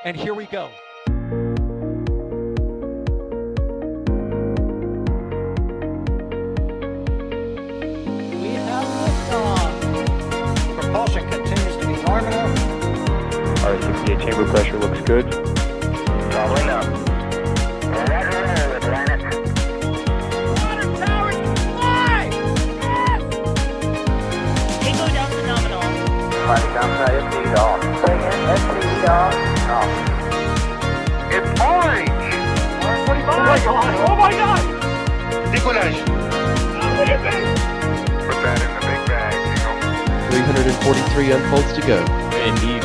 And here we go. We have liftoff. Propulsion continues to be nominal. R68 chamber pressure looks good. Rolling up. Roger, Atlantis. Water towers fly! Yes! Tango down to nominal. Flight downside SPD off. Bring in SPD off. Off. It's orange! Orange 45! Oh my god! Oh my god! Decollage. What is it? Put that in the big bag, Eagle. 343 unfolds to go. Indeed.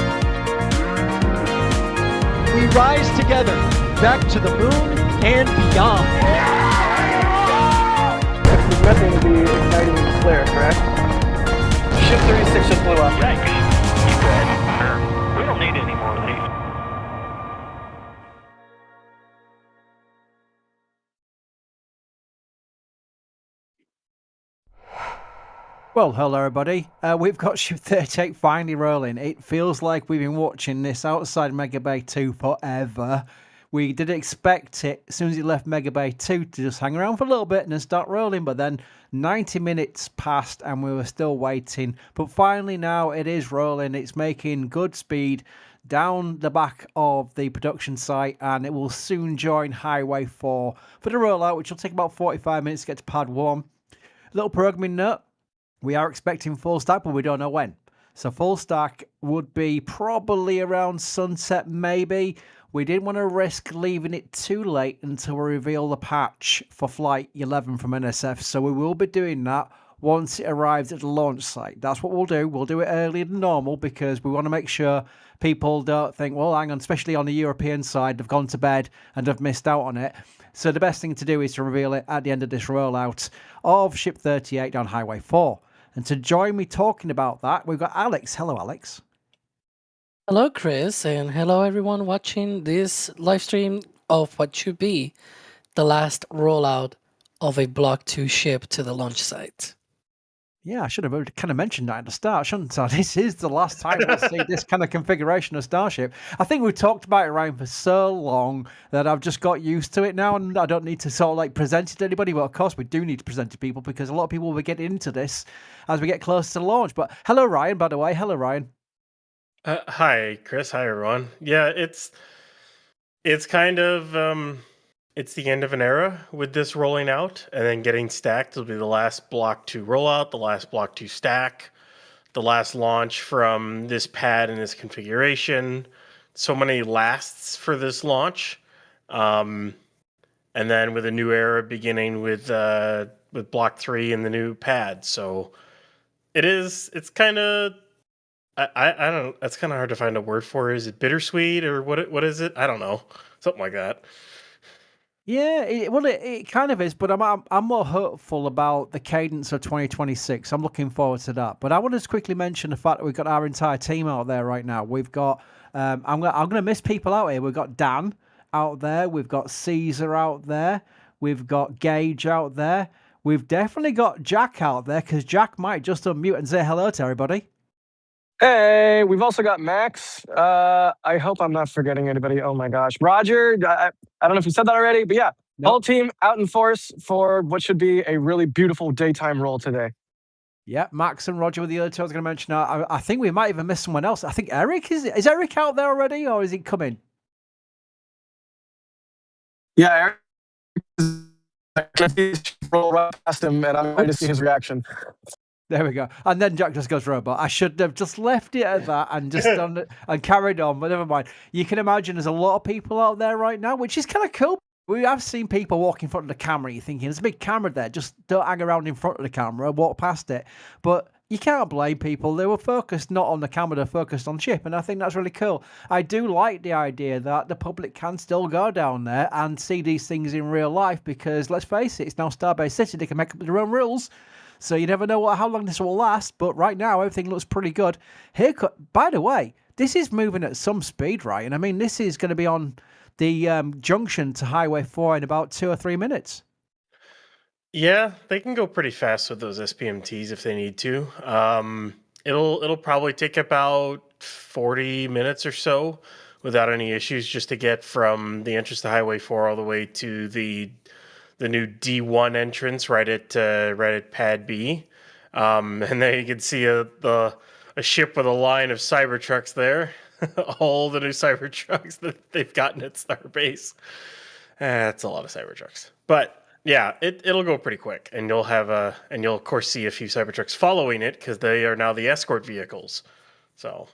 We rise together, back to the moon and beyond. There's nothing to be igniting and clear, correct? Ship 36 just blew up. Yikes. Keep that. We don't need any more of these. Well, hello everybody. We've got Ship 38 finally rolling. It feels like we've been watching this outside Mega Bay 2 forever. We did expect it as soon as it left Mega Bay 2 to just hang around for a little bit and then start rolling, but then 90 minutes passed and we were still waiting. But finally now it is rolling. It's making good speed down the back of the production site and it will soon join Highway 4 for the rollout, which will take about 45 minutes to get to pad 1. Little programming note. We are expecting full stack, but we don't know when. So full stack would be probably around sunset, maybe. We didn't want to risk leaving it too late until we reveal the patch for Flight 11 from NSF. So we will be doing that once it arrives at the launch site. That's what we'll do. We'll do it earlier than normal because we want to make sure people don't think, well, hang on, especially on the European side, they've gone to bed and have missed out on it. So the best thing to do is to reveal it at the end of this rollout of Ship 38 down Highway 4. And to join me talking about that, we've got Alex. Hello, Alex. Hello, Chris, and hello, everyone watching this live stream of what should be the last rollout of a Block 2 ship to the launch site. Yeah, I should have kind of mentioned that at the start, shouldn't I? This is the last time we'll see this kind of configuration of Starship. I think we've talked about it around for so long that I've just got used to it now, and I don't need to sort of like present it to anybody. But of course, we do need to present it to people because a lot of people will be getting into this as we get close to launch. But hello, Ryan, by the way. Hello, Ryan. Hi, Chris. Hi, everyone. Yeah, it's kind of it's the end of an era with this rolling out, and then getting stacked will be the last Block 2 rollout, the last Block 2 stack, the last launch from this pad and this configuration. So many lasts for this launch, and then with a new era beginning with Block 3 and the new pad. So it's kind of. I don't know. That's kind of hard to find a word for. Is it bittersweet or what is it? I don't know. Something like that. Yeah, it kind of is, but I'm more hopeful about the cadence of 2026. I'm looking forward to that. But I want to just quickly mention the fact that we've got our entire team out there right now. We've got I'm gonna miss people out here. We've got Dan out there. We've got Caesar out there. We've got Gage out there. We've definitely got Jack out there because Jack might just unmute and say hello to everybody. Hey, we've also got Max. I hope I'm not forgetting anybody. Oh my gosh. Roger, I don't know if you said that already, but yeah, Nope. whole team out in force for what should be a really beautiful daytime roll today. Yeah, Max and Roger were the other two I was going to mention. I think we might even miss someone else. I think Eric is Eric out there already, or is he coming? Yeah, Eric is roll right past him, and I'm going to see his reaction. There we go. And then Jack just goes robot. I should have just left it at that and just done it and carried on, but never mind. You can imagine there's a lot of people out there right now, which is kind of cool. We have seen people walk in front of the camera. You're thinking, there's a big camera there. Just don't hang around in front of the camera, walk past it. But you can't blame people. They were focused not on the camera, they're focused on ship. And I think that's really cool. I do like the idea that the public can still go down there and see these things in real life because, let's face it, it's now Starbase City. They can make up their own rules. So you never know how long this will last, but right now everything looks pretty good. By the way, this is moving at some speed, Ryan. I mean, this is going to be on the junction to Highway 4 in about 2 or 3 minutes. Yeah, they can go pretty fast with those SPMTs if they need to. It'll probably take about 40 minutes or so without any issues, just to get from the entrance to Highway 4 all the way to the new D1 entrance right at Pad B. And there you can see a ship with a line of Cybertrucks there. All the new Cybertrucks that they've gotten at Starbase. That's a lot of Cybertrucks. But yeah, it'll go pretty quick, and you'll of course see a few Cybertrucks following it because they are now the escort vehicles. So.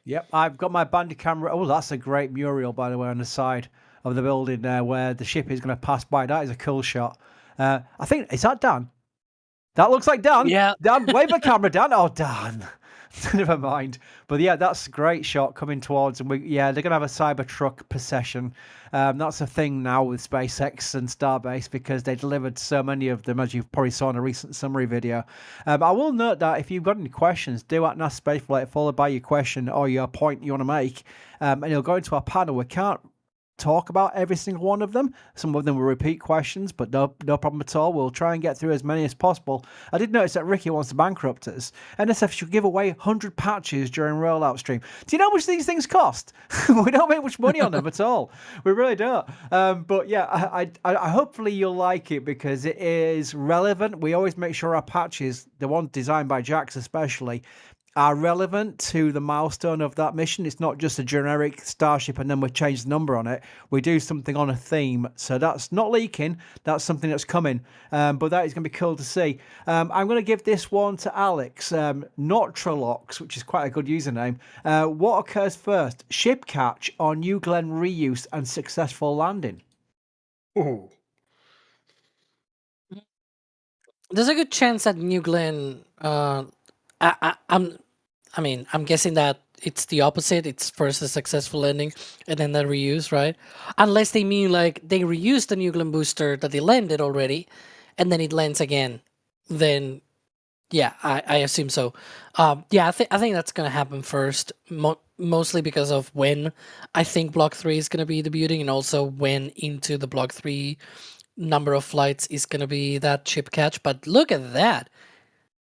Yep, I've got my bandy camera. Oh, that's a great mural, by the way, on the side of the building there where the ship is going to pass by. That is a cool shot. I think, is that Dan? That looks like Dan. Yeah. Dan, wave the camera, Dan. Oh, Dan. Never mind. But yeah, that's a great shot coming towards. And they're going to have a Cybertruck procession. That's a thing now with SpaceX and Starbase because they delivered so many of them, as you probably saw in a recent summary video. I will note that if you've got any questions, do at NASASpaceflight, followed by your question or your point you want to make. And you'll go into our panel. We can't talk about every single one of them. Some of them will repeat questions, but no problem at all. We'll try and get through as many as possible. I did notice that Ricky wants to bankrupt us. NSF should give away 100 patches during rollout stream. Do you know how much these things cost? We don't make much money on them at all. We really don't. But yeah, I hopefully you'll like it because it is relevant. We always make sure our patches, the ones designed by Jax especially, are relevant to the milestone of that mission. It's not just a generic Starship and then we change the number on it. We do something on a theme. So that's not leaking. That's something that's coming. But that is going to be cool to see. I'm going to give this one to Alex. Nortrolox, which is quite a good username. What occurs first? Ship catch or New Glenn reuse and successful landing? Ooh. There's a good chance that New Glenn. I'm guessing that it's the opposite. It's first a successful landing and then the reuse, right? Unless they mean like they reused the New Glenn booster that they landed already, and then it lands again. Then, yeah, I assume so. Yeah, I think that's gonna happen first, mostly because of when I think Block 3 is gonna be debuting, and also when into the Block 3 number of flights is gonna be that ship catch. But look at that.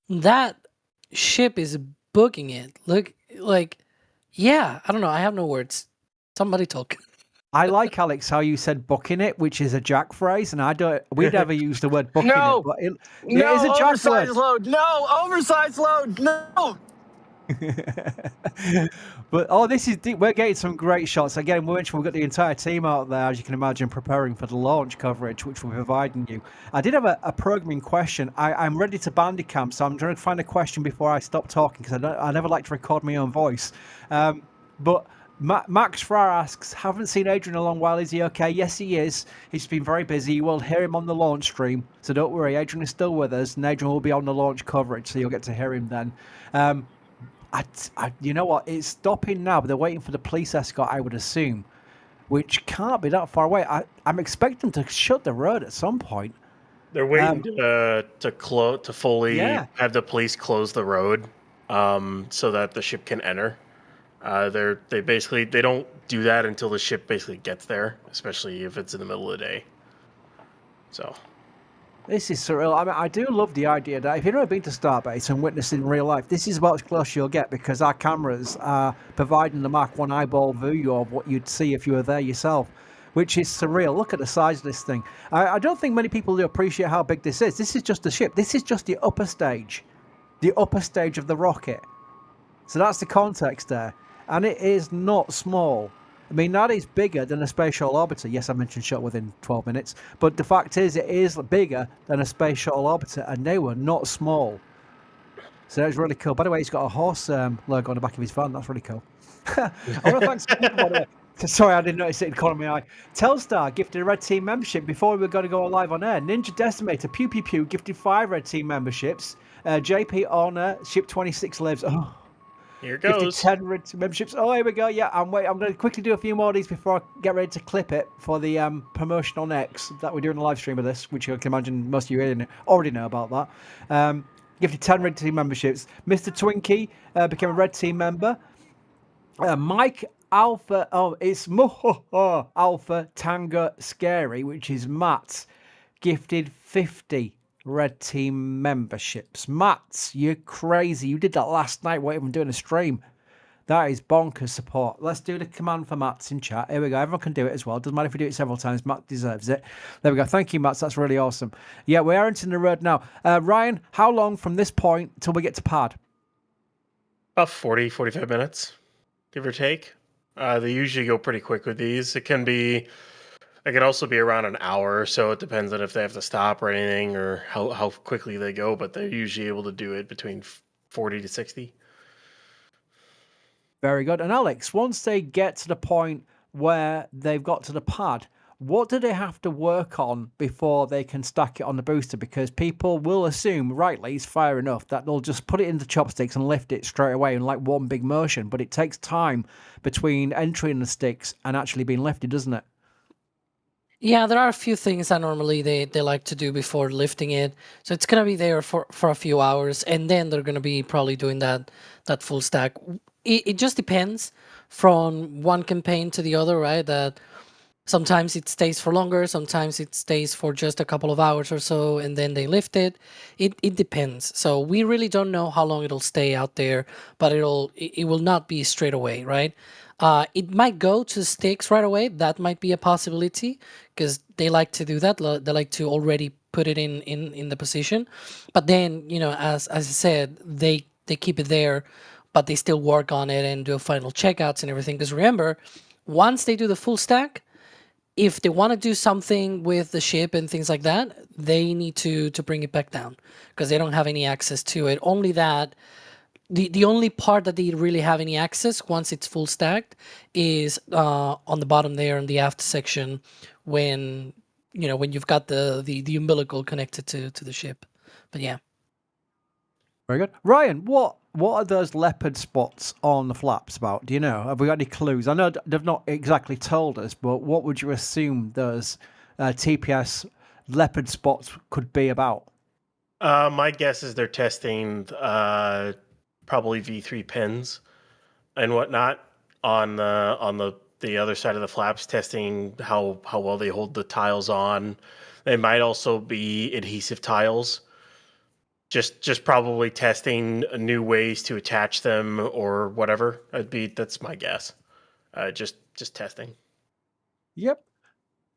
That ship is booking it. Look, like, yeah, I don't know. I have no words. Somebody talk. I like, Alex, how you said booking it, which is a Jack phrase, and we'd never use the word booking No. it, but it No, is a Jack oversized word. load. No, oversized load. No. But we're getting some great shots. Again, we've got the entire team out there, as you can imagine, preparing for the launch coverage, which we're providing you. I did have a programming question. I'm ready to bandicam, so I'm trying to find a question before I stop talking because I never like to record my own voice. But Max Farr asks, haven't seen Adrian in a long while. Is he okay? Yes, he is. He's been very busy. You will hear him on the launch stream, so don't worry. Adrian is still with us, and Adrian will be on the launch coverage, so you'll get to hear him then. You know what? It's stopping now, but they're waiting for the police escort, I would assume, which can't be that far away. I'm expecting to shut the road at some point. They're waiting to fully have the police close the road, so that the ship can enter. They don't do that until the ship basically gets there, especially if it's in the middle of the day. So. This is surreal. I mean, I do love the idea that if you've never been to Starbase and witnessed in real life, this is about as close you'll get because our cameras are providing the Mark 1 eyeball view of what you'd see if you were there yourself, which is surreal. Look at the size of this thing. I don't think many people do appreciate how big this is. This is just the ship. This is just the upper stage of the rocket. So that's the context there. And it is not small. I mean, that is bigger than a space shuttle orbiter. Yes, I mentioned shuttle within 12 minutes. But the fact is, it is bigger than a space shuttle orbiter, and they were not small. So that's really cool. By the way, he's got a horse logo on the back of his van. That's really cool. I want to thank someone. Sorry, I didn't notice it in the corner of my eye. Telstar gifted a Red Team membership before we were going to go live on air. Ninja Decimator, Pew Pew Pew, gifted 5 Red Team memberships. JP Honor, Ship 26 lives. Oh. Here goes. 10 Red Team memberships. Oh, here we go. Yeah, I'm going to quickly do a few more of these before I get ready to clip it for the promotion on X that we're doing a live stream of this, which I can imagine most of you already know about that. Gifted 10 Red Team memberships. Mr. Twinkie became a Red Team member. Mike Alpha, it's Alpha Tango Scary, which is Matt, gifted 50 Red Team memberships. Matt, you're crazy. You did that last night while even doing a stream. That is bonkers support. Let's do the command for Mats in chat. Here we go. Everyone can do it as well. Doesn't matter if we do it several times. Matt deserves it. There we go. Thank you, Mats. That's really awesome. Yeah, we are entering the road now. Ryan, how long from this point till we get to pad? About 40, 45 minutes, give or take. They usually go pretty quick with these. It can also be around an hour or so. It depends on if they have to stop or anything or how quickly they go, but they're usually able to do it between 40 to 60. Very good. And Alex, once they get to the point where they've got to the pad, what do they have to work on before they can stack it on the booster? Because people will assume, rightly, it's fire enough, that they'll just put it into chopsticks and lift it straight away in like one big motion. But it takes time between entering the sticks and actually being lifted, doesn't it? Yeah, there are a few things that normally they like to do before lifting it. So it's going to be there for a few hours, and then they're going to be probably doing that full stack. It just depends from one campaign to the other, right? That sometimes it stays for longer, sometimes it stays for just a couple of hours or so, and then they lift it. It depends. So we really don't know how long it'll stay out there, but it will not be straight away, right? It might go to sticks right away. That might be a possibility because they like to do that. They like to already put it in the position. But then, as I said, they keep it there, but they still work on it and do final checkouts and everything. Because remember, once they do the full stack, if they want to do something with the ship and things like that, they need to bring it back down because they don't have any access to it. Only that. The only part that they really have any access once it's full stacked is on the bottom there in the aft section when you've got the umbilical connected to the ship. But yeah. Very good. Ryan, what are those leopard spots on the flaps about? Do you know? Have we got any clues? I know they've not exactly told us, but what would you assume those TPS leopard spots could be about? My guess is they're testing probably V3 pins and whatnot on the other side of the flaps, testing how well they hold the tiles on. They might also be adhesive tiles. Just probably testing new ways to attach them or whatever. That's my guess. Just testing. Yep.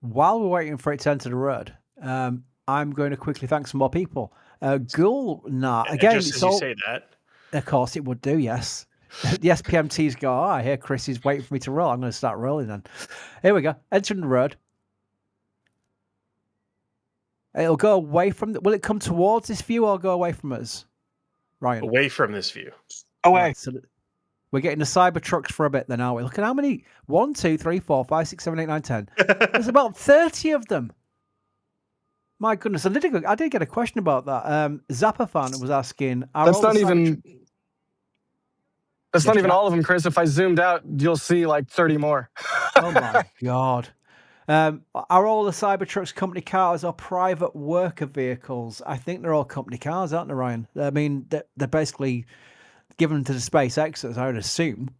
While we're waiting for it to enter the road, I'm going to quickly thank some more people. Gulnar, again, just as you say that. Of course it would do, yes. The SPMT's go, I hear Chris is waiting for me to roll. I'm going to start rolling then. Here we go. Entering the road. It'll go away from... Will it come towards this view or go away from us? Ryan? Away from this view. Away. Right, so we're getting the cyber trucks for a bit then, are we? Look at how many... 1, 2, 3, 4, 5, 6, 7, 8, 9, 10. There's about 30 of them. My goodness, I did get a question about that. Zapafan was asking... That's not even all of them, Chris. If I zoomed out, you'll see like 30 more. Oh my God. Are all the Cybertrucks company cars or private worker vehicles? I think they're all company cars, aren't they, Ryan? I mean, they're basically given to the SpaceX, I would assume.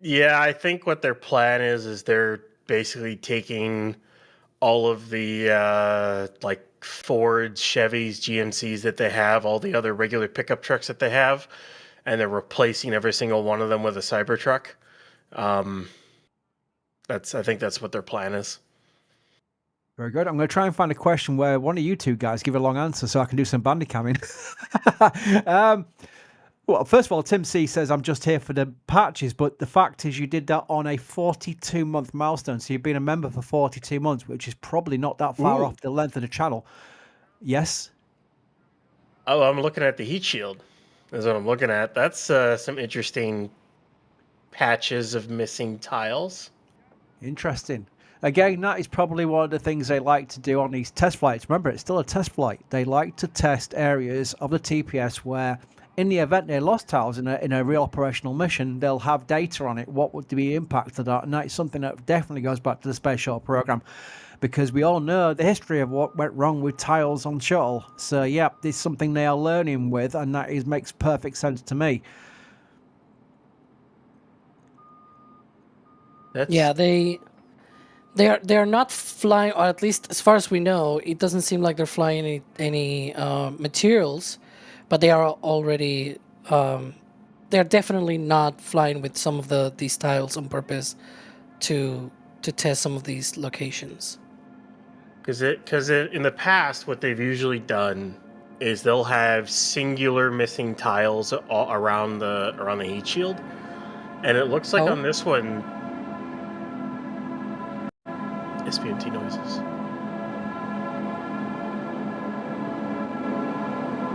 Yeah, I think what their plan is they're basically taking all of the like Fords, Chevys, GMCs that they have, all the other regular pickup trucks that they have, and they're replacing every single one of them with a Cybertruck. I think that's what their plan is. Very good. I'm going to try and find a question where one of you two guys give a long answer so I can do some bandicamming. Well, first of all, Tim C says, I'm just here for the patches, but the fact is you did that on a 42-month milestone. So you've been a member for 42 months, which is probably not that far off the length of the channel. Yes? Oh, I'm looking at the heat shield. Is what I'm looking at. That's some interesting patches of missing tiles. Interesting. Again, that is probably one of the things they like to do on these test flights. Remember, it's still a test flight. They like to test areas of the TPS where, in the event they lost tiles in a real operational mission, they'll have data on it. What would be the impact of that? And that is something that definitely goes back to the Space Shuttle program, because we all know the history of what went wrong with tiles on shuttle. So, yeah, this is something they are learning with, and that makes perfect sense to me. Yeah, they're not flying, or at least as far as we know, it doesn't seem like they're flying any materials, but they are already they're definitely not flying with some of these tiles on purpose to test some of these locations. Because in the past, what they've usually done is they'll have singular missing tiles all around the heat shield, and it looks like on this one, SPMT noises.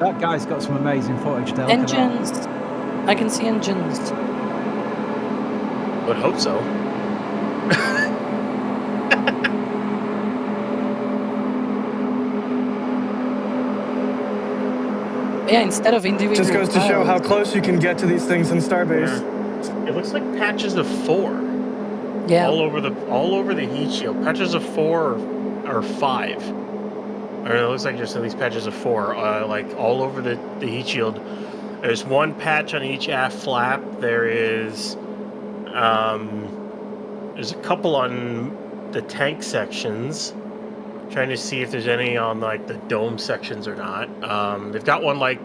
That guy's got some amazing footage there. Look at that. Engines. I can see engines. Would hope so. Yeah, instead of individual Just goes to show how tiles. close you can get to these things in Starbase. Yeah. It looks like patches of 4. Yeah. All over the heat shield. Patches of 4 or 5. Or it looks like just at least patches of 4, like all over the heat shield. There's one patch on each aft flap. There's a couple on the tank sections. Trying to see if there's any on like the dome sections or not. They've got one like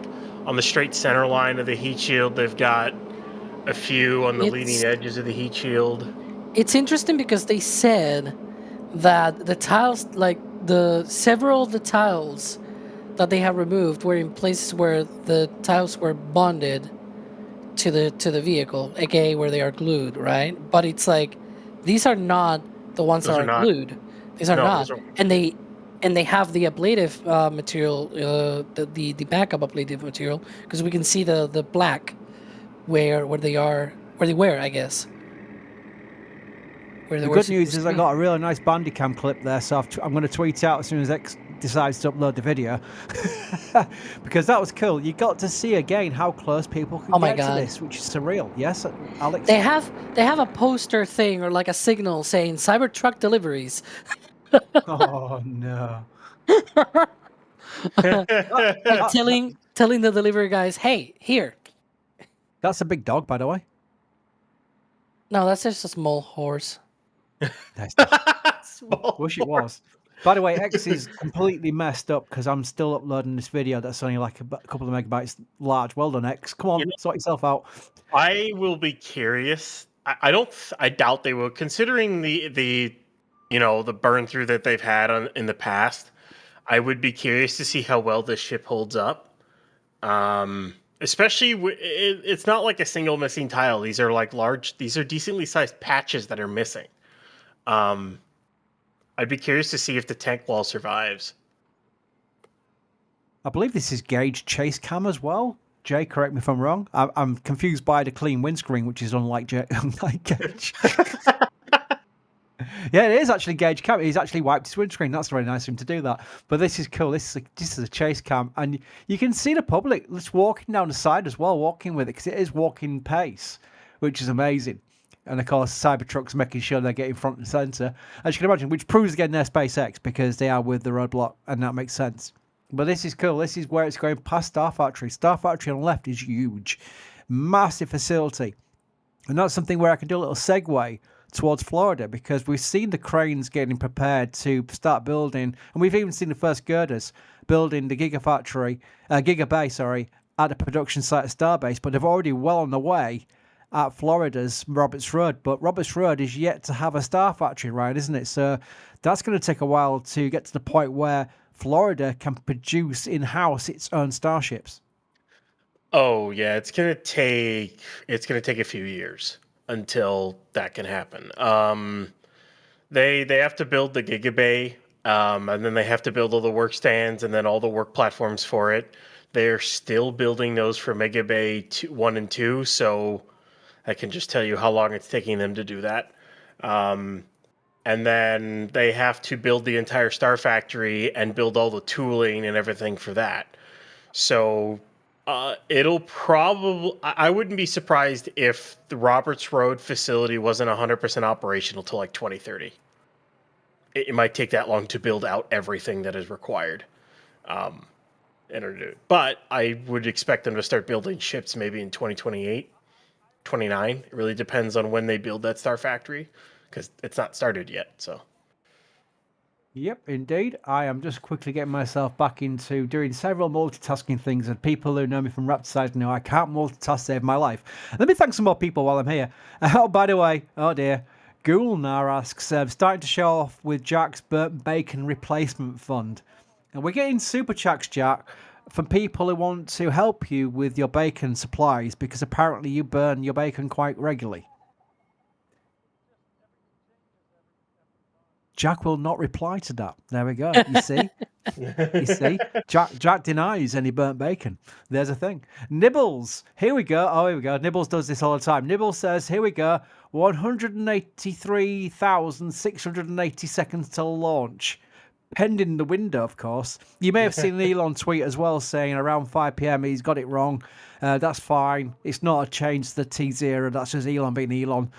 on the straight center line of the heat shield. They've got a few on the leading edges of the heat shield. It's interesting because they said that the tiles, like several of the tiles that they have removed, were in places where the tiles were bonded to the vehicle, aka where they are glued, right? But it's like these are not the ones Those that are are not. glued. These are No, not, those are- and they have the ablative material, the backup ablative material, because we can see the black where they were, I guess. The good news is I got a really nice Bandicam clip there, so I'm going to tweet out as soon as X decides to upload the video. Because that was cool. You got to see again how close people can get to this, which is surreal. Yes, Alex? They have a poster thing or like a signal saying Cybertruck deliveries. Oh no. telling the delivery guys, hey, here. That's a big dog, by the way. No, that's just a small horse. Wish it was. By the way, X is completely messed up because I'm still uploading this video that's only like a couple of megabytes large. Well done, X. Come on, sort yourself out. I will be curious. I doubt they will, considering the burn through that they've had in the past. I would be curious to see how well this ship holds up. Especially, it's not like a single missing tile. These are like these are decently sized patches that are missing. I'd be curious to see if the tank wall survives. I believe this is Gauge chase cam as well. Jay, correct me if I'm wrong. I'm confused by the clean windscreen, which is unlike Gauge. Yeah, it is actually Gauge cam. He's actually wiped his windscreen. That's very nice of him to do that. But this is cool. This is a chase cam, and you can see the public just walking down the side as well, walking with it because it is walking pace, which is amazing. And of course, Cybertruck's making sure they get in front and center, as you can imagine, which proves again they're SpaceX because they are with the roadblock, and that makes sense. But this is cool. This is where it's going past Star Factory. Star Factory on the left is huge, massive facility, and that's something where I can do a little segue towards Florida because we've seen the cranes getting prepared to start building, and we've even seen the first girders building the Giga Bay, at the production site at Starbase, but they're already well on the way at Florida's Roberts Road. But Roberts Road is yet to have a Star Factory, right, isn't it? So that's going to take a while to get to the point where Florida can produce in-house its own starships. Oh yeah, it's gonna take a few years until that can happen. They have to build the Giga Bay, and then they have to build all the work stands and then all the work platforms for it. They're still building those for Mega Bay 1 and 2, so I can just tell you how long it's taking them to do that. And then they have to build the entire Star Factory and build all the tooling and everything for that. So it'll probably... I wouldn't be surprised if the Roberts Road facility wasn't 100% operational till like 2030. It might take that long to build out everything that is required. But I would expect them to start building ships maybe in 2028, 29. It really depends on when they build that Star Factory, because it's not started yet. So Yep, indeed. I am just quickly getting myself back into doing several multitasking things, and people who know me from Raptisize know I can't multitask, save my life. Let me thank some more people while I'm here. Oh, by the way, oh dear, Gulnar asks, starting to show off with Jack's burnt bacon replacement fund. And we're getting super chats, Jack, from people who want to help you with your bacon supplies because apparently you burn your bacon quite regularly. Jack will not reply to that. There we go. You see? You see? Jack denies any burnt bacon. There's a thing. Nibbles. Here we go. Oh, here we go. Nibbles does this all the time. Nibbles says, here we go. 183,680 seconds till launch. Pending the window, of course. You may have seen an Elon tweet as well saying around 5 p.m. he's got it wrong. That's fine. It's not a change to the T0. That's just Elon being Elon.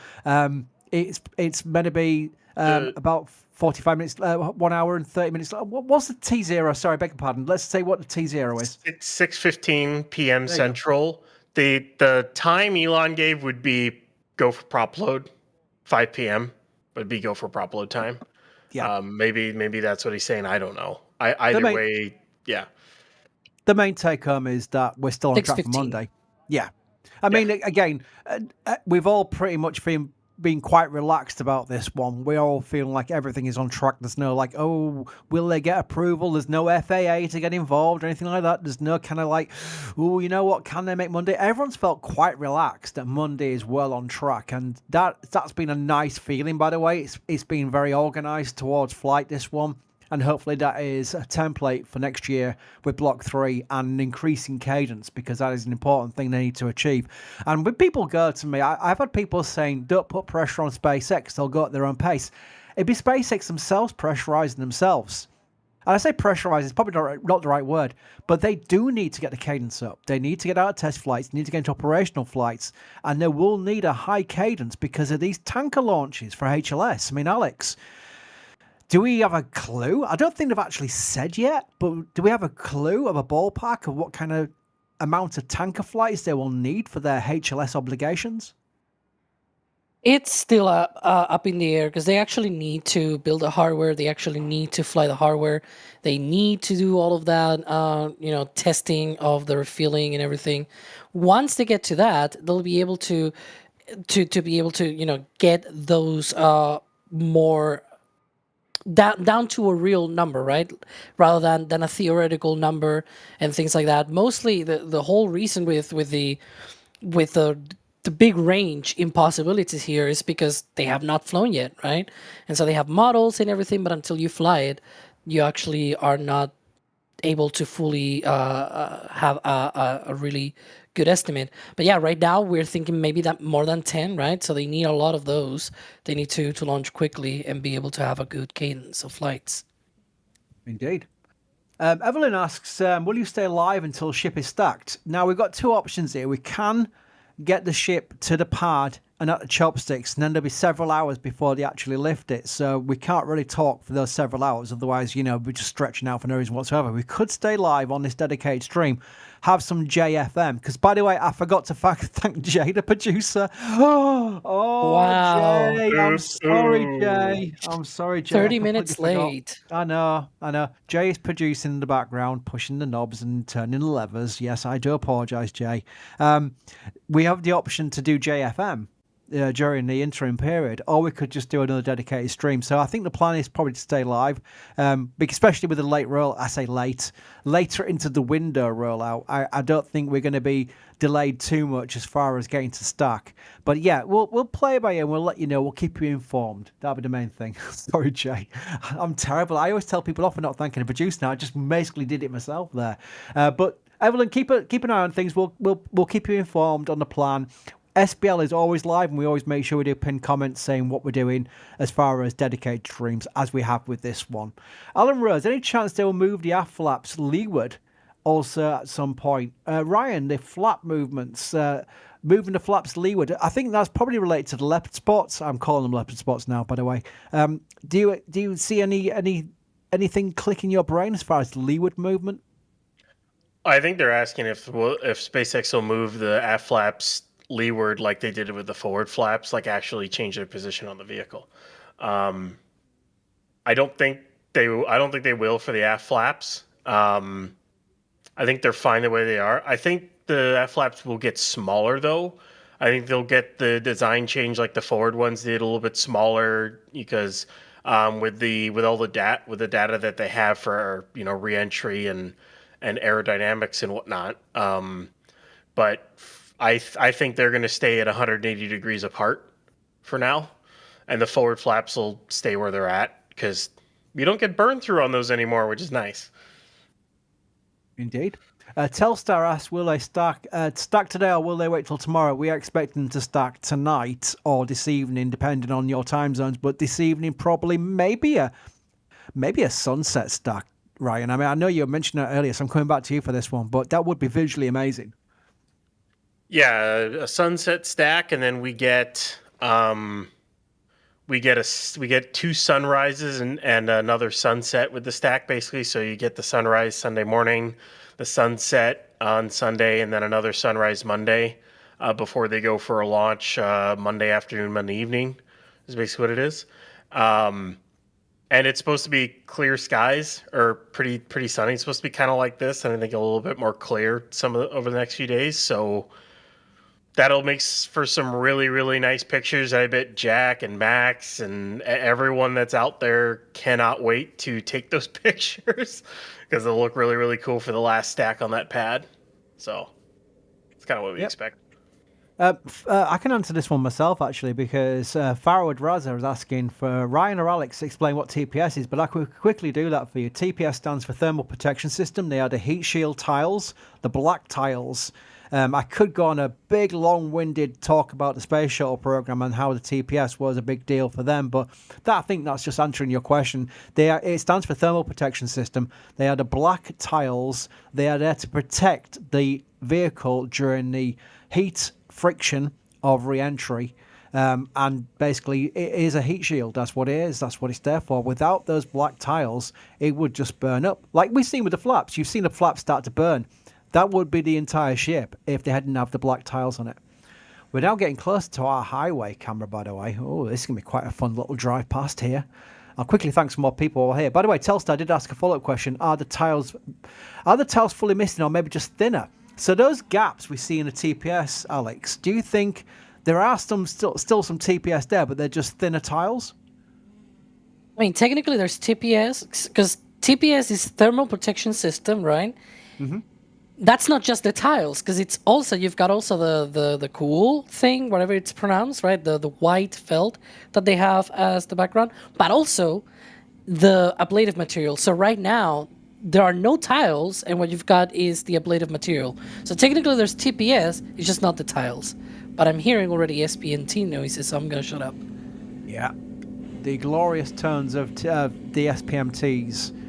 It's meant to be about 45 minutes, 1 hour and 30 minutes. What's the T0? Sorry, I beg your pardon. Let's say what the T0 is. It's 6:15 p.m. Central. The time Elon gave would be go for prop load. 5 p.m. would be go for prop load time. Yeah. Maybe that's what he's saying. I don't know. Either way, yeah. The main take home is that we're still on track for 6:15. Monday. Yeah. I mean, again, we've all pretty much been quite relaxed about this one. We're all feeling like everything is on track. There's no like, oh, will they get approval? There's no FAA to get involved or anything like that. There's no kind of like, oh, you know what? Can they make Monday? Everyone's felt quite relaxed that Monday is well on track, and that's been a nice feeling. By the way, it's been very organised towards flight, this one. And hopefully that is a template for next year with Block 3 and an increasing cadence, because that is an important thing they need to achieve. And when people go to me, I've had people saying, don't put pressure on SpaceX, they'll go at their own pace. It'd be SpaceX themselves pressurizing themselves. And I say pressurise is probably not the right word, but they do need to get the cadence up. They need to get out of test flights, they need to get into operational flights, and they will need a high cadence because of these tanker launches for HLS. I mean, Alex, do we have a clue? I don't think they've actually said yet, but do we have a clue of a ballpark of what kind of amount of tanker flights they will need for their HLS obligations? It's still up in the air because they actually need to build the hardware. They actually need to fly the hardware. They need to do all of that, testing of the refueling and everything. Once they get to that, they'll be able to get those more down to a real number, right? Rather than a theoretical number and things like that. Mostly the whole reason with the big range impossibilities here is because they have not flown yet, right? And so they have models and everything, but until you fly it, you actually are not able to fully have a really good estimate. But yeah, right now we're thinking maybe that more than 10, right? So they need a lot of those. They need to launch quickly and be able to have a good cadence of flights. Indeed. Evelyn asks, will you stay alive until ship is stacked? Now, we've got two options here. We can get the ship to the pad and at the chopsticks, and then there'll be several hours before they actually lift it. So we can't really talk for those several hours. Otherwise, we're just stretching out for no reason whatsoever. We could stay live on this dedicated stream, have some JFM. Because, by the way, I forgot to thank Jay, the producer. Oh, wow. Jay. I'm sorry, Jay. I'm sorry, Jay. 30 minutes late. I know. Jay is producing in the background, pushing the knobs and turning the levers. Yes, I do apologise, Jay. We have the option to do JFM during the interim period, or we could just do another dedicated stream. So I think the plan is probably to stay live, especially with the late roll. I say later into the window rollout. I don't think we're going to be delayed too much as far as getting to stack. But yeah, we'll play it by ear and we'll let you know. We'll keep you informed. That'll be the main thing. Sorry, Jay. I'm terrible. I always tell people off for not thanking the producer. Now I just basically did it myself there. But Evelyn, keep an eye on things. We'll keep you informed on the plan. SBL is always live, and we always make sure we do pin comments saying what we're doing as far as dedicated streams, as we have with this one. Alan Rose, any chance they will move the aft flaps leeward also at some point? Ryan, the flap movements, moving the flaps leeward, I think that's probably related to the leopard spots. I'm calling them leopard spots now, by the way. Do you see anything click in your brain as far as leeward movement? I think they're asking if SpaceX will move the aft flaps leeward like they did it with the forward flaps, like actually change their position on the vehicle. I don't think I don't think they will for the aft flaps. I think they're fine the way they are. I think the aft flaps will get smaller though. I think they'll get the design change like the forward ones did, a little bit smaller because with all the data that they have for reentry and aerodynamics and whatnot. But I think they're going to stay at 180 degrees apart for now, and the forward flaps will stay where they're at because you don't get burned through on those anymore, which is nice. Indeed. Telstar asks, will they stack today or will they wait till tomorrow? We are expecting them to stack tonight or this evening, depending on your time zones. But this evening, probably maybe a sunset stack, Ryan. I mean, I know you mentioned that earlier, so I'm coming back to you for this one. But that would be visually amazing. Yeah, a sunset stack, and then we get two sunrises and another sunset with the stack, basically. So you get the sunrise Sunday morning, the sunset on Sunday, and then another sunrise Monday before they go for a launch Monday afternoon, Monday evening is basically what it is. And it's supposed to be clear skies or pretty sunny. It's supposed to be kind of like this, and I think a little bit more clear over the next few days. So that'll make for some really, really nice pictures. I bet Jack and Max and everyone that's out there cannot wait to take those pictures because they'll look really, really cool for the last stack on that pad. So it's kind of what we expect. I can answer this one myself, actually, because Farrowwood Raza is asking for Ryan or Alex to explain what TPS is, but I could quickly do that for you. TPS stands for Thermal Protection System. They are the heat shield tiles, the black tiles. I could go on a big, long-winded talk about the space shuttle program and how the TPS was a big deal for them, but I think that's just answering your question. It stands for Thermal Protection System. They are the black tiles. They are there to protect the vehicle during the heat friction of re-entry. And basically, it is a heat shield. That's what it is. That's what it's there for. Without those black tiles, it would just burn up. Like we've seen with the flaps. You've seen the flaps start to burn. That would be the entire ship if they hadn't have the black tiles on it. We're now getting close to our highway camera, by the way. Oh, this is going to be quite a fun little drive past here. I'll quickly thank some more people over here. By the way, Telstar did ask a follow-up question. Are the tiles fully missing or maybe just thinner? So those gaps we see in the TPS, Alex, do you think there are still some TPS there, but they're just thinner tiles? I mean, technically there's TPS, because TPS is Thermal Protection System, right? Mm-hmm. That's not just the tiles, because it's also, you've got also the cool thing, whatever it's pronounced, right? The white felt that they have as the background, but also the ablative material. So right now, there are no tiles, and what you've got is the ablative material. So technically there's TPS, it's just not the tiles. But I'm hearing already SPMT noises, so I'm going to shut up. Yeah. The glorious tones of the SPMTs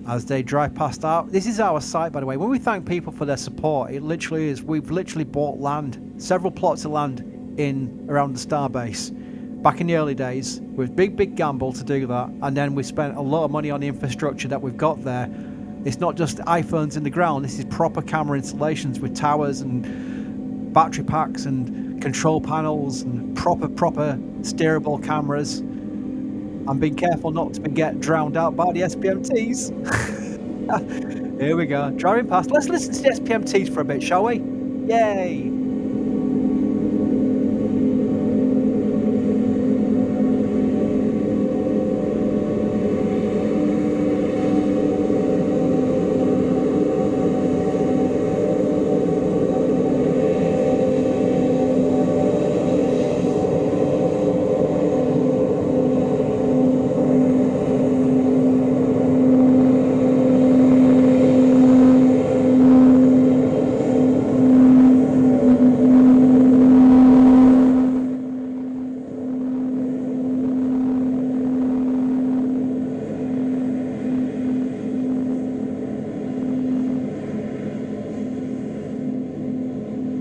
as they drive past our... This is our site, by the way. When we thank people for their support, it literally is... We've literally bought land, several plots of land around the Starbase. Back in the early days, with big gamble to do that, and then we spent a lot of money on the infrastructure that we've got there. It's not just iPhones in the ground, this is proper camera installations with towers and battery packs and control panels and proper steerable cameras. I'm being careful not to get drowned out by the SPMTs. Here we go, driving past. Let's listen to the SPMTs for a bit, shall we? Yay!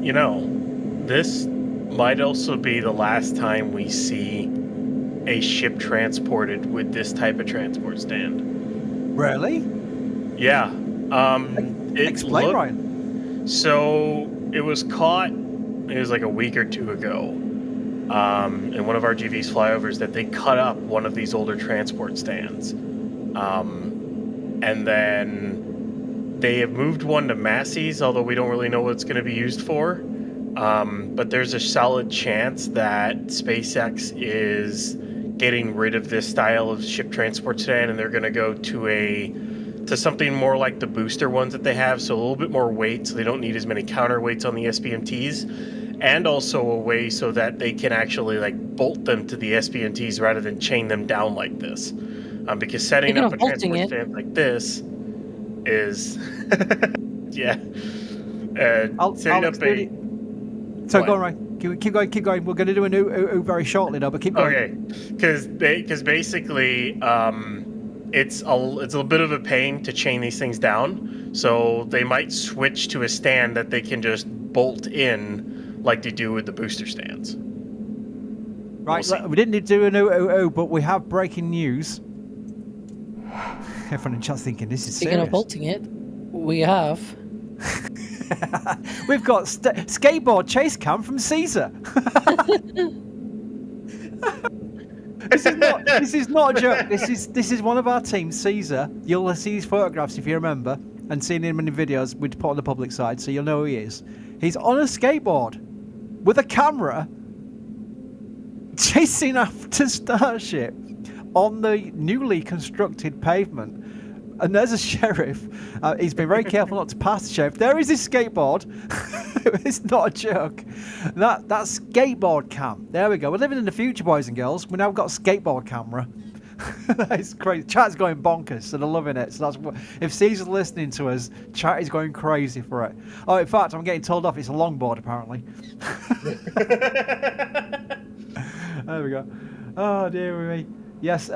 You know, this might also be the last time we see a ship transported with this type of transport stand. Really? Yeah. Explain, Ryan. So it was caught, it was like a week or two ago, in one of our GV's flyovers that they cut up one of these older transport stands. And then they have moved one to Massey's, although we don't really know what it's going to be used for. But there's a solid chance that SpaceX is getting rid of this style of ship transport stand, and they're going to go to something more like the booster ones that they have, so a little bit more weight, so they don't need as many counterweights on the SPMTs, and also a way so that they can actually like bolt them to the SPMTs rather than chain them down like this. Because setting up a transport stand like this is, yeah. Setting up a. So go on, Ryan. Keep going. We're going to do a new very shortly though, but keep going. Okay, because basically it's a bit of a pain to chain these things down, so they might switch to a stand that they can just bolt in like they do with the booster stands. Right, we didn't need to do a new but we have breaking news. Everyone in chat's thinking this is serious. Speaking of bolting it, we have. We've got skateboard chase cam from Caesar. This is not a joke. This is one of our team, Caesar. You'll see his photographs if you remember, and seen him in the videos we'd put on the public side, so you'll know who he is. He's on a skateboard with a camera chasing after Starship on the newly constructed pavement. And there's a sheriff. He's been very careful not to pass the sheriff. There is his skateboard. It's not a joke. That's skateboard cam. There we go. We're living in the future, boys and girls. We now got a skateboard camera. That is crazy. Chat's going bonkers, so they're loving it. So that's what, if Caesar's listening to us, chat is going crazy for it. Oh, in fact, I'm getting told off. It's a longboard, apparently. There we go. Oh dear me. Yes,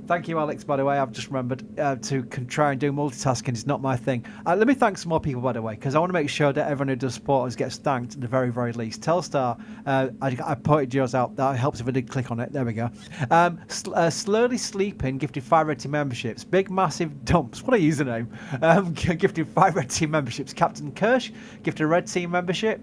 thank you, Alex, by the way. I've just remembered to try and do multitasking is not my thing. Let me thank some more people, by the way, because I want to make sure that everyone who does support us gets thanked at the very, very least. Telstar, I pointed yours out. That helps if I did click on it. There we go. Slowly Sleeping gifted 5 Red Team memberships. Big Massive Dumps, what a username. Gifted 5 Red Team memberships. Captain Kirsch gifted a Red Team membership.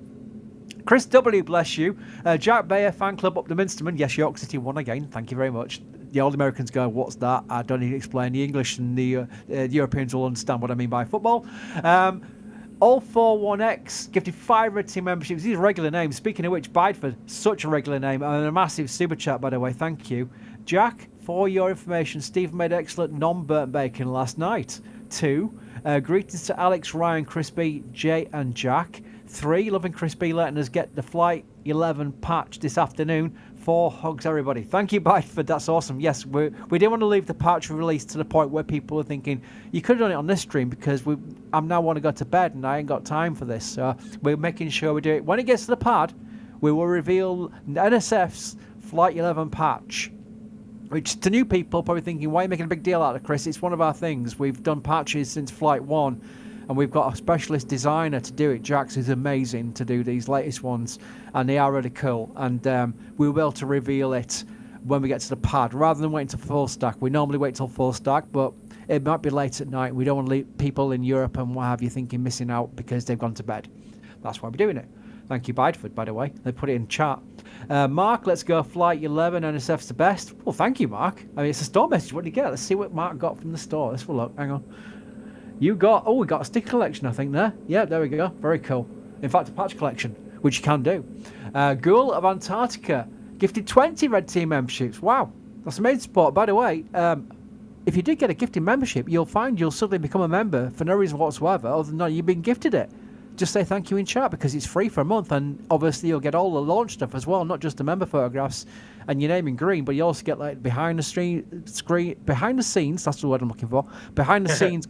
Chris W, bless you. Jack Bayer, Fan Club Up the Minsterman. Yes, York City won again. Thank you very much. The old Americans go, what's that? I don't need to explain. The English and the Europeans will understand what I mean by football. All41X gifted 5 Red Team memberships. These are regular names. Speaking of which, Bideford, such a regular name. And a massive super chat, by the way. Thank you. Jack, for your information, Stephen made excellent non-burnt bacon last night. 2, greetings to Alex, Ryan, Crispy, Jay and Jack. 3, loving Crispy letting us get the Flight 11 patch this afternoon. 4, hugs everybody. Thank you, Bideford. That's awesome. Yes, we didn't want to leave the patch release to the point where people are thinking, you could have done it on this stream because I now want to go to bed and I ain't got time for this. So we're making sure we do it. When it gets to the pad, we will reveal NSF's Flight 11 patch. Which to new people probably thinking, why are you making a big deal out of it, Chris? It's one of our things. We've done patches since Flight 1. And we've got a specialist designer to do it. Jax is amazing to do these latest ones, and they are really cool. And we'll be able to reveal it when we get to the pad, rather than waiting till full stack. We normally wait till full stack, but it might be late at night. We don't want to leave people in Europe and what have you thinking missing out because they've gone to bed. That's why we're doing it. Thank you, Bideford, by the way. They put it in chat. Mark, let's go Flight 11. NSF's the best. Well, thank you, Mark. I mean, it's a store message. What did you get? Let's see what Mark got from the store. Let's have a look. Hang on. You got, we got a sticker collection, I think, there. Yeah, there we go. Very cool. In fact, a patch collection, which you can do. Ghoul of Antarctica gifted 20 Red Team memberships. Wow, that's amazing support. By the way, if you did get a gifted membership, you'll find you'll suddenly become a member for no reason whatsoever, other than you've been gifted it. Just say thank you in chat because it's free for a month, and obviously you'll get all the launch stuff as well, not just the member photographs and your name in green, but you also get like behind the scenes. That's the word I'm looking for. Behind the scenes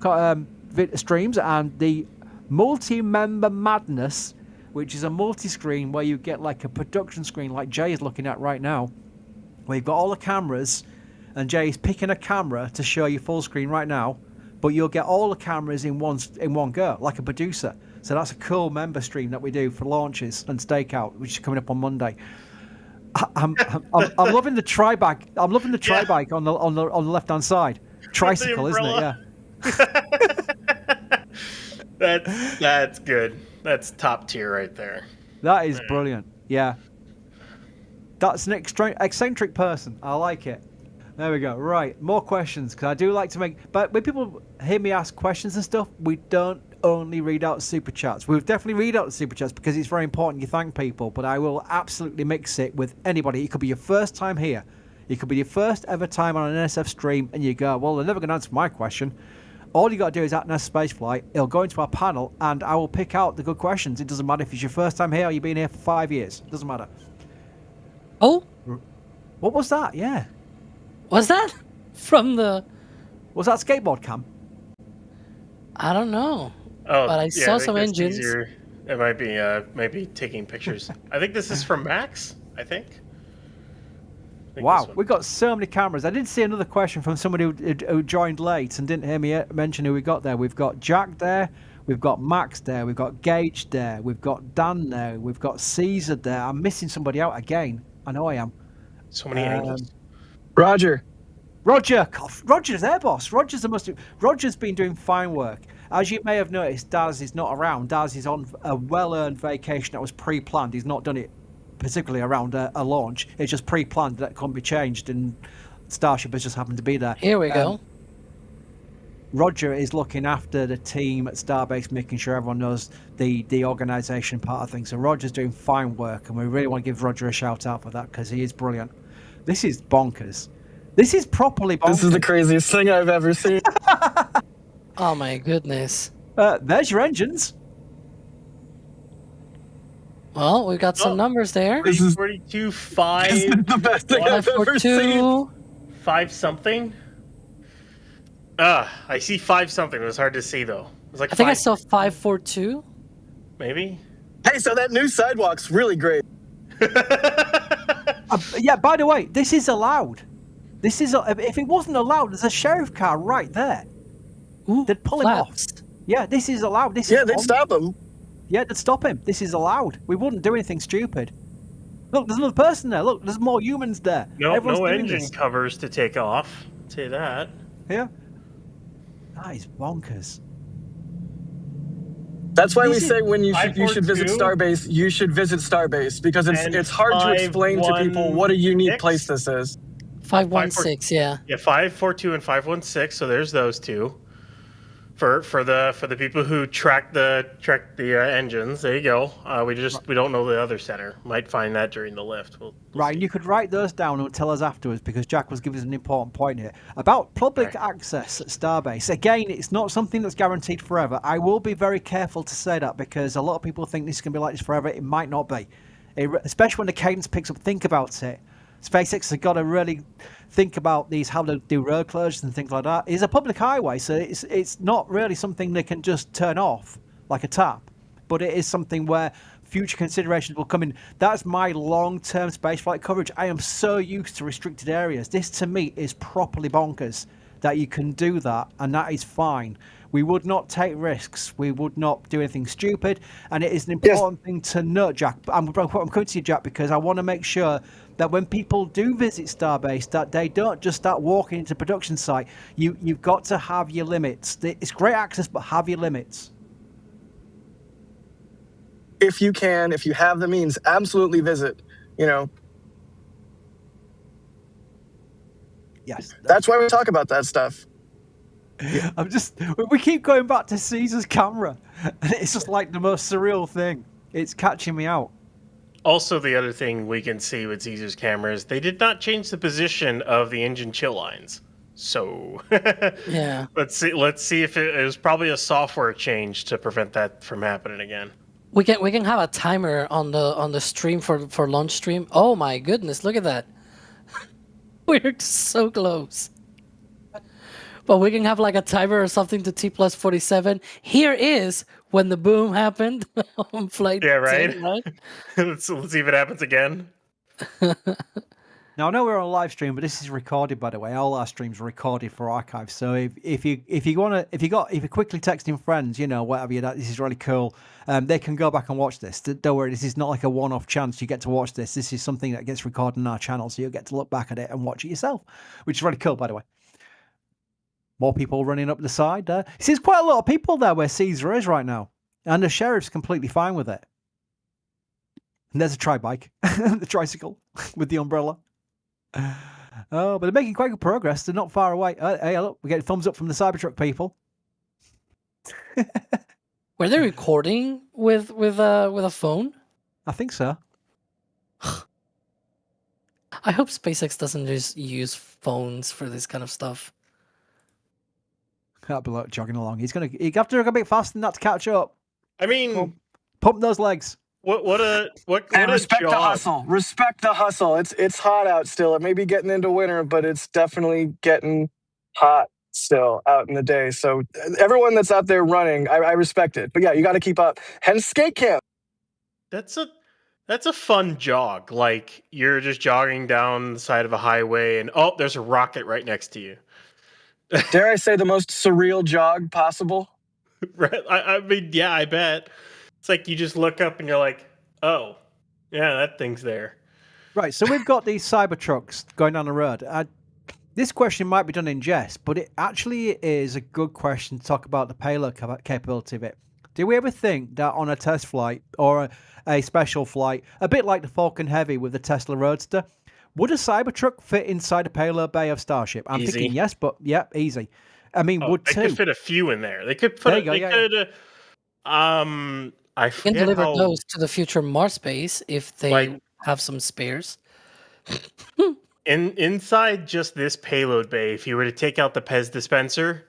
streams and the multi-member madness, which is a multi-screen where you get like a production screen like Jay is looking at right now, where you've got all the cameras, and Jay is picking a camera to show you full screen right now, but you'll get all the cameras in one go, like a producer. So that's a cool member stream that we do for launches and stakeout, which is coming up on Monday. I'm loving the tri-bike. I'm loving the tri-bike on the left hand side. Tricycle, isn't it? Yeah. That's good. That's top tier right there. That is brilliant. Yeah. That's an eccentric person. I like it. There we go. Right, more questions, because I do like to make... But when people hear me ask questions and stuff, we don't only read out super chats. We'll definitely read out the super chats because it's very important you thank people, but I will absolutely mix it with anybody. It could be your first time here. It could be your first ever time on an NSF stream, and you go, well, they're never going to answer my question. All you got to do is at NASASpaceflight, it'll go into our panel, and I will pick out the good questions. It doesn't matter if it's your first time here or you've been here for 5 years. It doesn't matter. Oh? What was that? Yeah. Was that from the... Was that skateboard cam? I don't know. Oh, but I saw some that's engines. easier. It might be taking pictures. I think this is from Max. I think Wow, we've got so many cameras. I did see another question from somebody who joined late and didn't hear me mention who we got there. We've got Jack there. We've got Max there. We've got Gage there. We've got Dan there. We've got Caesar there. I'm missing somebody out again. I know I am. So many angles. Roger. Roger's there, boss. Roger's been doing fine work. As you may have noticed, Daz is not around. Daz is on a well-earned vacation that was pre-planned. He's not done it particularly around a launch. It's just pre-planned that couldn't be changed, and Starship has just happened to be there. Here we go. Roger is looking after the team at Starbase, making sure everyone knows the organisation part of things. So Roger's doing fine work, and we really want to give Roger a shout out for that because he is brilliant. This is bonkers. This is properly bonkers. This is the craziest thing I've ever seen. Oh my goodness. There's your engines. Well, we've got some numbers there. This is 42, 5. This is the best thing I've ever seen. 5 something. I see 5 something. It was hard to see though. It was like I think I saw 542. Maybe. Hey, so that new sidewalk's really great. Yeah, by the way, this is allowed. This is if it wasn't allowed, there's a sheriff car right there. Ooh, they'd pull him off. Yeah, this is allowed. This is they'd stop him. Yeah, they'd stop him. This is allowed. We wouldn't do anything stupid. Look, there's another person there. Look, there's more humans there. No doing engine this. covers to take off. I'll say that. Yeah. That is bonkers. That's why we say when you should visit Starbase, you should visit Starbase because it's hard to explain to people what a unique place this is. 516, yeah. Yeah, 542 and 516. So there's those two. For the people who track the engines, there you go. We don't know the other center. Might find that during the lift. We'll Right, see. you could write those down and tell us afterwards because Jack was giving us an important point here about public access at Starbase. Again, it's not something that's guaranteed forever. I will be very careful to say that because a lot of people think this is going to be like this forever. It might not be, especially when the cadence picks up. Think about it. SpaceX has got to really think about how they do road closures and things like that. It's a public highway, so it's not really something they can just turn off like a tap. But it is something where future considerations will come in. That's my long-term spaceflight coverage. I am so used to restricted areas. This, to me, is properly bonkers that you can do that, and that is fine. We would not take risks. We would not do anything stupid, and it is an important thing to note, Jack. I'm coming to you, Jack, because I want to make sure that when people do visit Starbase, that they don't just start walking into production site. You've got to have your limits. It's great access, but have your limits. If you can, if you have the means, absolutely visit. Yes. That's why we talk about that stuff. We keep going back to Caesar's camera, and it's just like the most surreal thing. It's catching me out. Also, the other thing we can see with Caesar's cameras, they did not change the position of the engine chill lines. So, yeah. Let's see if it was probably a software change to prevent that from happening again. We can have a timer on the stream for launch stream. Oh my goodness, look at that. We're so close. But we can have like a timer or something to T+47. Here is when the boom happened on flight 10, right? Let's see if it happens again. Now I know we're on a live stream, but this is recorded, by the way. All our streams are recorded for archives. So if you're quickly texting friends, whatever this is really cool. They can go back and watch this. Don't worry, this is not like a one-off chance you get to watch this. This is something that gets recorded on our channel, so you'll get to look back at it and watch it yourself, which is really cool, by the way. More people running up the side there. See, there's quite a lot of people there where Caesar is right now, and the sheriff's completely fine with it. And there's a tri-bike, the tricycle with the umbrella. Oh, but they're making quite good progress. They're not far away. Hey, look, we're getting thumbs up from the Cybertruck people. Were they recording with a phone? I think so. I hope SpaceX doesn't just use phones for this kind of stuff. That'll be like jogging along. You have to go a bit faster than that to catch up. I mean, Pump those legs. what a Respect the job. hustle. Respect the hustle. It's hot out still. It may be getting into winter, but it's definitely getting hot still out in the day. So everyone that's out there running, I respect it. But yeah, you got to keep up. Hence skate camp. That's a fun jog. Like you're just jogging down the side of a highway, and oh, there's a rocket right next to you. Dare I say the most surreal jog possible? Right? I mean, yeah, I bet. It's like you just look up and you're like, oh, yeah, that thing's there. Right, so we've got these Cybertrucks going down the road. This question might be done in jest, but it actually is a good question to talk about the payload capability of it. Do we ever think that on a test flight or a special flight, a bit like the Falcon Heavy with the Tesla Roadster, would a Cybertruck fit inside a payload bay of Starship? I'm thinking yes, but yeah, easy. I mean, would they two? could fit a few in there. They could put. I You can forget deliver how, those to the future Mars base if they have some spares. inside just this payload bay. If you were to take out the Pez dispenser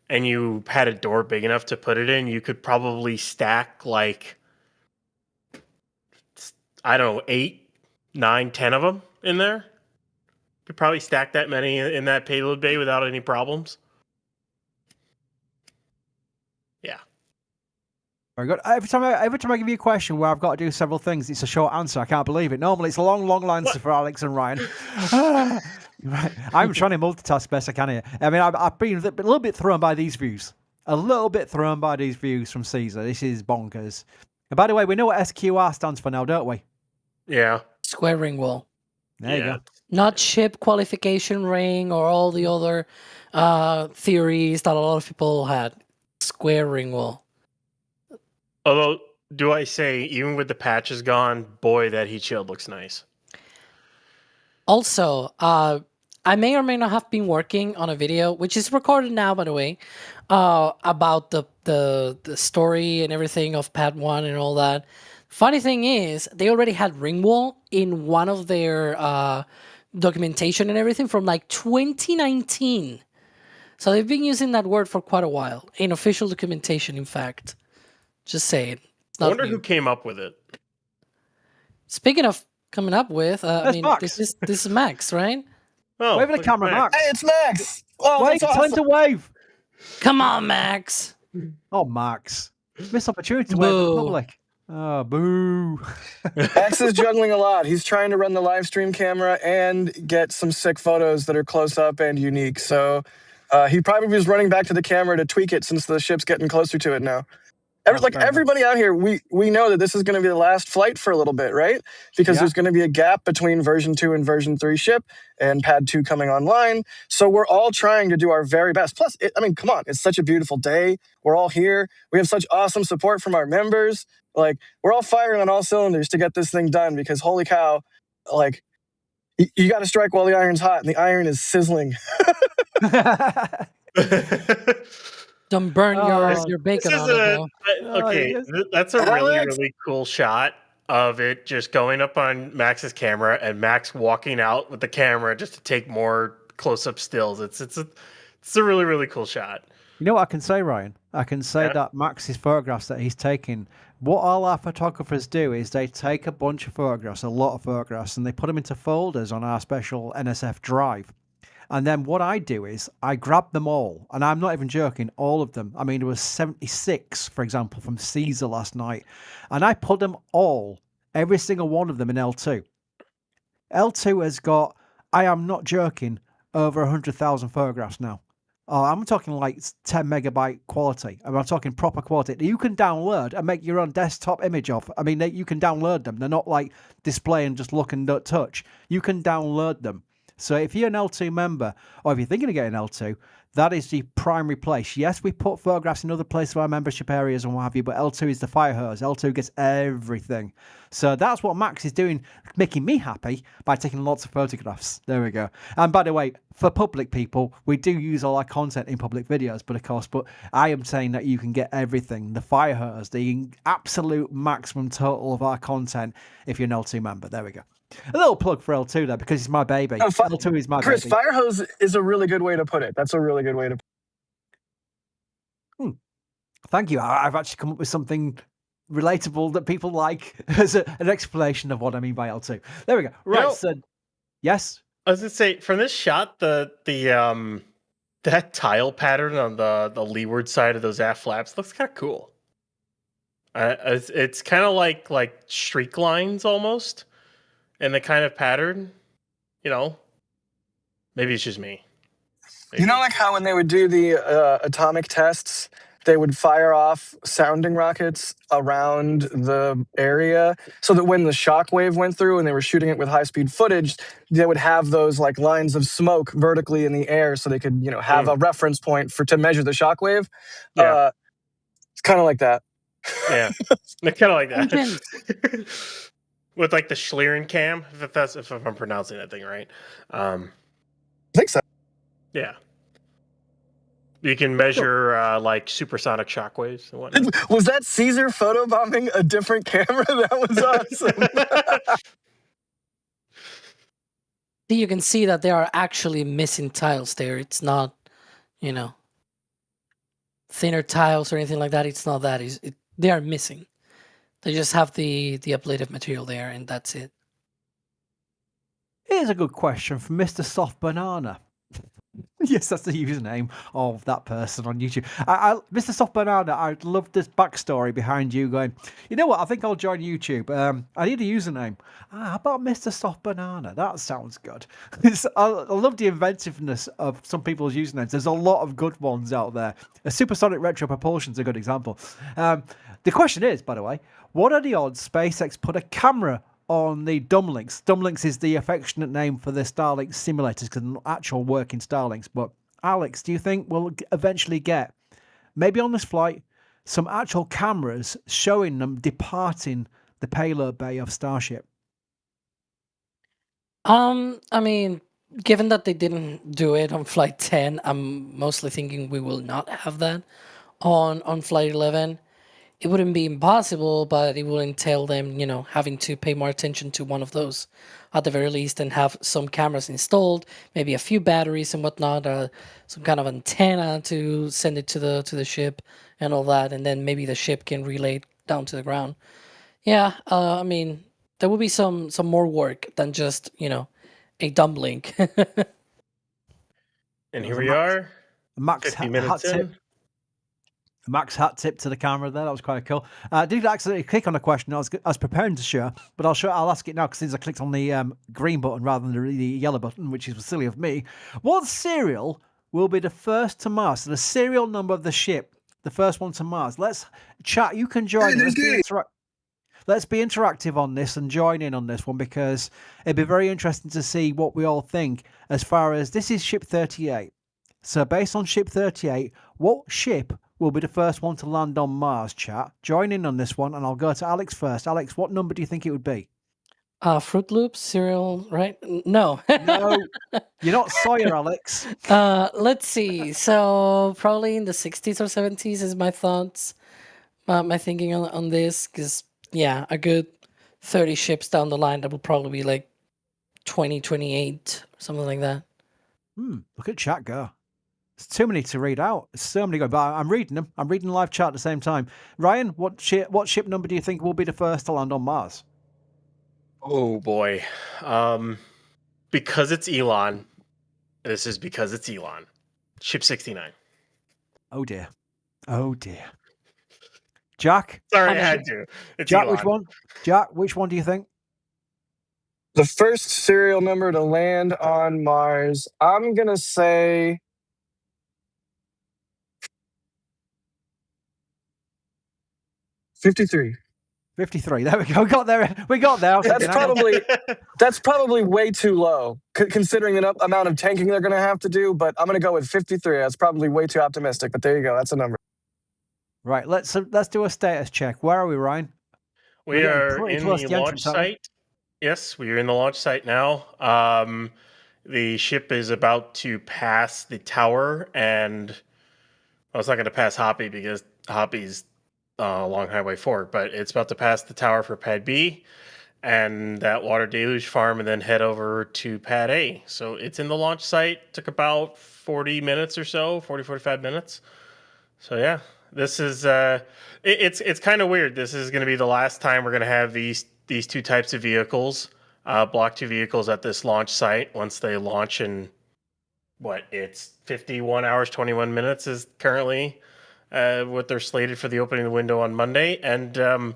and you had a door big enough to put it in, you could probably stack like, I don't know, 8, 9, 10 of them in there. You could probably stack that many in that payload bay without any problems. Yeah. Very good. Every time I give you a question where I've got to do several things, it's a short answer. I can't believe it. Normally, it's a long answer for Alex and Ryan. Right. I'm trying to multitask best I can here. I mean, I've been a little bit thrown by these views. A little bit thrown by these views from Caesar. This is bonkers. And by the way, we know what SQR stands for now, don't we? Yeah. Square ring wall. There you go. Not ship qualification ring or all the other theories that a lot of people had. Square ring wall. Although, do I say, even with the patches gone, boy, that heat shield looks nice. Also, I may or may not have been working on a video, which is recorded now, by the way, about the story and everything of Pad 1 and all that. Funny thing is, they already had ring wall in one of their documentation and everything from like 2019. So they've been using that word for quite a while, in official documentation, in fact. Just saying. I wonder who came up with it. Speaking of coming up with, I mean, Max. this is Max, right? Oh, Wave at the camera, Max. Hey, it's Max. Oh, Wave, that's tell him awesome. to wave. Come on, Max. Oh, Max. Missed opportunity to wave at the public. Oh, boo. Max is juggling a lot. He's trying to run the live stream camera and get some sick photos that are close up and unique. So he probably was running back to the camera to tweak it since the ship's getting closer to it now. Everybody out here, we know that this is going to be the last flight for a little bit, right? Because there's going to be a gap between version 2 and version 3 ship and Pad 2 coming online. So we're all trying to do our very best. Plus, come on, it's such a beautiful day. We're all here. We have such awesome support from our members. Like, we're all firing on all cylinders to get this thing done because holy cow, like, you got to strike while the iron's hot, and the iron is sizzling. Don't burn your bacon on it, though. That's a really cool shot of it just going up on Max's camera and Max walking out with the camera just to take more close-up stills. It's a really, really cool shot. You know what I can say, Ryan? I can say that Max's photographs that he's taking, what all our photographers do is they take a bunch of photographs, a lot of photographs, and they put them into folders on our special NSF drive. And then what I do is I grab them all, and I'm not even joking, all of them. I mean, there was 76, for example, from Caesar last night, and I put them all, every single one of them in L2. L2 has got, I am not joking, over 100,000 photographs now. I'm talking like 10 megabyte quality. I'm talking proper quality that you can download and make your own desktop image of. I mean, you can download them. They're not like display and just look and don't touch. You can download them. So if you're an L2 member, or if you're thinking of getting L2, that is the primary place. Yes, we put photographs in other places of our membership areas and what have you, but L2 is the fire hose. L2 gets everything. So that's what Max is doing, making me happy by taking lots of photographs. There we go. And by the way, for public people, we do use all our content in public videos, but I am saying that you can get everything. The fire hose, the absolute maximum total of our content if you're an L2 member. There we go. A little plug for L2 there because it's my baby. No, L2 is my Chris, baby. fire hose is a really good way to put it. That's a really good way to put it. Thank you. I've actually come up with something relatable that people like as an explanation of what I mean by L2. There we go. Right. So, yes. I was gonna say from this shot, that tile pattern on the leeward side of those aft flaps looks kind of cool. It's kind of like streak lines almost, and the kind of pattern. Maybe it's just me. Maybe. You know, like how when they would do the atomic tests, they would fire off sounding rockets around the area so that when the shock wave went through and they were shooting it with high-speed footage, they would have those like lines of smoke vertically in the air so they could, have a reference point to measure the shock wave. Yeah. It's kind of like that. Yeah, it's kind of like that. With like the Schlieren cam, if I'm pronouncing that thing right. I think so. Yeah. You can measure like supersonic shockwaves and whatnot. Was that Caesar photobombing a different camera? That was awesome. You can see that there are actually missing tiles there. It's not, thinner tiles or anything like that. It's not that. They are missing. They just have the ablative material there, and that's it. Here's a good question from Mr. Soft Banana. Yes, that's the username of that person on YouTube. Mr. Soft Banana, I love this backstory behind you going, you know what, I think I'll join YouTube. I need a username. How about Mr. Soft Banana? That sounds good. I love the inventiveness of some people's usernames. There's a lot of good ones out there. A Supersonic Retro Propulsion's a good example. The question is, by the way, what are the odds SpaceX put a camera on the Dumblinks? Dumblinks is the affectionate name for the Starlink simulators because they're not actual working Starlinks. But Alex, do you think we'll eventually get, maybe on this flight, some actual cameras showing them departing the payload bay of Starship? I mean, given that they didn't do it on flight 10, I'm mostly thinking we will not have that on flight 11. It wouldn't be impossible, but it will entail them, having to pay more attention to one of those at the very least and have some cameras installed, maybe a few batteries and whatnot, some kind of antenna to send it to the ship and all that, and then maybe the ship can relay it down to the ground. Yeah, I mean, there will be some more work than just, a dumb link. And here we are. Max 50 hat minutes tip. in. Max hat tip to the camera there. That was quite cool. Did accidentally click on a question I was preparing to share, but I'll ask it now because since I clicked on the green button rather than the yellow button, which is silly of me. What serial will be the first to Mars? So the serial number of the ship, the first one to Mars. Let's chat. You can join. Let's be interactive on this and join in on this one because it'd be very interesting to see what we all think as far as this is ship 38. So based on ship 38, what ship will be the first one to land on Mars, chat? Join in on this one and I'll go to Alex first. Alex, what number do you think it would be? Fruit Loops, cereal, right? No. No, you're not Sawyer, Alex. Let's see. So probably in the 60s or 70s is my thoughts, my thinking on this, because yeah, a good 30 ships down the line, that will probably be like 2028, something like that. Look at chat go. It's too many to read out. There's so many going, but I'm reading them. I'm reading live chat at the same time. Ryan, what ship number do you think will be the first to land on Mars? Oh boy. Because it's Elon. This is because it's Elon. Ship 69. Oh dear. Oh dear. Jack? Sorry, I had to. It's Jack, Elon. which one? Jack, which one do you think? The first serial number to land on Mars, I'm going to say 53. 53. There we go. We got there. I was That's thinking, that's probably way too low, considering the amount of tanking they're going to have to do. But I'm going to go with 53. That's probably way too optimistic. But there you go. That's a number. Right. Let's do a status check. Where are we, Ryan? We We're are pretty in close the to the launch entrance, aren't we? site. Yes, we are in the launch site now. The ship is about to pass the tower, and well, it's not going to pass Hoppy because Hoppy's along Highway 4, but it's about to pass the tower for Pad B and that water deluge farm and then head over to Pad A. So it's in the launch site. Took about 40 minutes or so, 45 minutes. So yeah, this is it's kind of weird. This is going to be the last time we're going to have these two types of vehicles, Block 2 vehicles at this launch site once they launch in it's 51 hours 21 minutes is currently what they're slated for the opening of the window on Monday. And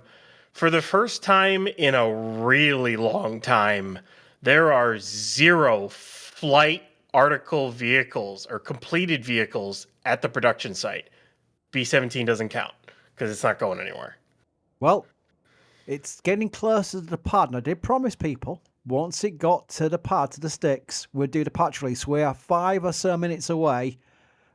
for the first time in a really long time, there are 0 flight article vehicles or completed vehicles at the production site. B-17 doesn't count because it's not going anywhere. Well, it's getting closer to the pad. And I did promise people once it got to the pad, to the sticks, we'd do the patch release. We are 5 or so minutes away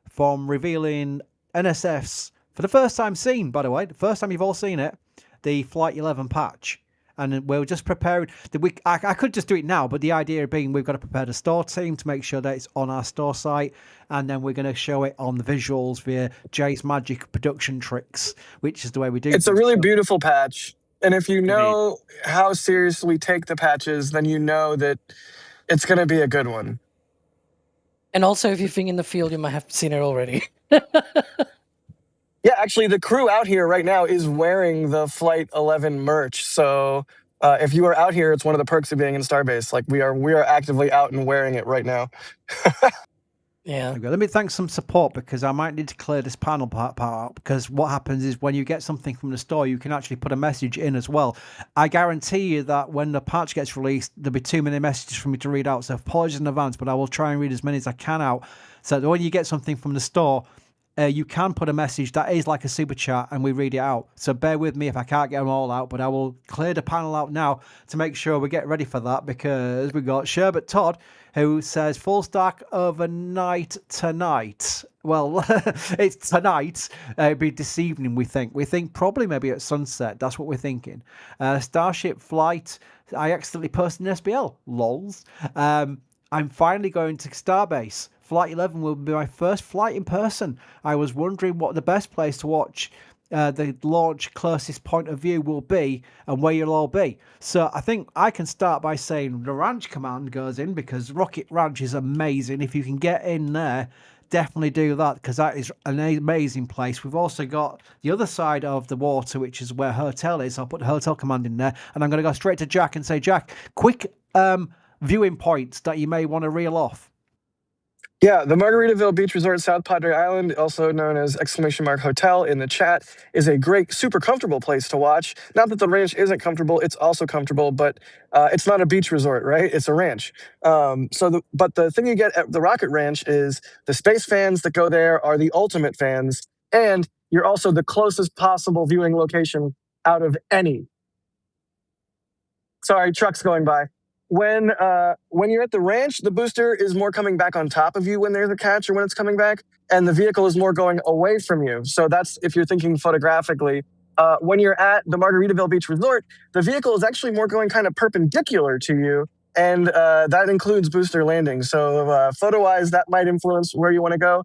from revealing NSF's, for the first time seen, by the way, the first time you've all seen it, the Flight 11 patch. And we're just preparing. I could just do it now, but the idea being we've got to prepare the store team to make sure that it's on our store site, and then we're going to show it on the visuals via Jay's magic production tricks, which is the way we do it. It's a really beautiful patch. And if you know how seriously we take the patches, then you know that it's going to be a good one. And also, if you've been in the field, you might have seen it already. Yeah, actually, the crew out here right now is wearing the Flight 11 merch. So if you are out here, it's one of the perks of being in Starbase. Like we are actively out and wearing it right now. Yeah. Okay, let me thank some support because I might need to clear this panel part out, because what happens is when you get something from the store, you can actually put a message in as well. I guarantee you that when the patch gets released, there'll be too many messages for me to read out. So apologies in advance, but I will try and read as many as I can out. So that when you get something from the store, you can put a message that is like a super chat and we read it out. So bear with me if I can't get them all out, but I will clear the panel out now to make sure we get ready for that, because we've got Sherbet Todd who says full stack overnight tonight. Well, it's tonight. It'll be this evening, we think. We think probably maybe at sunset. That's what we're thinking. Starship flight. I accidentally posted an SBL. Lols. I'm finally going to Starbase. Flight 11 will be my first flight in person. I was wondering what the best place to watch the launch closest point of view will be and where you'll all be. So I think I can start by saying the ranch command goes in, because Rocket Ranch is amazing. If you can get in there, definitely do that, because that is an amazing place. We've also got the other side of the water, which is where hotel is. I'll put the hotel command in there, and I'm going to go straight to Jack and say, Jack, quick viewing points that you may want to reel off. Yeah, the Margaritaville Beach Resort, South Padre Island, also known as !! Hotel in the chat, is a great, super comfortable place to watch. Not that the ranch isn't comfortable, it's also comfortable, but it's not a beach resort, right? It's a ranch. But the thing you get at the Rocket Ranch is the space fans that go there are the ultimate fans, and you're also the closest possible viewing location out of any. Sorry, trucks going by. When you're at the ranch, the booster is more coming back on top of you when there's a catch or when it's coming back, and the vehicle is more going away from you. So that's if you're thinking photographically. When you're at the Margaritaville Beach Resort, the vehicle is actually more going kind of perpendicular to you, and that includes booster landing. So photo-wise, that might influence where you want to go.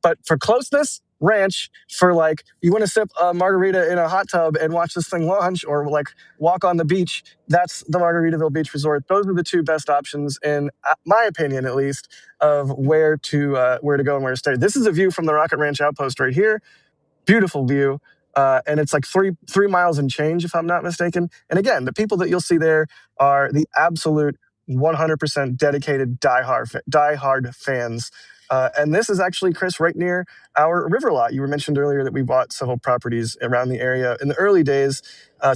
But for closeness, ranch. For like, you want to sip a margarita in a hot tub and watch this thing launch, or like walk on the beach, that's the Margaritaville Beach Resort. Those are the two best options, in my opinion at least, of where to go and where to stay. This is a view from the Rocket Ranch outpost right here. Beautiful view. And it's like 3 miles and change, if I'm not mistaken. And again, the people that you'll see there are the absolute 100% dedicated diehard fans. And this is actually, Chris, right near our river lot. You were mentioned earlier that we bought several properties around the area in the early days.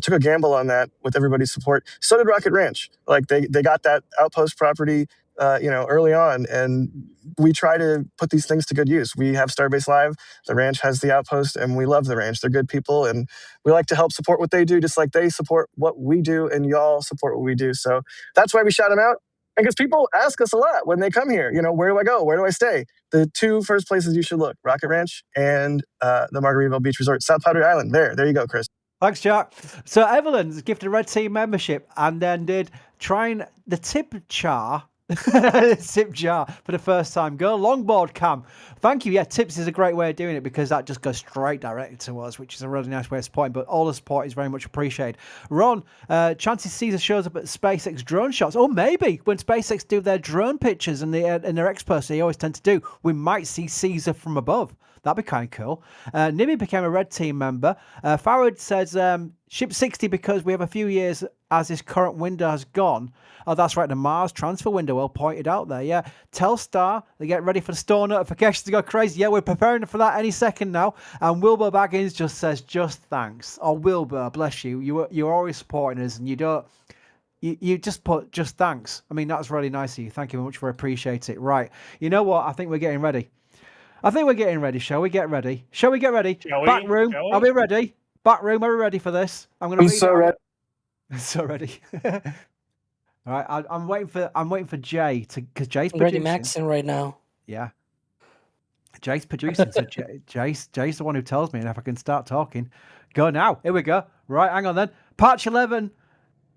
Took a gamble on that with everybody's support. So did Rocket Ranch. Like they got that outpost property early on, and we try to put these things to good use. We have Starbase Live. The ranch has the outpost, and we love the ranch. They're good people, and we like to help support what they do, just like they support what we do, and y'all support what we do. So that's why we shout them out. And because people ask us a lot when they come here, where do I go? Where do I stay? The two first places you should look: Rocket Ranch and the Margaritaville Beach Resort, South Padre Island. There you go, Chris. Thanks, Jack. So Evelyn's gifted a Red Team membership and then did trying the tip jar for the first time. Go longboard cam. Thank you. Yeah, tips is a great way of doing it because that just goes straight direct to us, which is a really nice way of supporting. But all the support is very much appreciated. Ron, chances Caesar shows up at SpaceX drone shots. Oh, maybe when SpaceX do their drone pictures and their experts, they always tend to do, we might see Caesar from above. That'd be kind of cool. Nibby became a Red Team member. Farad says, ship 60 because we have a few years as this current window has gone. Oh, that's right, the Mars transfer window, well pointed out there, yeah. Telstar, they get ready for the store notifications to go crazy. Yeah, we're preparing for that any second now. And Wilbur Baggins just says, just thanks. Oh, Wilbur, bless you. You're always supporting us and you don't... You just put just thanks. I mean, that's really nice of you. Thank you very much for appreciate it. Right. You know what? I think we're getting ready. Shall we get ready? Back room, are we ready? Back room, are we ready for this? I'm so ready. So ready. All right, I'm waiting for Jay because Jay's I'm ready producing. maxing right now. Yeah. Jay's producing, so Jay's the one who tells me if I can start talking. Go now. Here we go. Right, hang on then. Patch 11.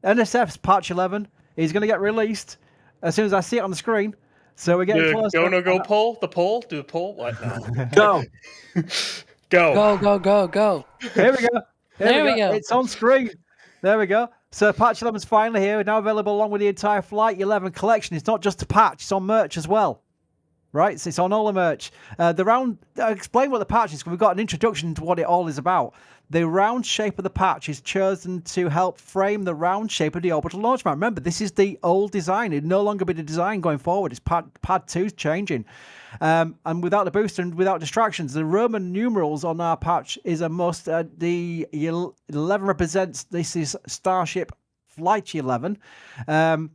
NSF's patch 11 is going to get released as soon as I see it on the screen. So we're getting close. Go poll. The poll. Do the poll. What now? Go. Go. Here we go. There we go. It's on screen. There we go. So patch 11 is finally here. Now available along with the entire Flight 11 collection. It's not just a patch. It's on merch as well. Right? So it's on all the merch. Explain what the patch is. We've got an introduction to what it all is about. The round shape of the patch is chosen to help frame the round shape of the orbital launch mount. Remember, this is the old design. It'll no longer be the design going forward. It's pad 2's changing. And without the booster and without distractions, the Roman numerals on our patch is a must. The 11 represents, this is Starship Flight 11. And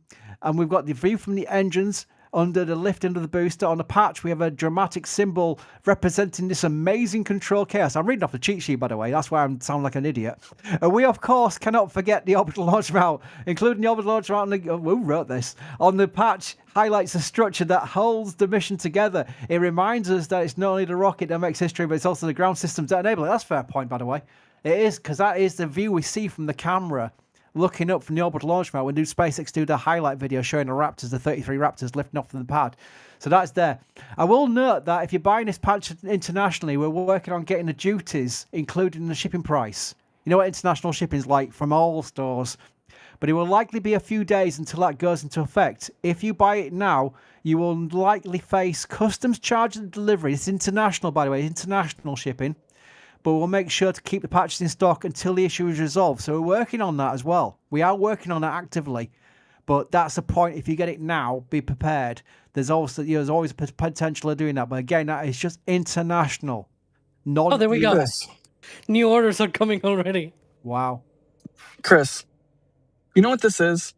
we've got the view from the engines under the lift into the booster. On the patch, we have a dramatic symbol representing this amazing control chaos. I'm reading off the cheat sheet, by the way. That's why I sound like an idiot. We, of course, cannot forget the orbital launch mount, including the orbital launch mount. Who wrote this? On the patch, highlights the structure that holds the mission together. It reminds us that it's not only the rocket that makes history, but it's also the ground systems that enable it. That's a fair point, by the way. It is, because that is the view we see from the camera looking up from the orbital launch mount when SpaceX do the highlight video showing the Raptors, the 33 Raptors lifting off from the pad. So that's there. I will note that if you're buying this patch internationally, we're working on getting the duties included in the shipping price. You know what international shipping is like from all stores. But it will likely be a few days until that goes into effect. If you buy it now, you will likely face customs charges and delivery. It's international, by the way, international shipping. But we'll make sure to keep the patches in stock until the issue is resolved. So we're working on that as well. We are working on that actively. But that's the point. If you get it now, be prepared. There's always a potential of doing that. But again, that is just international. Oh, there we go. Chris. New orders are coming already. Wow. Chris, you know what this is?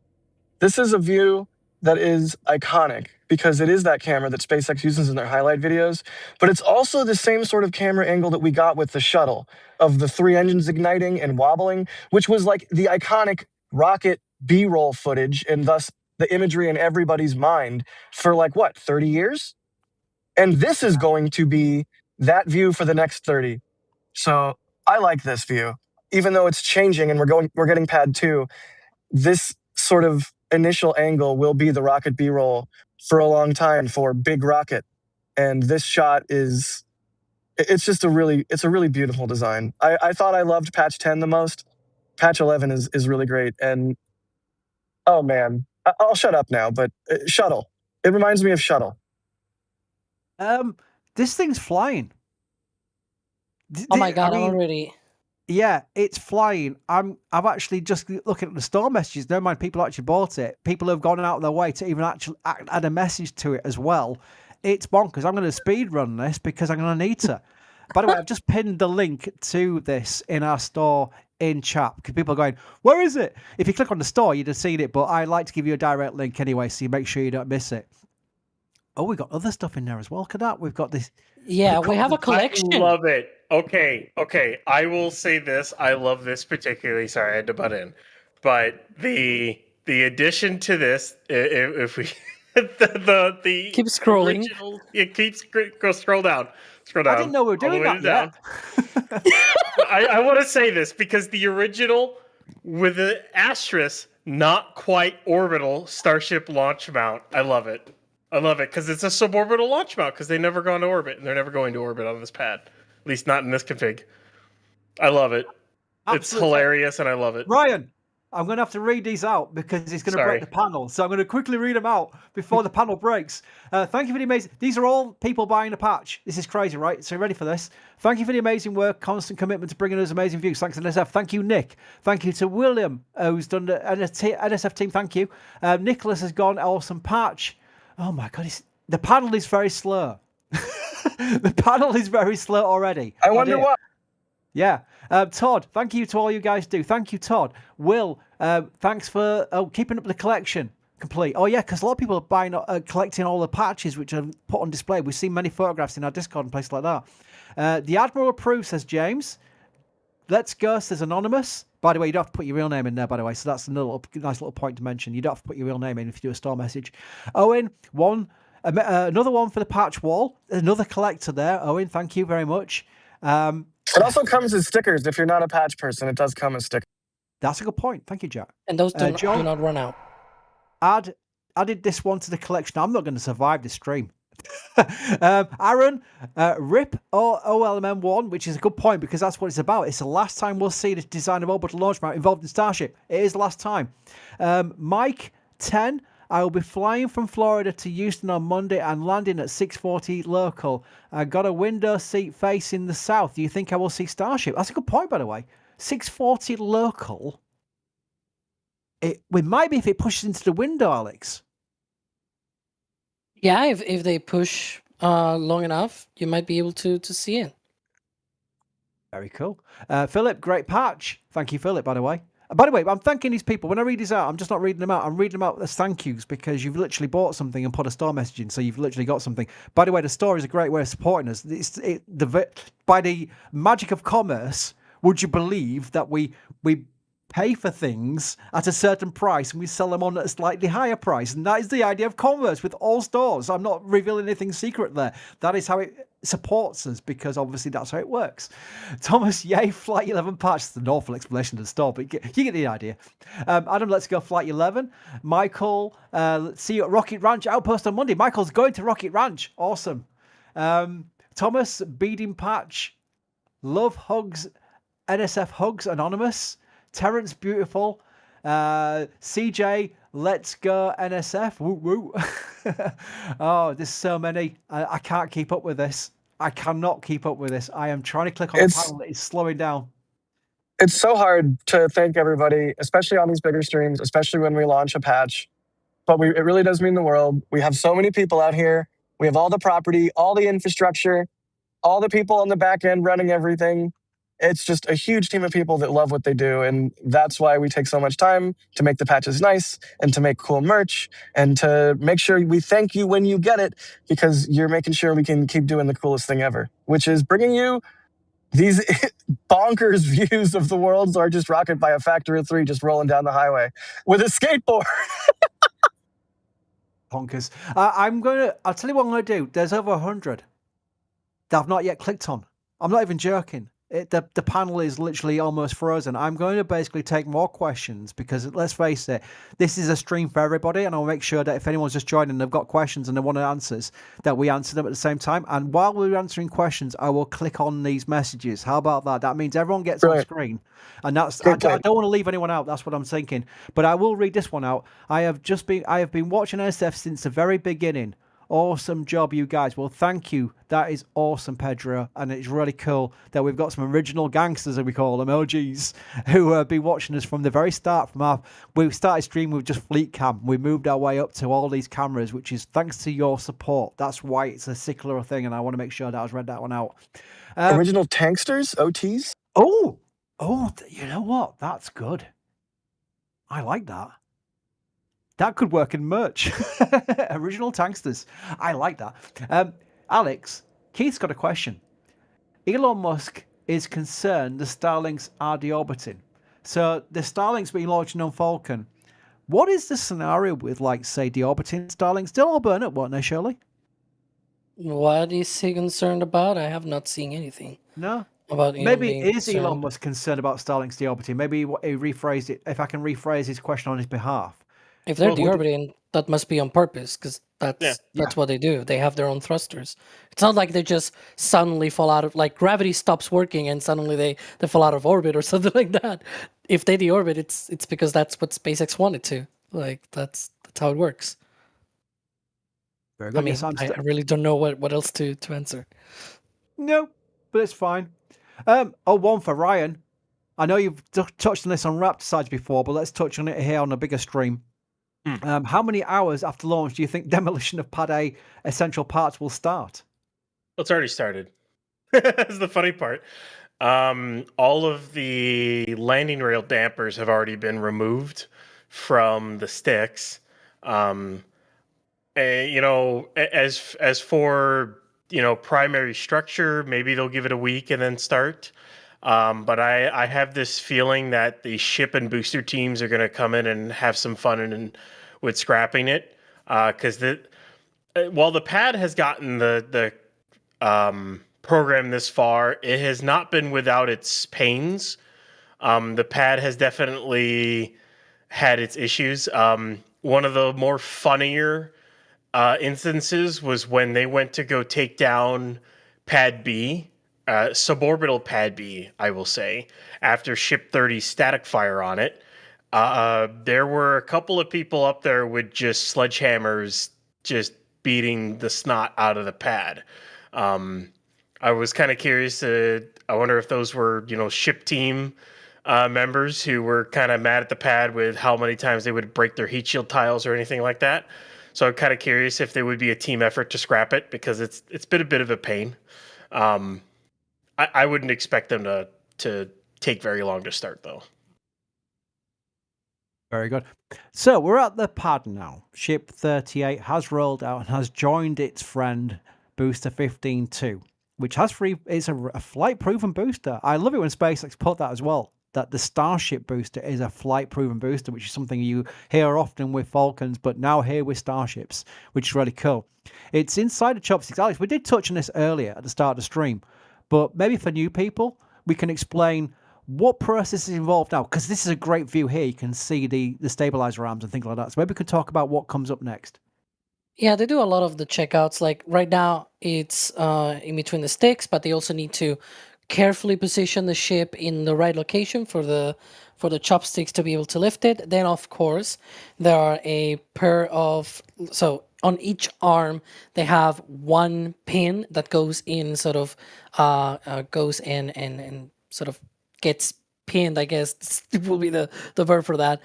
This is a view that is iconic because it is that camera that SpaceX uses in their highlight videos, but it's also the same sort of camera angle that we got with the shuttle of the 3 engines igniting and wobbling, which was like the iconic rocket B-roll footage and thus the imagery in everybody's mind for 30 years? And this is going to be that view for the next 30. So I like this view, even though it's changing and we're getting pad 2. This sort of initial angle will be the rocket B-roll for a long time for Big Rocket. And this shot it's a really beautiful design. I thought I loved patch 10 the most. Patch 11 is really great. And oh man, I'll shut up now, but Shuttle. It reminds me of Shuttle. This thing's flying. Oh my God, I'm already... Yeah, it's flying. I've actually just looking at the store messages. Never mind, people actually bought it. People have gone out of their way to even actually add a message to it as well. It's bonkers. I'm going to speed run this because I'm going to need to. By the way, I've just pinned the link to this in our store in chat because people are going, where is it? If you click on the store, you'd have seen it, but I like to give you a direct link anyway, so you make sure you don't miss it. Oh, we've got other stuff in there as well. Look at that. We've got this. Yeah, we have a collection. I love it. Okay. I will say this. I love this particularly. Sorry, I had to butt in. But the addition to this, if we the Keep scrolling. original, it keeps scroll down. Scroll down. I didn't know we were all the doing way that down. yet. I want to say this because the original with the asterisk, not quite orbital Starship launch mount. I love it. I love it because it's a suborbital launch mount because they've never gone to orbit and they're never going to orbit on this pad. At least not in this config. I love it. It's hilarious and I love it. Ryan, I'm going to have to read these out because it's going to break the panel. So I'm going to quickly read them out before the panel breaks. Thank you for the amazing... These are all people buying a patch. This is crazy, right? So ready for this? Thank you for the amazing work, constant commitment to bringing us amazing views. Thanks to NSF. Thank you, Nick. Thank you to William, who's done the NSF team. Thank you. Nicholas has gone awesome patch. Oh my God, the panel is very slow. The panel is very slow already. I wonder why. Yeah. Todd, thank you to all you guys do. Thank you, Todd. Will, thanks for keeping up the collection complete. Oh, yeah, because a lot of people are buying, collecting all the patches which are put on display. We've seen many photographs in our Discord and places like that. The Admiral approves, says James. Let's go, says Anonymous. By the way, you don't have to put your real name in there, by the way, so that's another nice little point to mention. You don't have to put your real name in if you do a store message. Owen, another one for the patch wall. Another collector there. Owen, thank you very much. It also comes as stickers. If you're not a patch person, it does come as stickers. That's a good point. Thank you, Jack. And those do not run out. Added this one to the collection. I'm not going to survive this stream. Aaron, RIP OLMM1, which is a good point because that's what it's about. It's the last time we'll see the design of orbital launch mount involved in Starship. It is the last time. Mike 10, I will be flying from Florida to Houston on Monday and landing at 6:40 local. I got a window seat facing the south. Do you think I will see Starship? That's a good point, by the way. 6:40 local. We might be if it pushes into the window, Alex. Yeah, if they push long enough, you might be able to see it. Very cool. Philip, great patch. Thank you, Philip, by the way. By the way, I'm thanking these people. When I read these out, I'm just not reading them out. I'm reading them out as thank yous because you've literally bought something and put a store message in, so you've literally got something. By the way, the store is a great way of supporting us. By the magic of commerce, would you believe that we pay for things at a certain price and we sell them on at a slightly higher price? And that is the idea of commerce with all stores. I'm not revealing anything secret there. That is how it supports us because obviously that's how it works. Thomas, yay, Flight 11 patch. It's an awful explanation to the store, but you get the idea. Adam, let's go Flight 11. Michael, see you at Rocket Ranch Outpost on Monday. Michael's going to Rocket Ranch. Awesome. Thomas, beading patch. Love hugs. NSF hugs. Anonymous. Terrence, beautiful. CJ, let's go NSF. Woo woo. Oh, there's so many. I can't keep up with this. I cannot keep up with this. I am trying to click on the panel. It's slowing down. It's so hard to thank everybody, especially on these bigger streams, especially when we launch a patch. But it really does mean the world. We have so many people out here. We have all the property, all the infrastructure, all the people on the back end running everything. It's just a huge team of people that love what they do. And that's why we take so much time to make the patches nice and to make cool merch and to make sure we thank you when you get it because you're making sure we can keep doing the coolest thing ever, which is bringing you these bonkers views of the world's largest rocket by a factor of 3 just rolling down the highway with a skateboard. Bonkers. I'll tell you what I'm going to do. There's over 100 that I've not yet clicked on. I'm not even joking. The panel is literally almost frozen. I'm going to basically take more questions because let's face it, this is a stream for everybody, and I'll make sure that if anyone's just joining and they've got questions and they want answers, that we answer them at the same time. And while we're answering questions, I will click on these messages. How about that? That means everyone gets on screen, and that's I don't want to leave anyone out. That's what I'm thinking. But I will read this one out. I have been watching NSF since the very beginning. Awesome job, you guys. Well, thank you. That is awesome, Pedro. And it's really cool that we've got some original gangsters, as we call them, OGs, who have been watching us from the very start. We started streaming with just Fleet Cam. We moved our way up to all these cameras, which is thanks to your support. That's why it's a secular thing, and I want to make sure that I read that one out. Original tanksters, OTs? Oh, Oh, you know what? That's good. I like that. That could work in merch. Original tanksters. I like that. Alex, Keith's got a question. Elon Musk is concerned the Starlinks are deorbiting. So the Starlinks being launched on Falcon. What is the scenario with, like, say, deorbiting Starlinks? They'll all burn up, won't they, surely? What is he concerned about? I have not seen anything No? about Elon Maybe being is Elon concerned. Musk concerned about Starlinks deorbiting? Maybe he rephrased it, if I can rephrase his question on his behalf. If they're Well, deorbiting, that must be on purpose, because Yeah. that's what they do. They have their own thrusters. It's not like they just suddenly fall out of, like, gravity stops working and suddenly they fall out of orbit or something like that. If they deorbit, it's because that's what SpaceX wanted to. Like, that's how it works. Very I good. mean, Yes, I'm I really don't know what else to answer. No, but it's fine. One for Ryan. I know you've touched on this on Raptor sides before, but let's touch on it here on a bigger stream. How many hours after launch do you think demolition of Pad A essential parts will start? It's already started. That's the funny part. All of the landing rail dampers have already been removed from the sticks. You know, as for, you know, primary structure, maybe they'll give it a week and then start. But I have this feeling that the ship and booster teams are going to come in and have some fun and with scrapping it, because while the pad has gotten the program this far, it has not been without its pains. The pad has definitely had its issues. One of the more funnier instances was when they went to go take down Pad B, suborbital Pad B, I will say, after Ship 30's static fire on it. There were a couple of people up there with just sledgehammers just beating the snot out of the pad. I was kind of curious. I wonder if those were, you know, ship team members who were kind of mad at the pad with how many times they would break their heat shield tiles or anything like that. So I'm kind of curious if there would be a team effort to scrap it, because it's been a bit of a pain. I wouldn't expect them to take very long to start, though. Very good. So we're at the pad now. Ship 38 has rolled out and has joined its friend Booster 15-2, which has it's a flight-proven booster. I love it when SpaceX put that as well, that the Starship booster is a flight-proven booster, which is something you hear often with Falcons, but now here with Starships, which is really cool. It's inside the chopsticks. Alex, we did touch on this earlier at the start of the stream, but maybe for new people, we can explain what process is involved now, because this is a great view here. You can see the stabilizer arms and things like that. So maybe we could talk about what comes up next. Yeah, they do a lot of the checkouts. Like right now, it's in between the sticks, but they also need to carefully position the ship in the right location for the chopsticks to be able to lift it. Then, of course, there are a pair of, so on each arm they have one pin that goes in, sort of goes in and sort of gets pinned, I guess will be the verb for that,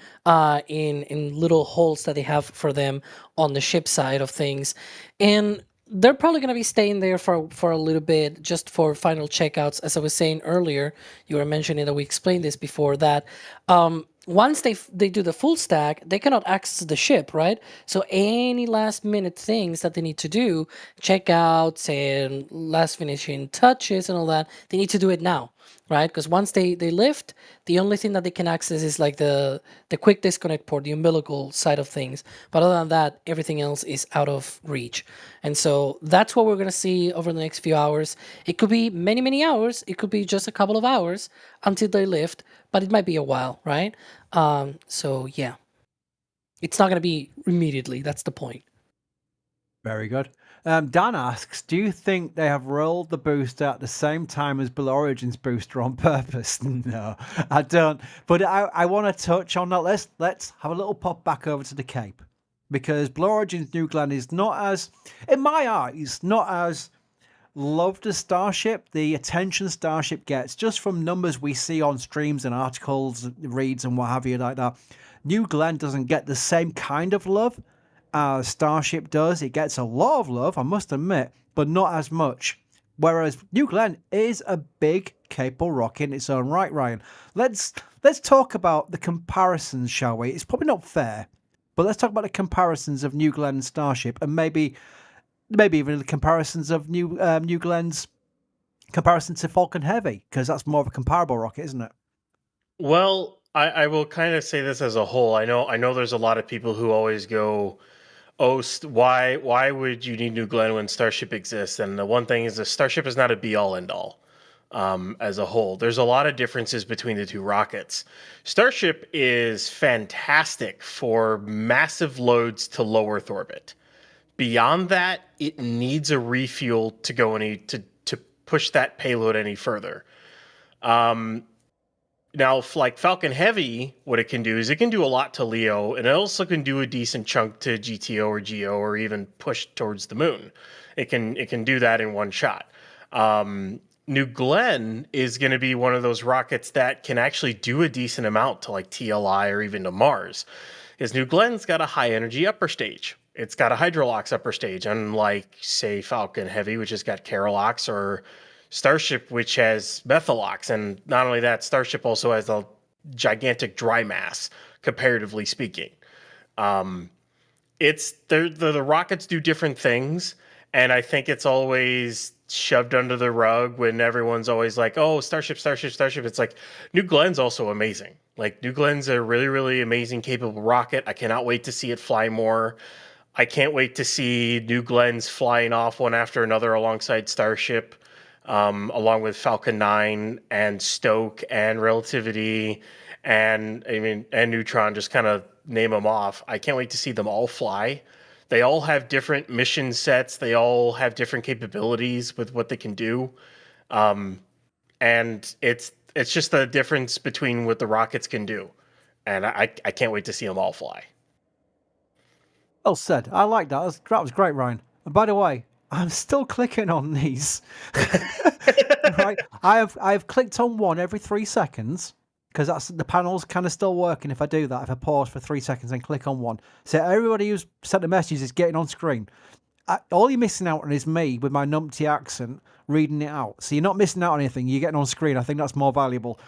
in little holes that they have for them on the ship side of things. And they're probably going to be staying there for a little bit, just for final checkouts. As I was saying earlier, you were mentioning that we explained this before, that once they do the full stack, they cannot access the ship, right? So any last minute things that they need to do, checkouts and last finishing touches and all that, they need to do it now, right? Because once they lift, the only thing that they can access is like the quick disconnect port, the umbilical side of things. But other than that, everything else is out of reach. And so that's what we're going to see over the next few hours. It could be many, many hours. It could be just a couple of hours until they lift, but it might be a while, right? So yeah, it's not going to be immediately. That's the point. Very good. Dan asks, do you think they have rolled the booster at the same time as Blue Origin's booster on purpose? No, I don't. But I want to touch on that. Let's have a little pop back over to the Cape, because Blue Origin's New Glenn is not as, in my eyes, not as loved as Starship. The attention Starship gets, just from numbers we see on streams and articles, reads and what have you like that, New Glenn doesn't get the same kind of love as Starship does. It gets a lot of love, I must admit, but not as much. Whereas New Glenn is a big, capable rocket in its own right, Ryan. Let's talk about the comparisons, shall we? It's probably not fair, but let's talk about the comparisons of New Glenn and Starship, and maybe even the comparisons of New Glenn's comparison to Falcon Heavy, because that's more of a comparable rocket, isn't it? Well, I will kind of say this as a whole. I know there's a lot of people who always go, "Oh, why would you need New Glenn when Starship exists?" And the one thing is, the Starship is not a be all end all. As a whole, there's a lot of differences between the two rockets. Starship is fantastic for massive loads to low Earth orbit. Beyond that, it needs a refuel to go to push that payload any further. Now, like Falcon Heavy, what it can do is it can do a lot to LEO, and it also can do a decent chunk to GTO or GEO, or even push towards the moon. It can do that in one shot. New Glenn is going to be one of those rockets that can actually do a decent amount to like TLI or even to Mars. Because New Glenn's got a high energy upper stage. It's got a hydrolox upper stage, unlike, say, Falcon Heavy, which has got Carolox, or Starship, which has Methalox. And not only that, Starship also has a gigantic dry mass, comparatively speaking. The rockets do different things, and I think it's always shoved under the rug when everyone's always like, "Oh, Starship, Starship, Starship." It's like, New Glenn's also amazing. Like, New Glenn's a really, really amazing, capable rocket. I cannot wait to see it fly more. I can't wait to see New Glenn's flying off one after another alongside Starship, along with Falcon 9 and Stoke and Relativity and Neutron, just kind of name them off. I can't wait to see them all fly. They all have different mission sets. They all have different capabilities with what they can do. And it's just the difference between what the rockets can do. And I can't wait to see them all fly. Well said. I like that. That was great, Ryan. And by the way, I'm still clicking on these. Right, I've clicked on one every 3 seconds, because the panel's kind of still working if I do that. If I pause for 3 seconds and click on one, so everybody who's sent the messages is getting on screen. All you're missing out on is me with my numpty accent reading it out. So you're not missing out on anything. You're getting on screen. I think that's more valuable.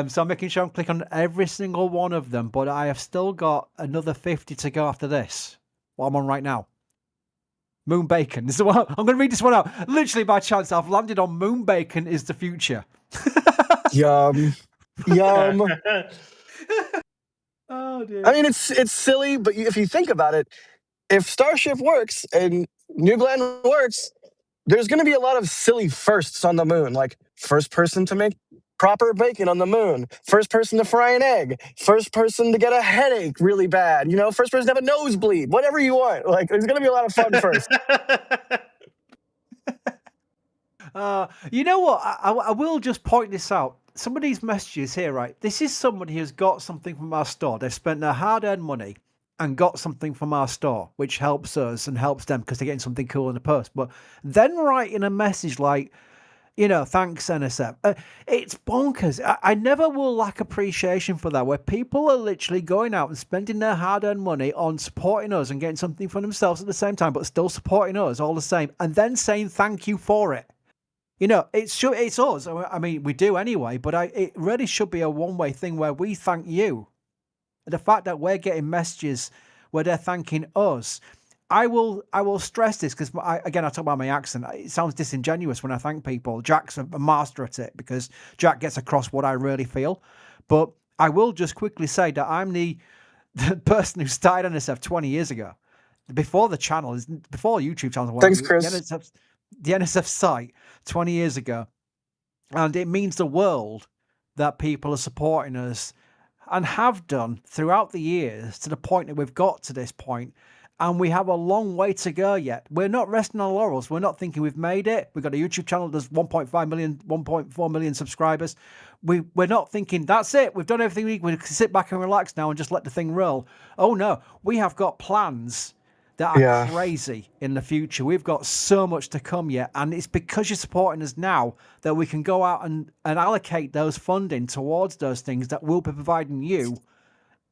So I'm making sure I'm clicking on every single one of them. But I have still got another 50 to go after this. What I'm on right now. Moon Bacon. This is what I'm going to read this one out. Literally by chance, I've landed on Moon Bacon is the future. Yum. Yum. Oh dear. I mean, it's silly, but if you think about it, if Starship works and New Glenn works, there's going to be a lot of silly firsts on the moon, like first person to make proper bacon on the moon, first person to fry an egg, first person to get a headache really bad, first person to have a nosebleed, whatever you want. Like, there's going to be a lot of fun first. You know what? I will just point this out. Some of these messages here, right? This is somebody who's got something from our store. They've spent their hard-earned money and got something from our store, which helps us and helps them because they're getting something cool in the post. But then writing a message like, thanks, NSF. It's bonkers. I never will lack appreciation for that, where people are literally going out and spending their hard-earned money on supporting us and getting something for themselves at the same time, but still supporting us all the same, and then saying thank you for it. It's us. I mean, we do anyway, but it really should be a one-way thing where we thank you. The fact that we're getting messages where they're thanking us. I will stress this because, again, I talk about my accent. It sounds disingenuous when I thank people. Jack's a master at it because Jack gets across what I really feel. But I will just quickly say that I'm the person who started NSF 20 years ago. Before the YouTube channel. Thanks, Chris. The NSF site 20 years ago. And it means the world that people are supporting us and have done throughout the years to the point that we've got to this point. And we have a long way to go yet. We're not resting on laurels. We're not thinking we've made it. We've got a YouTube channel that does 1.4 million subscribers. We're not thinking, that's it. We've done everything. We can sit back and relax now and just let the thing roll. Oh, no. We have got plans that are crazy in the future. We've got so much to come yet. And it's because you're supporting us now that we can go out and allocate those funding towards those things that we'll be providing you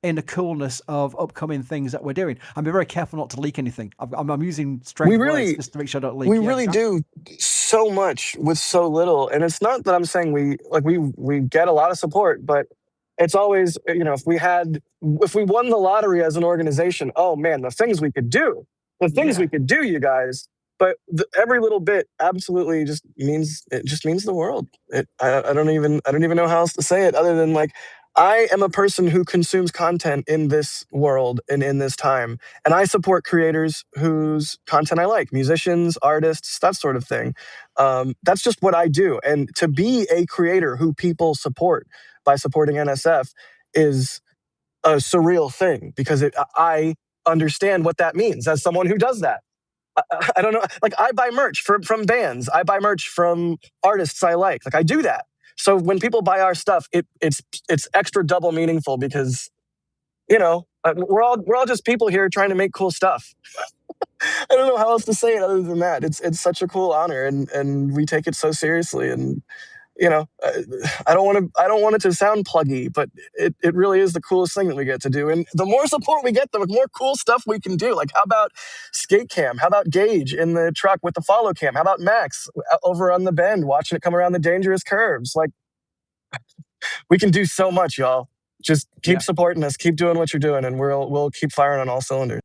in the coolness of upcoming things that we're doing. I'm being very careful not to leak anything. I'm using strength words just to make sure I don't leak. We really do so much with so little, and it's not that I'm saying we get a lot of support, but it's always, if we won the lottery as an organization, oh man, the things we could do, we could do, you guys. But every little bit absolutely just means the world. I don't even know how else to say it other than like, I am a person who consumes content in this world and in this time, and I support creators whose content I like, musicians, artists, that sort of thing. That's just what I do, and to be a creator who people support by supporting NSF is a surreal thing because I understand what that means as someone who does that. I don't know. Like, I buy merch from bands. I buy merch from artists I like. Like, I do that. So when people buy our stuff, it's extra double meaningful because, we're all just people here trying to make cool stuff. I don't know how else to say it other than that. It's such a cool honor, and we take it so seriously. And I don't want it to sound pluggy, but it really is the coolest thing that we get to do. And the more support we get, the more cool stuff we can do. Like, how about skate cam? How about Gage in the truck with the follow cam? How about Max over on the bend watching it come around the dangerous curves? Like, we can do so much, y'all. Just keep supporting us, keep doing what you're doing, and we'll keep firing on all cylinders.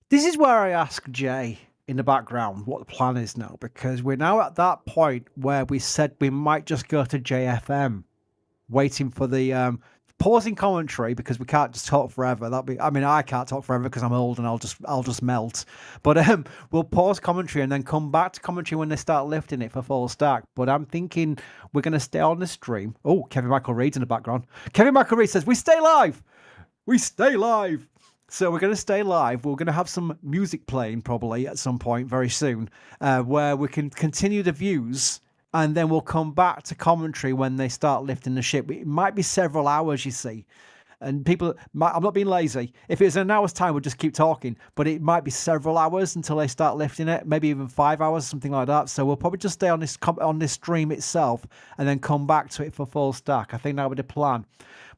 This is where I ask Jay in the background what the plan is now, because we're now at that point where we said we might just go to JFM, waiting for the pausing commentary because we can't just talk forever. I can't talk forever because I'm old and I'll just melt. But we'll pause commentary and then come back to commentary when they start lifting it for full stack. But I'm thinking we're going to stay on the stream. Oh, Kevin Michael Reed's in the background. Kevin Michael Reed says, "We stay live. We stay live." So we're going to stay live. We're going to have some music playing probably at some point very soon, where we can continue the views, and then we'll come back to commentary when they start lifting the ship. It might be several hours, you see. And I'm not being lazy. If it's an hour's time, we'll just keep talking. But it might be several hours until they start lifting it, maybe even 5 hours, something like that. So we'll probably just stay on this stream itself and then come back to it for full stack. I think that would be the plan.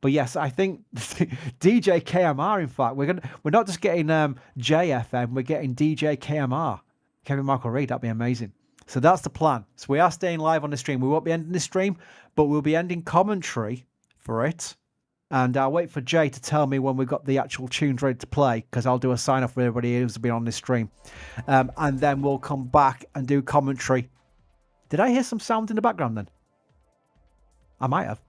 But yes, I think DJ KMR, in fact, we're not just getting JFM, we're getting DJ KMR. Kevin Michael Reed, that'd be amazing. So that's the plan. So we are staying live on the stream. We won't be ending the stream, but we'll be ending commentary for it. And I'll wait for Jay to tell me when we've got the actual tunes ready to play, because I'll do a sign off for everybody who's been on this stream. And then we'll come back and do commentary. Did I hear some sound in the background then? I might have.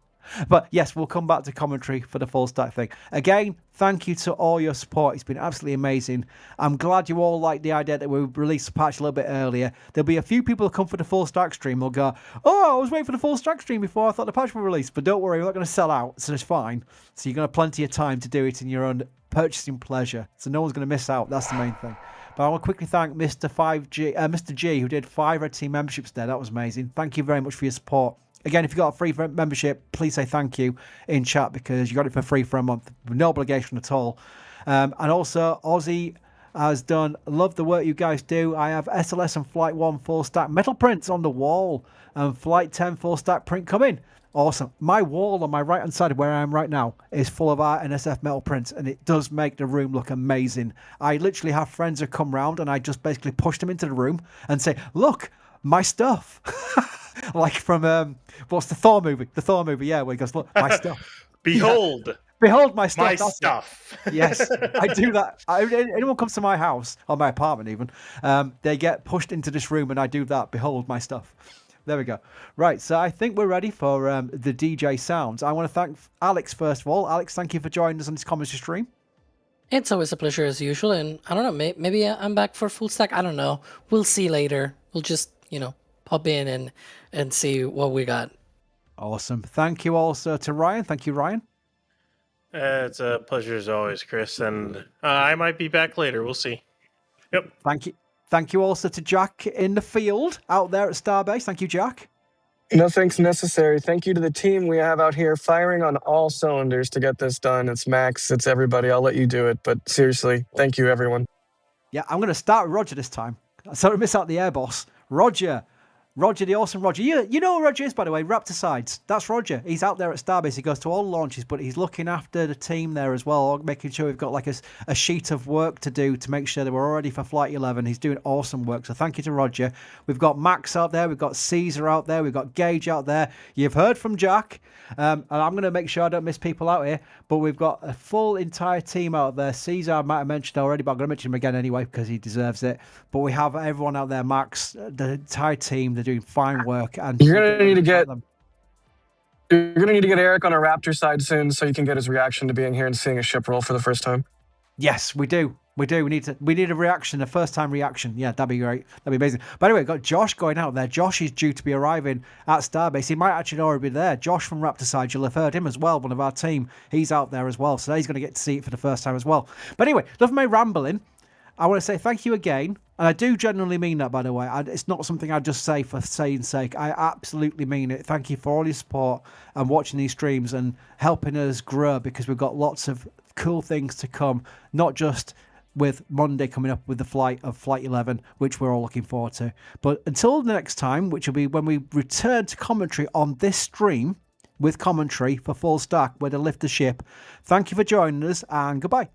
But yes, we'll come back to commentary for the full stack thing. Again, thank you to all your support. It's been absolutely amazing. I'm glad you all like the idea that we released the patch a little bit earlier. There'll be a few people who come for the full stack stream will go, "Oh, I was waiting for the full stack stream before I thought the patch was released." But don't worry, we're not going to sell out, so it's fine. So you're going to have plenty of time to do it in your own purchasing pleasure. So no one's going to miss out. That's the main thing. But I want to quickly thank Mr. G, who did 5 Red Team memberships there. That was amazing. Thank you very much for your support. Again, if you got a free membership, please say thank you in chat, because you got it for free for a month with no obligation at all. And also, Aussie has done, love the work you guys do. I have SLS and Flight 1 full stack metal prints on the wall, and Flight 10 full stack print coming. Awesome. My wall on my right hand side where I am right now is full of our NSF metal prints, and it does make the room look amazing. I literally have friends who come round and I just basically push them into the room and say, "Look, my stuff." Like from what's the Thor movie? The Thor movie, yeah, where he goes, "Look, my stuff." Behold. Yeah. Behold my stuff. My stuff. Yes, I do that. Anyone comes to my house, or my apartment even, they get pushed into this room and I do that. Behold my stuff. There we go. Right, so I think we're ready for the DJ sounds. I want to thank Alex first of all. Alex, thank you for joining us on this commentary stream. It's always a pleasure as usual, and I don't know, maybe I'm back for full stack. I don't know. We'll see later. We'll just, pop in and see what we got. Awesome. Thank you also to Ryan. Thank you, Ryan. It's a pleasure as always, Chris, and I might be back later. We'll see. Yep. Thank you. Thank you also to Jack in the field out there at Starbase. Thank you, Jack. No thanks necessary. Thank you to the team we have out here firing on all cylinders to get this done. It's Max, it's everybody. I'll let you do it, but seriously, thank you, everyone. Yeah, I'm going to start with Roger this time. I sort of miss out the air boss. Roger, Roger, the awesome Roger. You know who Roger is, by the way, Raptor Sides. That's Roger. He's out there at Starbase. He goes to all the launches, but he's looking after the team there as well, making sure we've got like a sheet of work to do to make sure that we're all ready for Flight 11. He's doing awesome work, so thank you to Roger. We've got Max out there. We've got Caesar out there. We've got Gage out there. You've heard from Jack. And I'm going to make sure I don't miss people out here, but we've got a full entire team out there. Caesar I might have mentioned already, but I'm going to mention him again anyway because he deserves it. But we have everyone out there, Max, the entire team. They're doing fine work. And You're going to need to get Eric on a Raptor side soon so you can get his reaction to being here and seeing a ship roll for the first time. Yes, we do. We need a reaction, a first-time reaction. Yeah, that'd be great. That'd be amazing. By the way, we've got Josh going out there. Josh is due to be arriving at Starbase. He might actually already be there. Josh from Raptor Side, you'll have heard him as well, one of our team. He's out there as well, so he's going to get to see it for the first time as well. But anyway, enough of my rambling. I want to say thank you again, and I do genuinely mean that, by the way. It's not something I just say for saying sake. I absolutely mean it. Thank you for all your support and watching these streams and helping us grow, because we've got lots of cool things to come, not just with Monday coming up with the flight of Flight 11, which we're all looking forward to. But until the next time, which will be when we return to commentary on this stream with commentary for Full Stack, where they lift the ship. Thank you for joining us, and goodbye.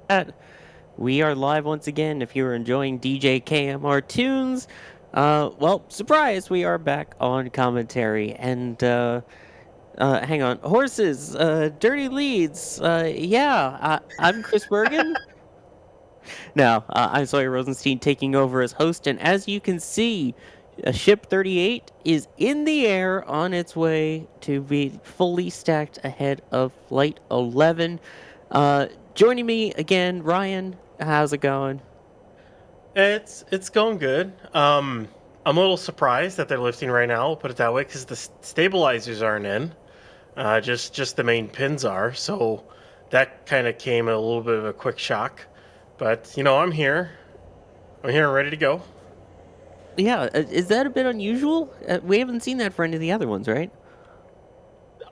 that. We are live once again. If you're enjoying DJ KMR tunes, well, surprise, we are back on commentary. And hang on, horses, dirty leads. I'm Chris Bergen. No, I'm Sawyer Rosenstein taking over as host. And as you can see, Ship 38 is in the air on its way to be fully stacked ahead of Flight 11. Joining me again, Ryan. How's it going? It's going good. I'm a little surprised that they're lifting right now. I'll put it that way, because the stabilizers aren't in. Just the main pins are. So that kind of came a little bit of a quick shock. But I'm here. I'm here and ready to go. Yeah, is that a bit unusual? We haven't seen that for any of the other ones, right?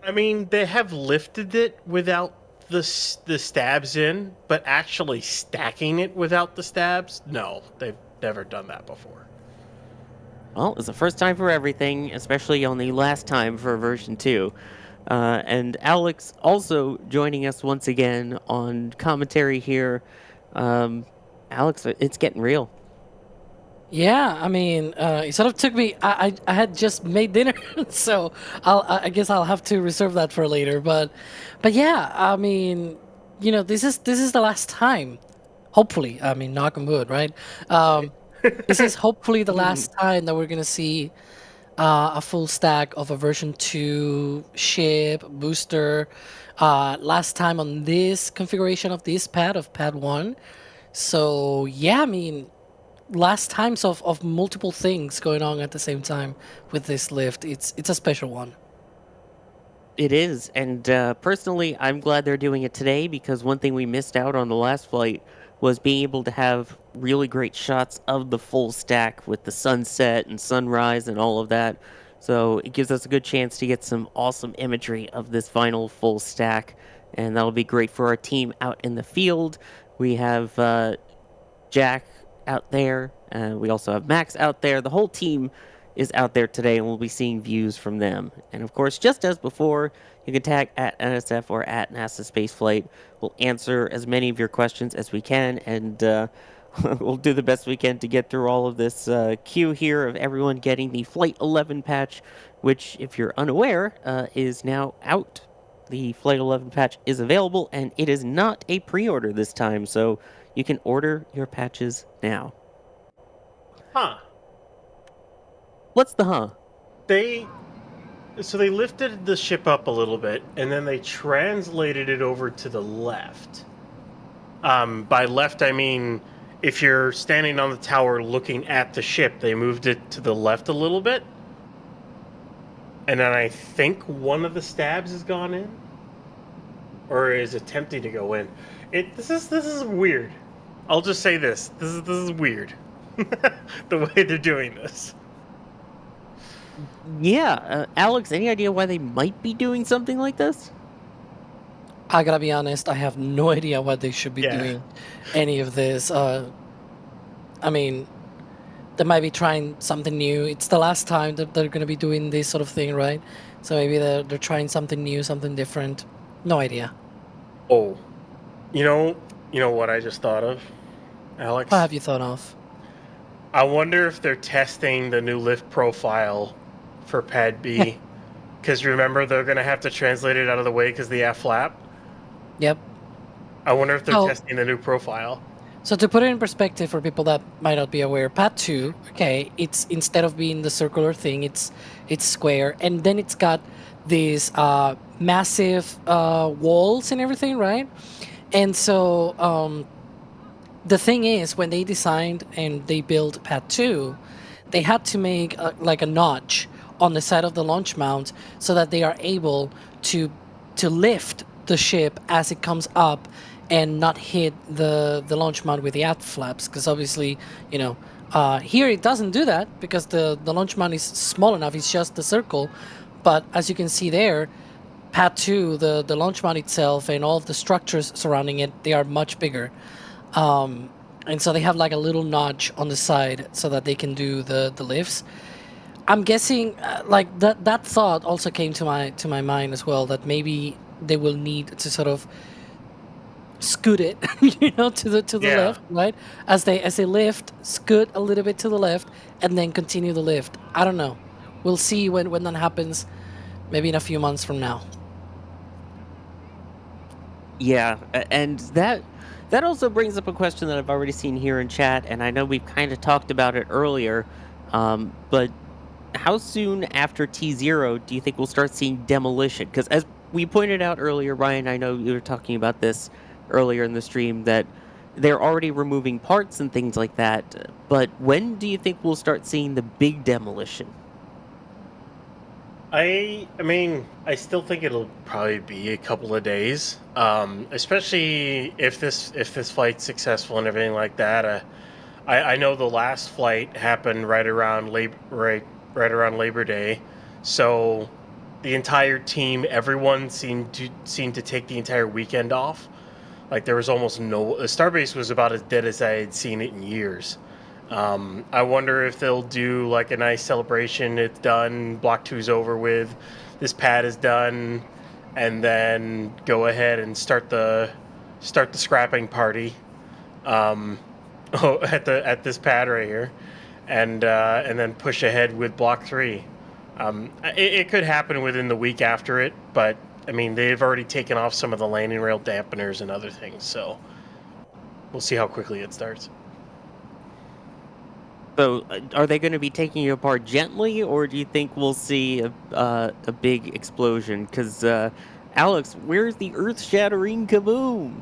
I mean, they have lifted it without the stabs in, but actually stacking it without the stabs, no, they've never done that before. Well, it's the first time for everything, especially on the last time for version 2. And Alex also joining us once again on commentary here. Alex, it's getting real. Yeah, I mean, it sort of took me. I had just made dinner, so I guess I'll have to reserve that for later. But yeah, I mean, this is the last time. Hopefully, I mean, knock on wood, right? This is hopefully the last time that we're gonna see a full stack of a version 2 ship booster. Last time on this configuration of this pad, of pad 1. So yeah, I mean, last times of multiple things going on at the same time with this lift. It's a special one. It is, and personally, I'm glad they're doing it today, because one thing we missed out on the last flight was being able to have really great shots of the full stack with the sunset and sunrise and all of that. So it gives us a good chance to get some awesome imagery of this final full stack, and that'll be great for our team out in the field. We have Jack out there, we also have Max out there. The whole team is out there today, and we'll be seeing views from them. And of course, just as before, you can tag at NSF or at NASASpaceflight. We'll answer as many of your questions as we can, and we'll do the best we can to get through all of this queue here of everyone getting the Flight 11 patch, which, if you're unaware, is now out. The Flight 11 patch is available, and it is not a pre-order this time, so you can order your patches now. Huh. What's the huh? They lifted the ship up a little bit, and then they translated it over to the left. By left, I mean, if you're standing on the tower looking at the ship, they moved it to the left a little bit. And then I think one of the stabs has gone in, or is attempting to go in. This is weird. I'll just say this. This is weird. The way they're doing this. Yeah, Alex, any idea why they might be doing something like this? I gotta be honest, I have no idea why they should be doing any of this. I mean, they might be trying something new. It's the last time that they're gonna be doing this sort of thing, right? So maybe they're trying something new, something different. No idea. Oh, you know what I just thought of, Alex? What have you thought of? I wonder if they're testing the new lift profile for Pad B. Because remember, they're going to have to translate it out of the way because of the F flap. Yep. I wonder if they're testing the new profile. So to put it in perspective for people that might not be aware, Pad 2, okay, it's instead of being the circular thing, it's square, and then it's got these massive walls and everything, right? And so the thing is, when they designed and they built Pad 2, they had to make like a notch on the side of the launch mount so that they are able to lift the ship as it comes up and not hit the launch mount with the aft flaps, because obviously, here it doesn't do that because the launch mount is small enough. It's just the circle. But as you can see there, Pad 2, the launch mount itself and all of the structures surrounding it, they are much bigger. And so they have like a little notch on the side so that they can do the lifts. I'm guessing like that thought also came to my mind as well, that maybe they will need to sort of scoot it, to the Yeah. left, right? As they lift, scoot a little bit to the left, and then continue the lift. I don't know. We'll see when that happens. Maybe in a few months from now. Yeah, and that also brings up a question that I've already seen here in chat, and I know we've kind of talked about it earlier, but how soon after T0 do you think we'll start seeing demolition? Because as we pointed out earlier, Ryan, I know you were talking about this earlier in the stream, that they're already removing parts and things like that, but when do you think we'll start seeing the big demolition? I mean, I still think it'll probably be a couple of days, especially if this flight's successful and everything like that. I know the last flight happened right around Labor Day, so the entire team, everyone seemed to take the entire weekend off. Like there was almost no. Starbase was about as dead as I had seen it in years. I wonder if they'll do like a nice celebration. It's done. Block 2's over with. This pad is done, and then go ahead and start the scrapping party. At this pad right here, and then push ahead with Block 3. It could happen within the week after it, but I mean they've already taken off some of the landing rail dampeners and other things, so we'll see how quickly it starts. So, are they going to be taking it apart gently, or do you think we'll see a big explosion? Because, Alex, where's the earth-shattering kaboom?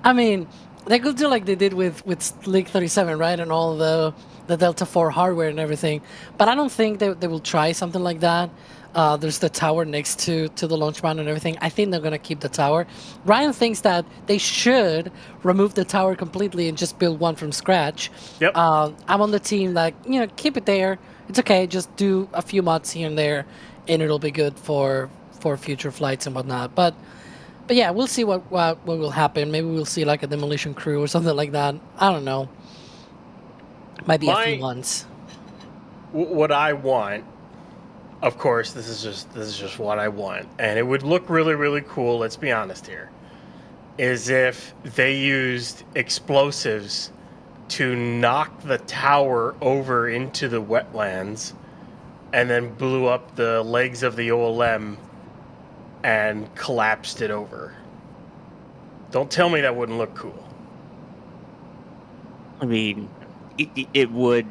I mean, they could do like they did with League 37, right? And all the Delta 4 hardware and everything. But I don't think they will try something like that. There's the tower next to the launch mount and everything. I think they're going to keep the tower. Ryan thinks that they should remove the tower completely and just build one from scratch. Yep. I'm on the team like, keep it there. It's okay. Just do a few mods here and there, and it'll be good for future flights and whatnot. But yeah, we'll see what will happen. Maybe we'll see like a demolition crew or something like that. I don't know. Might be a few months. What I want, of course, this is just what I want, and it would look really, really cool. Let's be honest here, is if they used explosives to knock the tower over into the wetlands, and then blew up the legs of the OLM and collapsed it over. Don't tell me that wouldn't look cool. I mean, it would.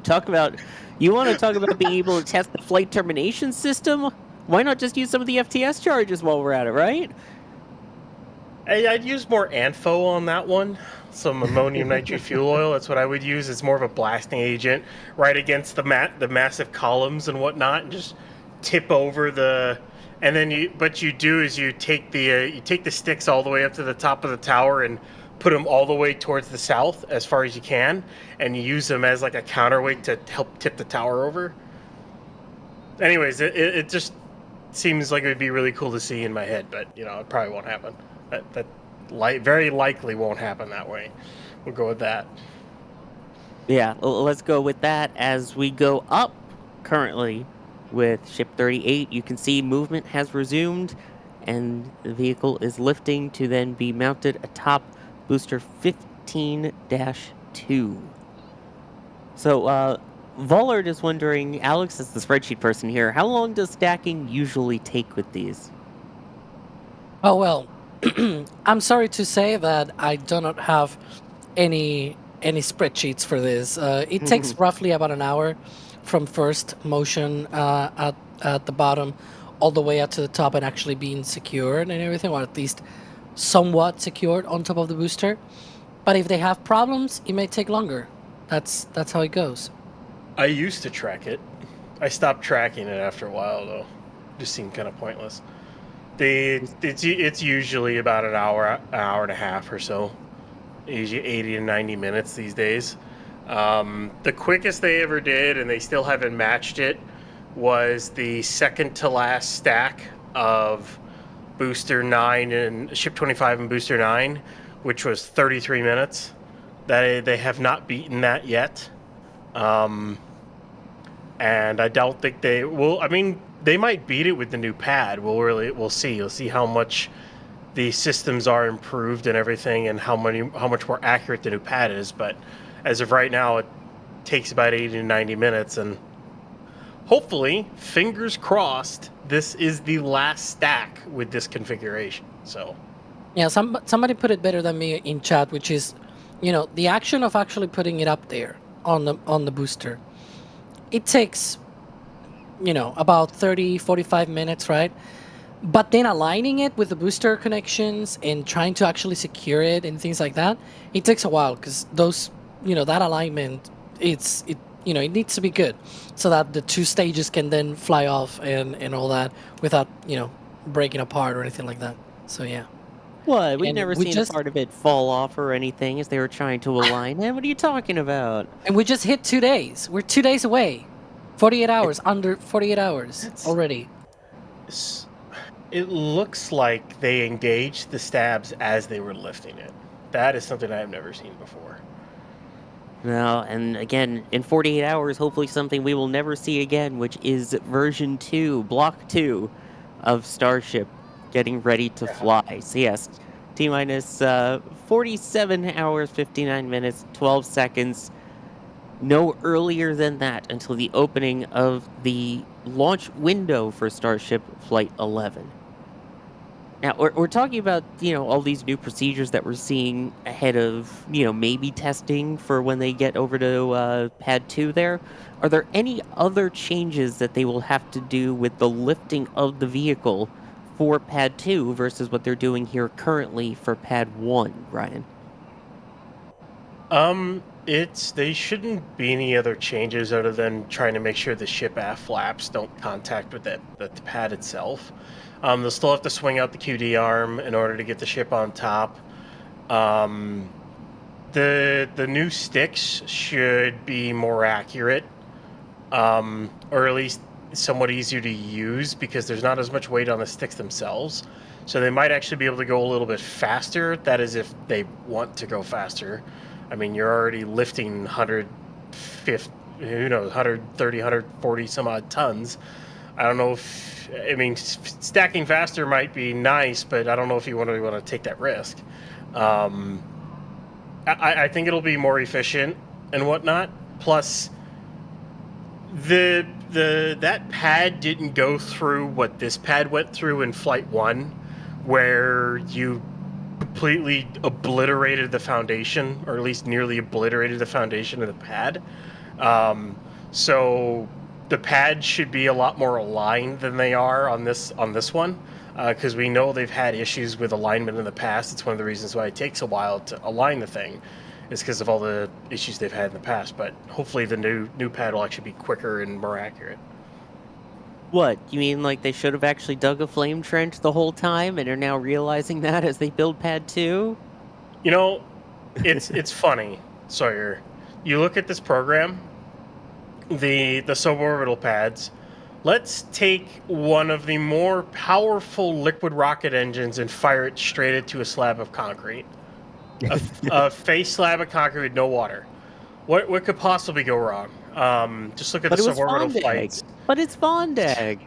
You want to talk about being able to test the flight termination system? Why not just use some of the FTS charges while we're at it, right? I'd use more ANFO on that one. Some ammonium nitrate fuel oil. That's what I would use. It's more of a blasting agent right against the massive columns and whatnot, and just tip over the. And then you take the sticks all the way up to the top of the tower and put them all the way towards the south as far as you can, and you use them as like a counterweight to help tip the tower over. Anyways, it just seems like it would be really cool to see in my head, but it probably won't happen. That very likely won't happen that way. We'll go with that. Yeah, let's go with that. As we go up currently with Ship 38, you can see movement has resumed, and the vehicle is lifting to then be mounted atop booster 15-2. So, Vollard is wondering, Alex is the spreadsheet person here, how long does stacking usually take with these? Oh, well, I'm sorry to say that I do not have any spreadsheets for this. It takes roughly about an hour from first motion at the bottom all the way up to the top and actually being secured and everything, or at least somewhat secured on top of the booster. But if they have problems, it may take longer. That's how it goes. I used to track it. I stopped tracking it after a while, though. It just seemed kind of pointless. It's usually about an hour and a half or so. Usually 80 to 90 minutes these days. The quickest they ever did, and they still haven't matched it, was the second to last stack of Booster 9 and Ship 25 and Booster 9, which was 33 minutes. They have not beaten that yet. And I don't think they will. I mean, they might beat it with the new pad. We'll see. You'll see how much the systems are improved and everything, and how much more accurate the new pad is. But as of right now, it takes about 80 to 90 minutes, and hopefully, fingers crossed, this is the last stack with this configuration. So, yeah, somebody put it better than me in chat, which is, the action of actually putting it up there on the booster, it takes, about 30, 45 minutes, right? But then aligning it with the booster connections and trying to actually secure it and things like that, it takes a while, because those, that alignment, it needs to be good so that the two stages can then fly off and all that without, breaking apart or anything like that. So yeah. What? We've And never we seen just- a part of it fall off or anything as they were trying to align it. What are you talking about? And we just hit 2 days. We're 2 days away. 48 hours, under 48 hours already. it looks like they engaged the stabs as they were lifting it. That is something I've never seen before. No, and again, in 48 hours, hopefully something we will never see again, which is version 2, block 2 of Starship getting ready to fly. So yes, T-minus 47 hours, 59 minutes, 12 seconds. No earlier than that until the opening of the launch window for Starship Flight 11. Now, we're talking about, all these new procedures that we're seeing ahead of, maybe testing for when they get over to Pad 2 there. Are there any other changes that they will have to do with the lifting of the vehicle for Pad 2 versus what they're doing here currently for Pad 1, Ryan? They shouldn't be any other changes other than trying to make sure the ship aft flaps don't contact with the pad itself. They'll still have to swing out the QD arm in order to get the ship on top. The new sticks should be more accurate, or at least somewhat easier to use because there's not as much weight on the sticks themselves. So they might actually be able to go a little bit faster. That is if they want to go faster. I mean, you're already lifting 130, 140 some odd tons. I don't know stacking faster might be nice, but I don't know if you want to take that risk. I think it'll be more efficient and whatnot. Plus, that pad didn't go through what this pad went through in Flight 1, where you completely obliterated the foundation, or at least nearly obliterated the foundation of the pad. So the pad should be a lot more aligned than they are on this one, because we know they've had issues with alignment in the past. It's one of the reasons why it takes a while to align the thing, is because of all the issues they've had in the past. But hopefully the new pad will actually be quicker and more accurate. What? You mean like they should have actually dug a flame trench the whole time and are now realizing that as they build Pad 2? It's funny, Sawyer. You look at this program, the suborbital pads. Let's take one of the more powerful liquid rocket engines and fire it straight into a slab of concrete. A face slab of concrete with no water. What could possibly go wrong? Just look at the suborbital flights. But it's Vandenberg.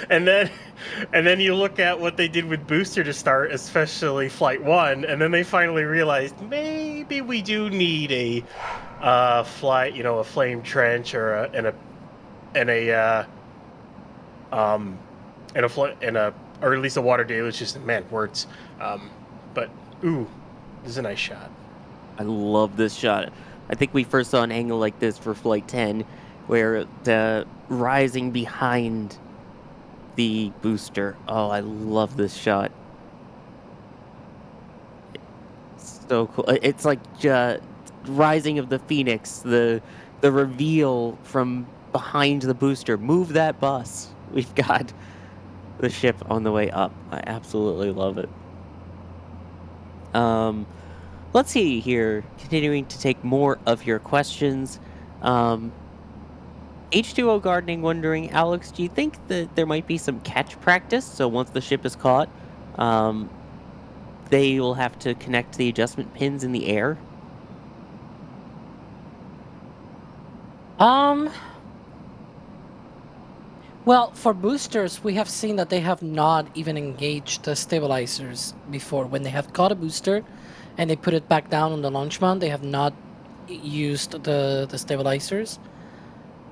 and then you look at what they did with booster to start, especially Flight 1, and then they finally realized maybe we do need a flight, a flame trench or or at least a water deluge. Just words. But ooh, this is a nice shot. I love this shot. I think we first saw an angle like this for Flight 10, where the rising behind the booster. Oh, I love this shot. It's so cool. It's like rising of the Phoenix, the reveal from behind the booster. Move that bus. We've got the ship on the way up. I absolutely love it. Let's see here, continuing to take more of your questions. H2O Gardening wondering, Alex, do you think that there might be some catch practice? So once the ship is caught, they will have to connect the adjustment pins in the air? Well, for boosters, we have seen that they have not even engaged the stabilizers before. When they have caught a booster and they put it back down on the launch mount, they have not used the stabilizers.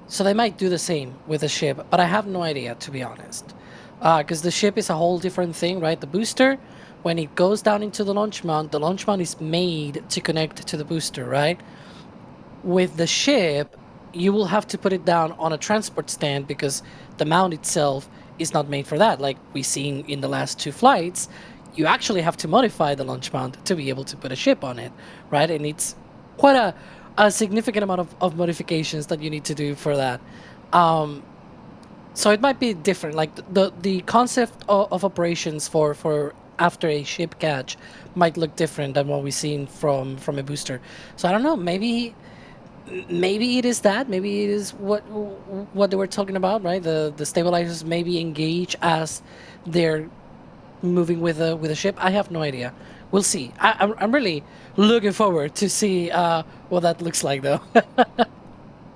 So they might do the same with the ship, but I have no idea, to be honest. Because the ship is a whole different thing, right? The booster, when it goes down into the launch mount is made to connect to the booster, right? With the ship, you will have to put it down on a transport stand because the mount itself is not made for that. Like we've seen in the last 2 flights, you actually have to modify the launch mount to be able to put a ship on it, right? And it's quite a significant amount of modifications that you need to do for that. So it might be different. Like the concept of operations for after a ship catch might look different than what we've seen from a booster. So I don't know, maybe it is that. Maybe it is what they were talking about, right? The stabilizers maybe engage as they're moving with a ship. I have no idea. We'll see. I'm really looking forward to see what that looks like, though.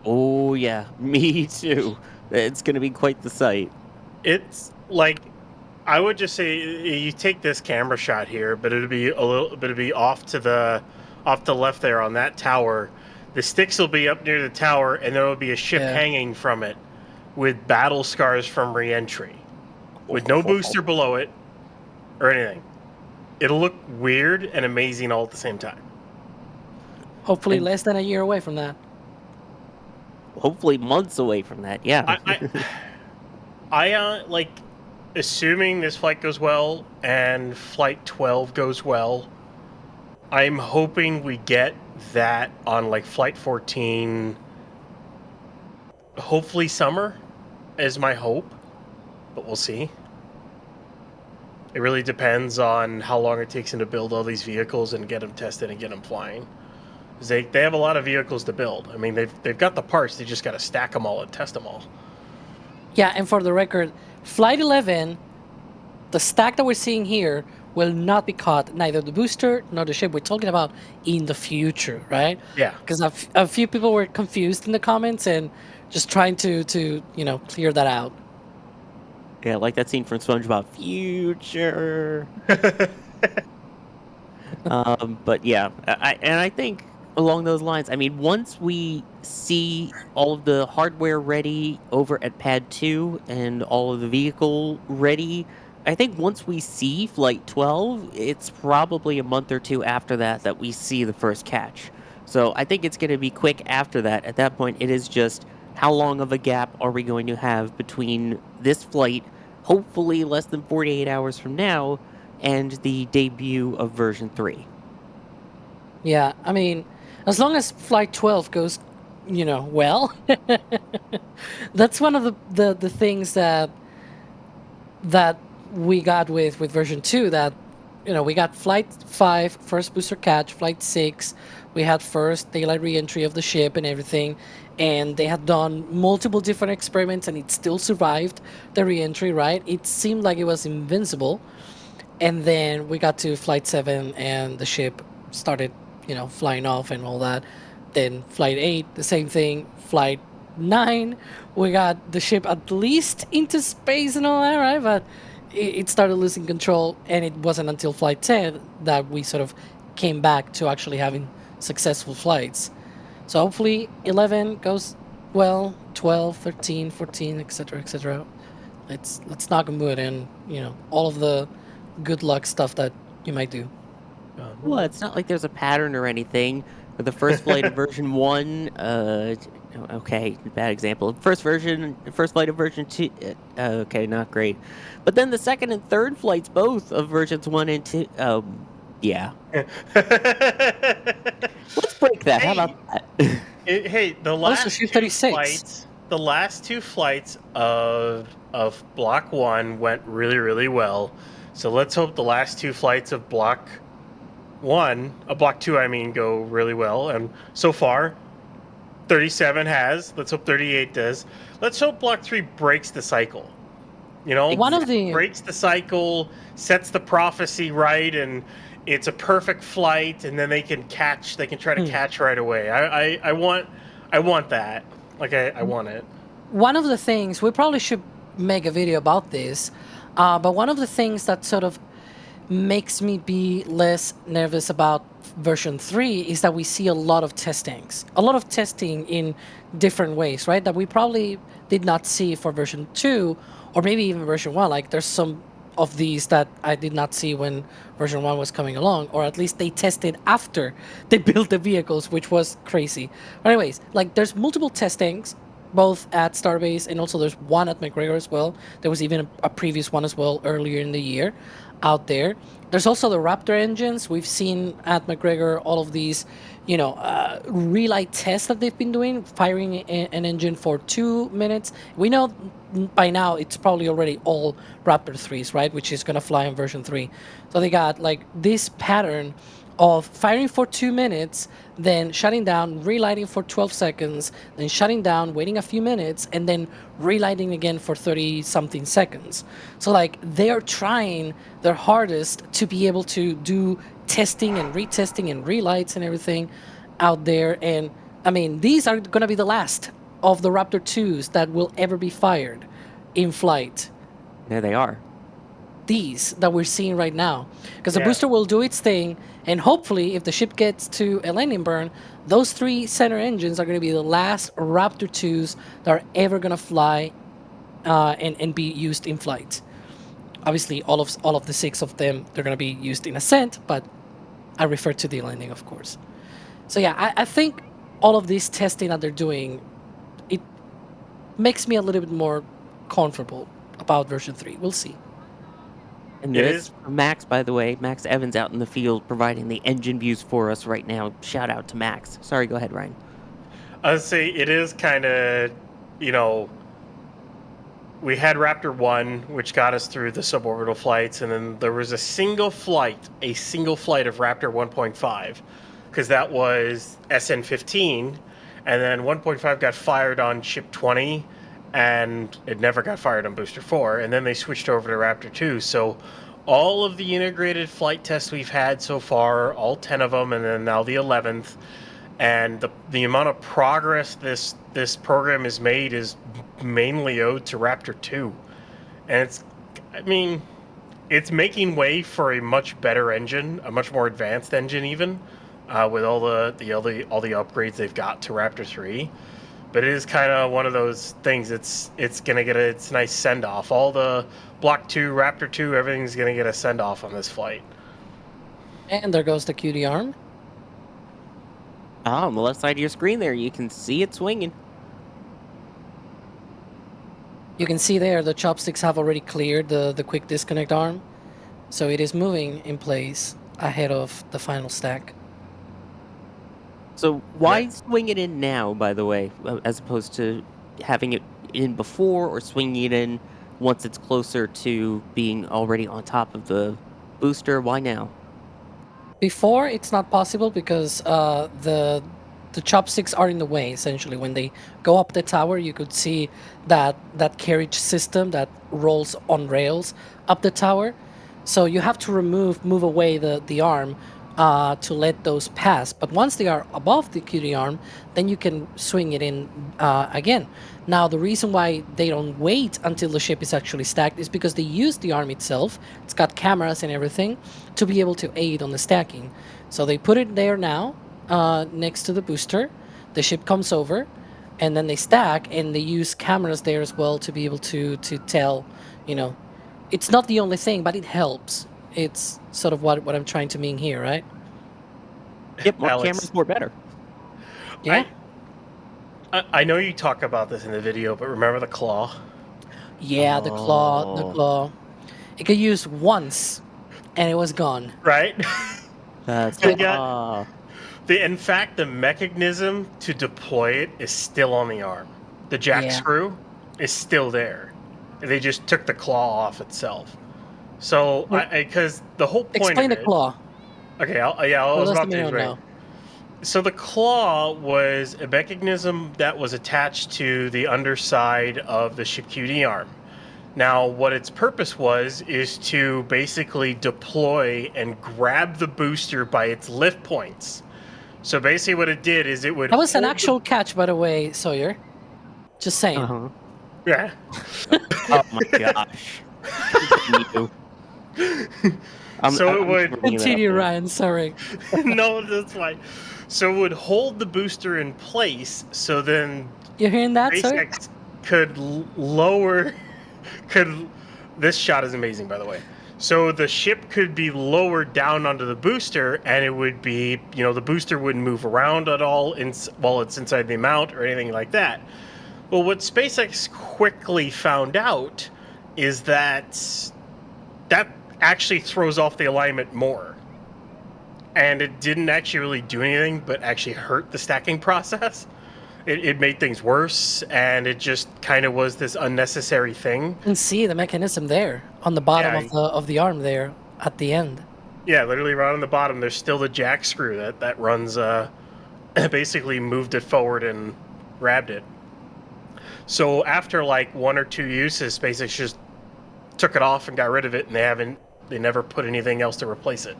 Oh yeah, me too. It's going to be quite the sight. It's like, I would just say you take this camera shot here, but it'll be off to the left there on that tower. The sticks will be up near the tower, and there will be a ship hanging from it with battle scars from re-entry, with no booster below it or anything. It'll look weird and amazing all at the same time. Hopefully less than a year away from that. Hopefully months away from that, yeah. I like, assuming this flight goes well and Flight 12 goes well, I'm hoping we get that on like Flight 14, hopefully summer is my hope, but we'll see. It really depends on how long it takes them to build all these vehicles and get them tested and get them flying. Because they have a lot of vehicles to build. I mean, they've got the parts, they just got to stack them all and test them all. Yeah, and for the record, Flight 11, the stack that we're seeing here, will not be caught, neither the booster nor the ship. We're talking about in the future, right? Yeah. Because a few people were confused in the comments and just trying to clear that out. Yeah, like that scene from SpongeBob. Future. But yeah, I think along those lines, I mean, once we see all of the hardware ready over at Pad 2 and all of the vehicle ready, I think once we see Flight 12, it's probably a month or two after that we see the first catch. So I think it's going to be quick after that. At that point, it is just how long of a gap are we going to have between this flight, hopefully less than 48 hours from now, and the debut of version 3. Yeah, I mean, as long as Flight 12 goes, well, that's one of the things that we got with version 2, that, we got Flight 5, first booster catch, Flight 6, we had first daylight re-entry of the ship and everything, and they had done multiple different experiments and it still survived the re-entry, right? It seemed like it was invincible. And then we got to Flight 7 and the ship started, flying off and all that. Then Flight 8, the same thing. Flight 9, we got the ship at least into space and all that, right? But it started losing control, and it wasn't until Flight 10 that we sort of came back to actually having successful flights. So hopefully 11 goes well, 12, 13, 14, etc., etc. Let's knock on wood and, all of the good luck stuff that you might do. Well, it's not like there's a pattern or anything. The first flight of version 1, okay, bad example. First flight of version 2, okay, not great. But then the second and third flights, both of versions 1 and 2, yeah. Let's break that. How about that? The last two flights of Block 1 went really, really well. So let's hope the last two flights of Block 2, I mean, go really well. And so far, 37 has. Let's hope 38 does. Let's hope Block 3 breaks the cycle. Breaks the cycle, sets the prophecy right, and it's a perfect flight, and then they can try to catch right away. I want that. Like, I want it. One of the things we probably should make a video about this. But one of the things that sort of makes me be less nervous about version 3 is that we see a lot of testing in different ways, right? That we probably did not see for version 2 or maybe even version 1. Like there's some of these that I did not see when version 1 was coming along, or at least they tested after they built the vehicles, which was crazy. But anyways, like there's multiple testings both at Starbase and also there's one at McGregor as well. There was even a previous one as well earlier in the year out there. There's also the Raptor engines. We've seen at McGregor all of these, relight tests that they've been doing, firing an engine for 2 minutes. We know by now it's probably already all Raptor 3s, right? Which is going to fly in version 3. So they got like this pattern of firing for 2 minutes, then shutting down, relighting for 12 seconds, then shutting down, waiting a few minutes, and then relighting again for 30-something seconds. So like they are trying their hardest to be able to do testing and retesting and relights and everything out there. And I mean, these are going to be the last of the Raptor 2s that will ever be fired in flight. There they are. These that we're seeing right now, because the booster will do its thing, and hopefully if the ship gets to a landing burn, those 3 center engines are going to be the last Raptor 2s that are ever going to fly and be used in flight. Obviously all of the 6 of them, they're going to be used in ascent, but I refer to the landing, of course. So yeah, I think all of this testing that they're doing, it makes me a little bit more comfortable about version 3. We'll see. And there's Max, by the way. Max Evans out in the field providing the engine views for us right now. Shout out to Max. Sorry, go ahead, Ryan. I would say it is kind of, we had Raptor 1, which got us through the suborbital flights, and then there was a single flight of Raptor 1.5, because that was SN15, and then 1.5 got fired on Ship 20, and it never got fired on Booster 4, and then they switched over to Raptor 2. So all of the integrated flight tests we've had so far, all 10 of them, and then now the 11th, and the amount of progress this program has made is mainly owed to Raptor 2. And it's making way for a much better engine, a much more advanced engine even, with all the upgrades they've got to Raptor 3. But it is kind of one of those things. It's gonna get its nice send off. All the Block 2, Raptor 2, everything's gonna get a send off on this flight. And there goes the cutie arm. On the left side of your screen there, you can see it swinging. You can see there the chopsticks have already cleared the quick disconnect arm. So it is moving in place ahead of the final stack. So why swing it in now, by the way, as opposed to having it in before or swinging it in once it's closer to being already on top of the booster? Why now? Before, it's not possible because the chopsticks are in the way, essentially. When they go up the tower, you could see that carriage system that rolls on rails up the tower. So you have to move away the arm to let those pass. But once they are above the cutie arm, then you can swing it in again. Now, the reason why they don't wait until the ship is actually stacked is because they use the arm itself. It's got cameras and everything to be able to aid on the stacking. So they put it there now next to the booster. The ship comes over and then they stack, and they use cameras there as well to be able to tell, it's not the only thing, but it helps. It's sort of what I'm trying to mean here, right? Yep, more Alex, cameras, more better. Yeah. I know you talk about this in the video, but remember the claw? Yeah, the claw. It could use once, and it was gone. Right? That's in fact, the mechanism to deploy it is still on the arm. The jack screw is still there. They just took the claw off itself. So, because the whole point Explain of the claw. Okay, I was about to explain. So the claw was a mechanism that was attached to the underside of the ship QD arm. Now, what its purpose is to basically deploy and grab the booster by its lift points. So basically what it did is it would... That was an actual catch, by the way, Sawyer. Just saying. Yeah. Oh my gosh. Continue. So it I'm would- bringing that up Continue, later. Ryan. Sorry. No, that's fine. So it would hold the booster in place, so then You hearing that, sir? SpaceX could lower. This shot is amazing, by the way. So the ship could be lowered down onto the booster, and it would be, the booster wouldn't move around at all while it's inside the mount or anything like that. Well, what SpaceX quickly found out is that actually throws off the alignment more. And it didn't actually really do anything, but actually hurt the stacking process. It made things worse, and it just kind of was this unnecessary thing. You can see the mechanism there on the bottom Yeah. of the arm there at the end. Yeah, literally right on the bottom, there's still the jack screw that runs, basically moved it forward and grabbed it. So after like 1 or 2 uses, SpaceX just took it off and got rid of it, and they never put anything else to replace it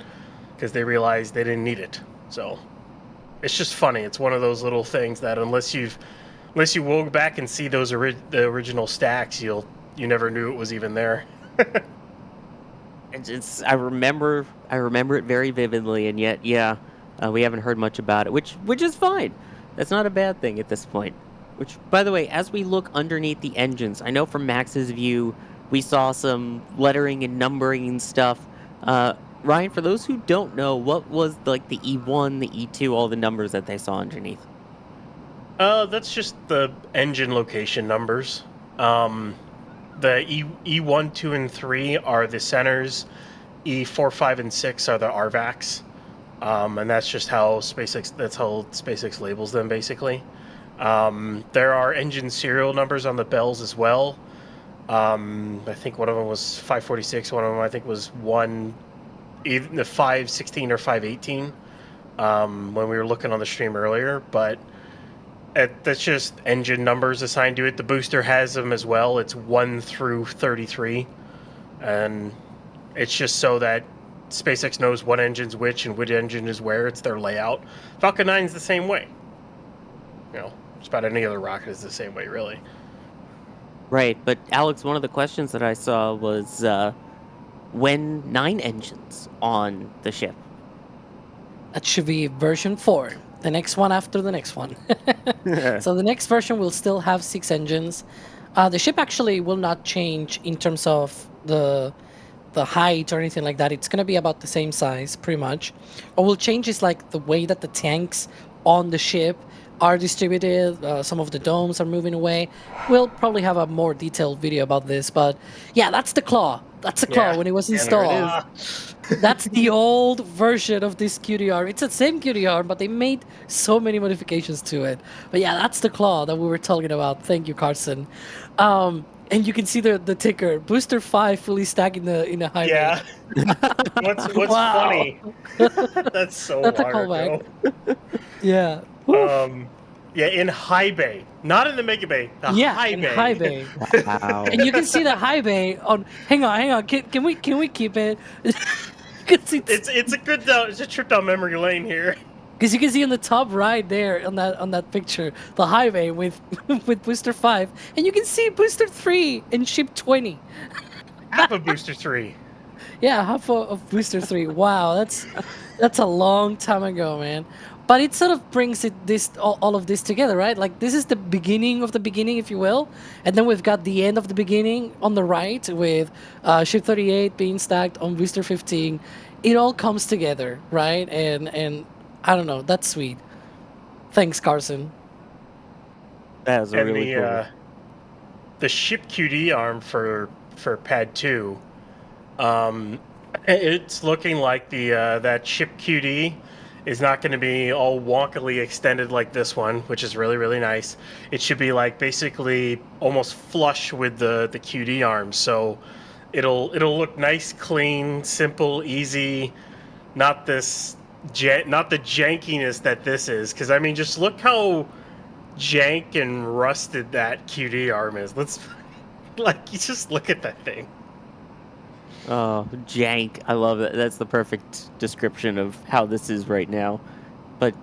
because they realized they didn't need it. So it's just funny. It's one of those little things that unless you go back and see those the original stacks, you never knew it was even there. I remember it very vividly, and yet, we haven't heard much about it, which is fine. That's not a bad thing at this point. Which, by the way, as we look underneath the engines, I know from Max's view, we saw some lettering and numbering and stuff. Ryan, for those who don't know, what was like the E1, the E2, all the numbers that they saw underneath? That's just the engine location numbers. The E1, 2, and 3 are the centers. E4, 5, and 6 are the RVACs. And that's just how SpaceX labels them, basically. There are engine serial numbers on the bells as well. I think one of them was 546. One of them, I think, was either the 516 or 518 when we were looking on the stream earlier. But that's just engine numbers assigned to it. The booster has them as well. It's 1 through 33. And it's just so that SpaceX knows what engine's which and which engine is where. It's their layout. Falcon 9 is the same way. Just about any other rocket is the same way, really. Right, but Alex, one of the questions that I saw was when 9 engines on the ship? That should be version 4. The next one after the next one. So the next version will still have 6 engines. The ship actually will not change in terms of the height or anything like that. It's going to be about the same size, pretty much. What will change is like the way that the tanks on the ship are distributed. Some of the domes are moving away. We'll probably have a more detailed video about this, but yeah, that's the claw. That's the claw when it was installed. That's the old version of this QDR. It's the same QDR, but they made so many modifications to it. But yeah, that's the claw that we were talking about. Thank you, Carson. And you can see the ticker, Booster 5 fully stacked in the high Yeah. What's funny? That's so That's a long callback. ago. Yeah. Yeah, in high bay, not in the mega bay. The high in bay. high bay. Wow. And you can see the high bay on. Hang on. Can we keep it? You can see It's a trip down memory lane here. because you can see on the top right there on that picture the high bay with Booster 5, and you can see Booster 3 and Ship 20. Half of Booster 3. Yeah, half of Booster 3. Wow, that's a long time ago, man. But it sort of brings all of this together, right? Like this is the beginning of the beginning, if you will, and then we've got the end of the beginning on the right with Ship 38 being stacked on Booster 15. It all comes together, right? And I don't know, that's sweet. Thanks, Carson. That was And really cool. the ship QD arm for Pad 2, it's looking like that ship QD is not going to be all wonkily extended like this one, which is really, really nice. It should be like basically almost flush with the QD arm. So it'll look nice, clean, simple, easy, not the jankiness that this is. Because I mean, just look how jank and rusted that QD arm is. You just look at that thing. Oh, jank. I love it. That's the perfect description of how this is right now. But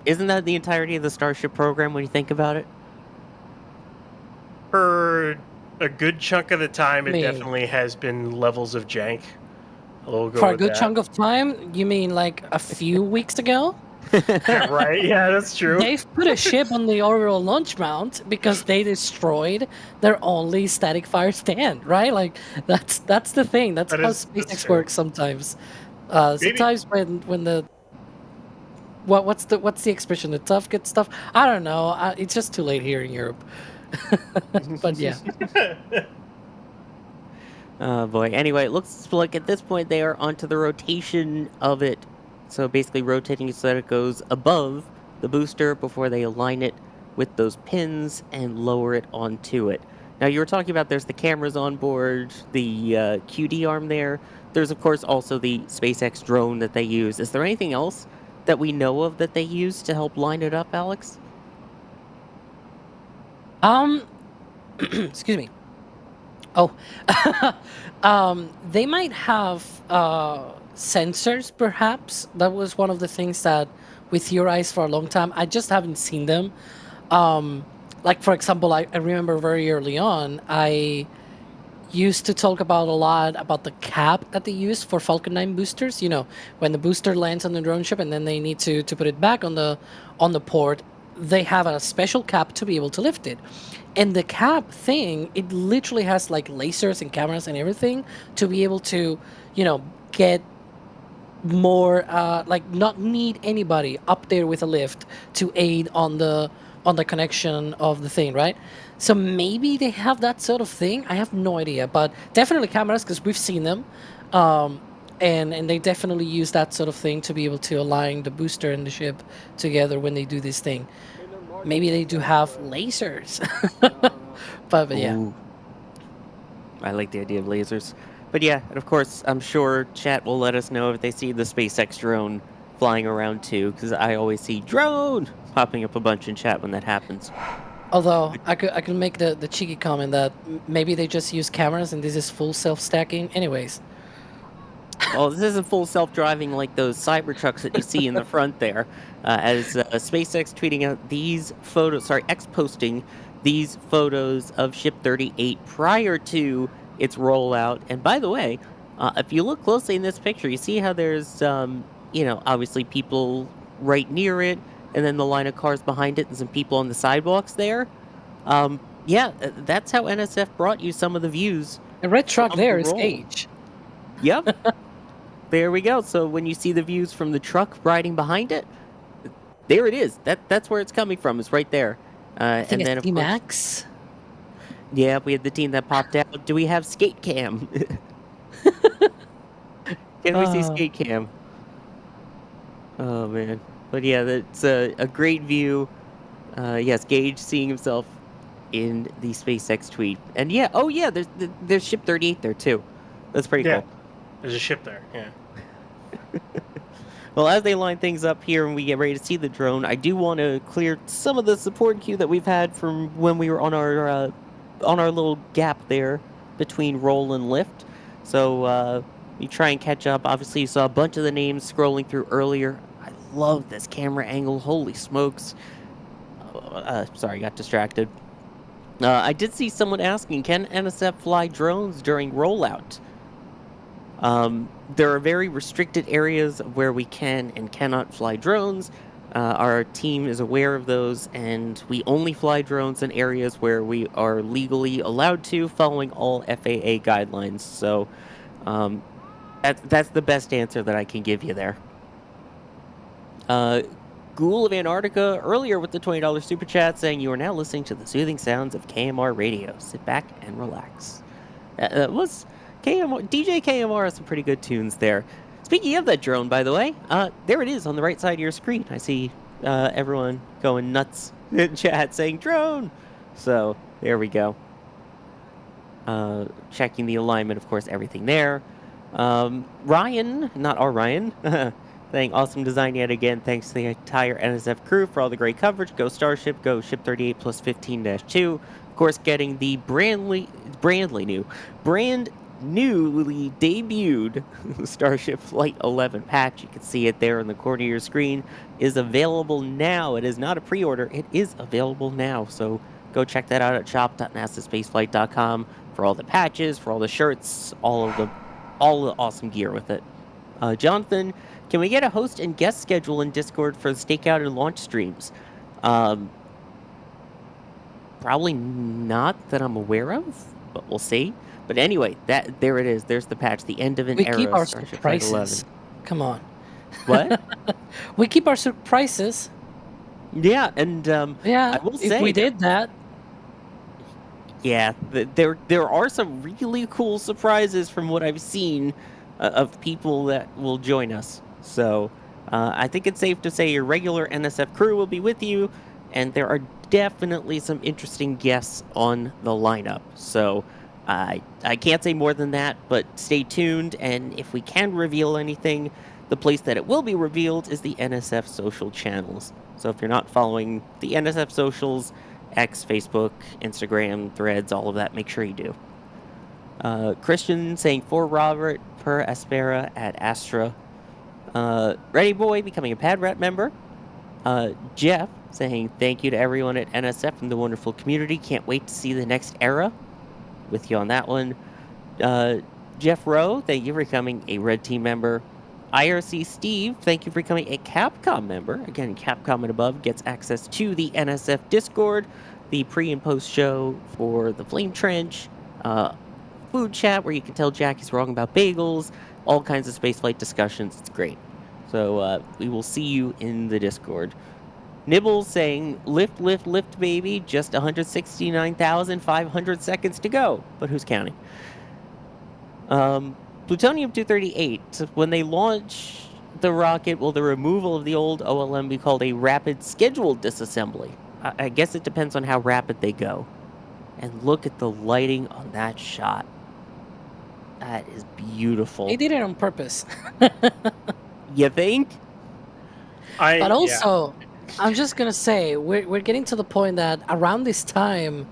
isn't that the entirety of the Starship program when you think about it? For a good chunk of the time, it Me. definitely has been levels of jank. We'll go For a with good that. chunk of time, you mean like a few weeks ago? Right? Yeah, that's true. They've put a ship on the orbital launch mount because they destroyed their only static fire stand, right? Like that's the thing. That's That how is- that's SpaceX true. works sometimes. Maybe- Sometimes when the what's the expression? The tough gets tough. I don't know. It's just too late here in Europe. But yeah. Oh boy. Anyway, it looks like at this point they are onto the rotation of it. So basically rotating it so that it goes above the booster before they align it with those pins and lower it onto it. Now you were talking about there's the cameras on board, the QD arm there. There's of course also the SpaceX drone that they use. Is there anything else that we know of that they use to help line it up, Alex? Excuse me. Oh, they might have sensors, perhaps. That was one of the things that we theorized for a long time. I just haven't seen them. Like, for example, I remember very early on, I used to talk about a lot about the cap that they use for Falcon 9 boosters. You know, when the booster lands on the drone ship and then they need to put it back on the port, they have a special cap to be able to lift it. And the cap thing, it literally has like lasers and cameras and everything to be able to, you know, get more, like not need anybody up there with a lift to aid on the connection of the thing, right? So maybe they have that sort of thing. I have no idea, but definitely cameras because we've seen them. And they definitely use that sort of thing to be able to align the booster and the ship together when they do this thing. Maybe they do have lasers. but yeah. Ooh. I like the idea of lasers. But yeah, and of course, I'm sure chat will let us know if they see the SpaceX drone flying around too, because I always see drone popping up a bunch in chat when that happens. Although I could make the cheeky comment that maybe they just use cameras and this is full self-stacking. Anyways. Well, this isn't full self-driving like those Cybertrucks that you see in the front there. As SpaceX tweeting out these photos, X-posting these photos of Ship 38 prior to its rollout. And by the way, if you look closely in this picture, you see how there's, you know, obviously people right near it, and then the line of cars behind it, and some people on the sidewalks there. Yeah, that's how NSF brought you some of the views. The red truck of there the is roll. Gage. Yep. There we go. So when you see the views from the truck riding behind it, there it is. That's where it's coming from. It's right there. I think and then it's of course, T-Max. yeah, we had the team that popped out. Do we have skate cam? Can we see skate cam? Oh man, but yeah, that's a great view. Yes, Gage seeing himself in the SpaceX tweet, and yeah, oh yeah, there's Ship 38 there too. That's pretty Yeah. cool. There's a ship there. Yeah. Well, as they line things up here and we get ready to see the drone, I do want to clear some of the support queue that we've had from when we were on our little gap there between roll and lift. So you try and catch up. Obviously, you saw a bunch of the names scrolling through earlier. I love this camera angle. Holy smokes. Sorry, got distracted. I did see someone asking, can NSF fly drones during rollout? There are very restricted areas where we can and cannot fly drones. Our team is aware of those, and we only fly drones in areas where we are legally allowed to, following all FAA guidelines. So that's the best answer that I can give you there. Ghoul of Antarctica earlier with the $20 super chat saying you are now listening to the soothing sounds of KMR radio. Sit back and relax. That was KMR. DJ KMR has some pretty good tunes there. Speaking of that drone, by the way, there it is on the right side of your screen. I see everyone going nuts in chat saying drone. So there we go. Checking the alignment, of course, everything there. Ryan, not our Ryan, saying awesome design yet again. Thanks to the entire NSF crew for all the great coverage. Go Starship, go Ship 38 plus 15-2. Of course, getting the brand newly debuted Starship Flight 11 patch. You can see it there in the corner of your screen. Is available now. It is not a pre-order. It is available now. So Go check that out at shop.nasaspaceflight.com for all the patches, for all the shirts, all the awesome gear with it. Jonathan, can we get a host and guest schedule in Discord for the stakeout and launch streams? Probably not that I'm aware of, but we'll see. But anyway, there it is. There's the patch. The end of an era. We keep our Starship Flight surprises. 11. Come on. What? We keep our surprises. Yeah, and Yeah, I will if say we did that. Yeah, there are some really cool surprises from what I've seen of people that will join us. So I think it's safe to say your regular NSF crew will be with you, and there are definitely some interesting guests on the lineup. So I can't say more than that, but stay tuned, and if we can reveal anything, the place that it will be revealed is the NSF social channels. So if you're not following the NSF socials, X, Facebook, Instagram, Threads, all of that, make sure you do. Christian saying for Robert per Aspera at Astra. Ready Boy becoming a Pad Rat member. Jeff saying thank you to everyone at NSF and the wonderful community. Can't wait to see the next era. With you on that one. Jeff Rowe, thank you for becoming a Red Team member. IRC Steve, thank you for becoming a Capcom member. Again, Capcom and above gets access to the NSF Discord, the pre and post show for the Flame Trench, food chat where you can tell Jackie's wrong about bagels, all kinds of spaceflight discussions. It's great. So we will see you in the Discord. Nibbles saying, lift, lift, lift, baby. Just 169,500 seconds to go. But who's counting? Plutonium-238. When they launch the rocket, will the removal of the old OLM be called a rapid scheduled disassembly? I guess it depends on how rapid they go. And look at the lighting on that shot. That is beautiful. They did it on purpose. You think? But also, I'm just gonna say we're getting to the point that around this time,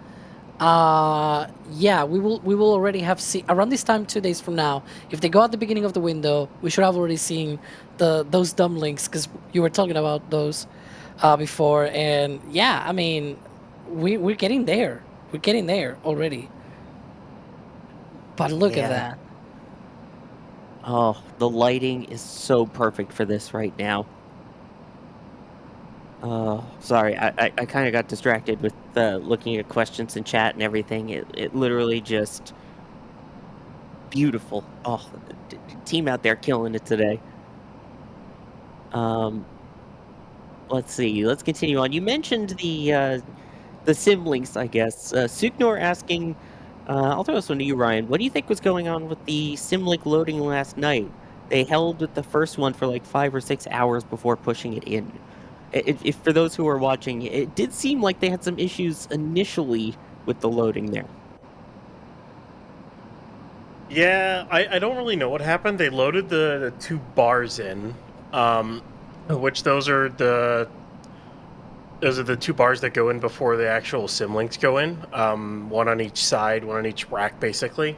we will already have seen around this time 2 days from now. If they go at the beginning of the window, we should have already seen those dumb links because you were talking about those before. And yeah, I mean, we're getting there. We're getting there already. But look at that. Oh, the lighting is so perfect for this right now. Sorry, I kind of got distracted with looking at questions in chat and everything. It literally just beautiful. Oh, the team out there killing it today. Let's see. Let's continue on. You mentioned the sim links, I guess. Suknor asking, I'll throw this one to you, Ryan. What do you think was going on with the sim link loading last night? They held with the first one for like 5 or 6 hours before pushing it in. If for those who are watching, it did seem like they had some issues initially with the loading there. Yeah, I don't really know what happened. They loaded the 2 bars in, which those are the 2 bars that go in before the actual sim links go in. One on each side, one on each rack, basically.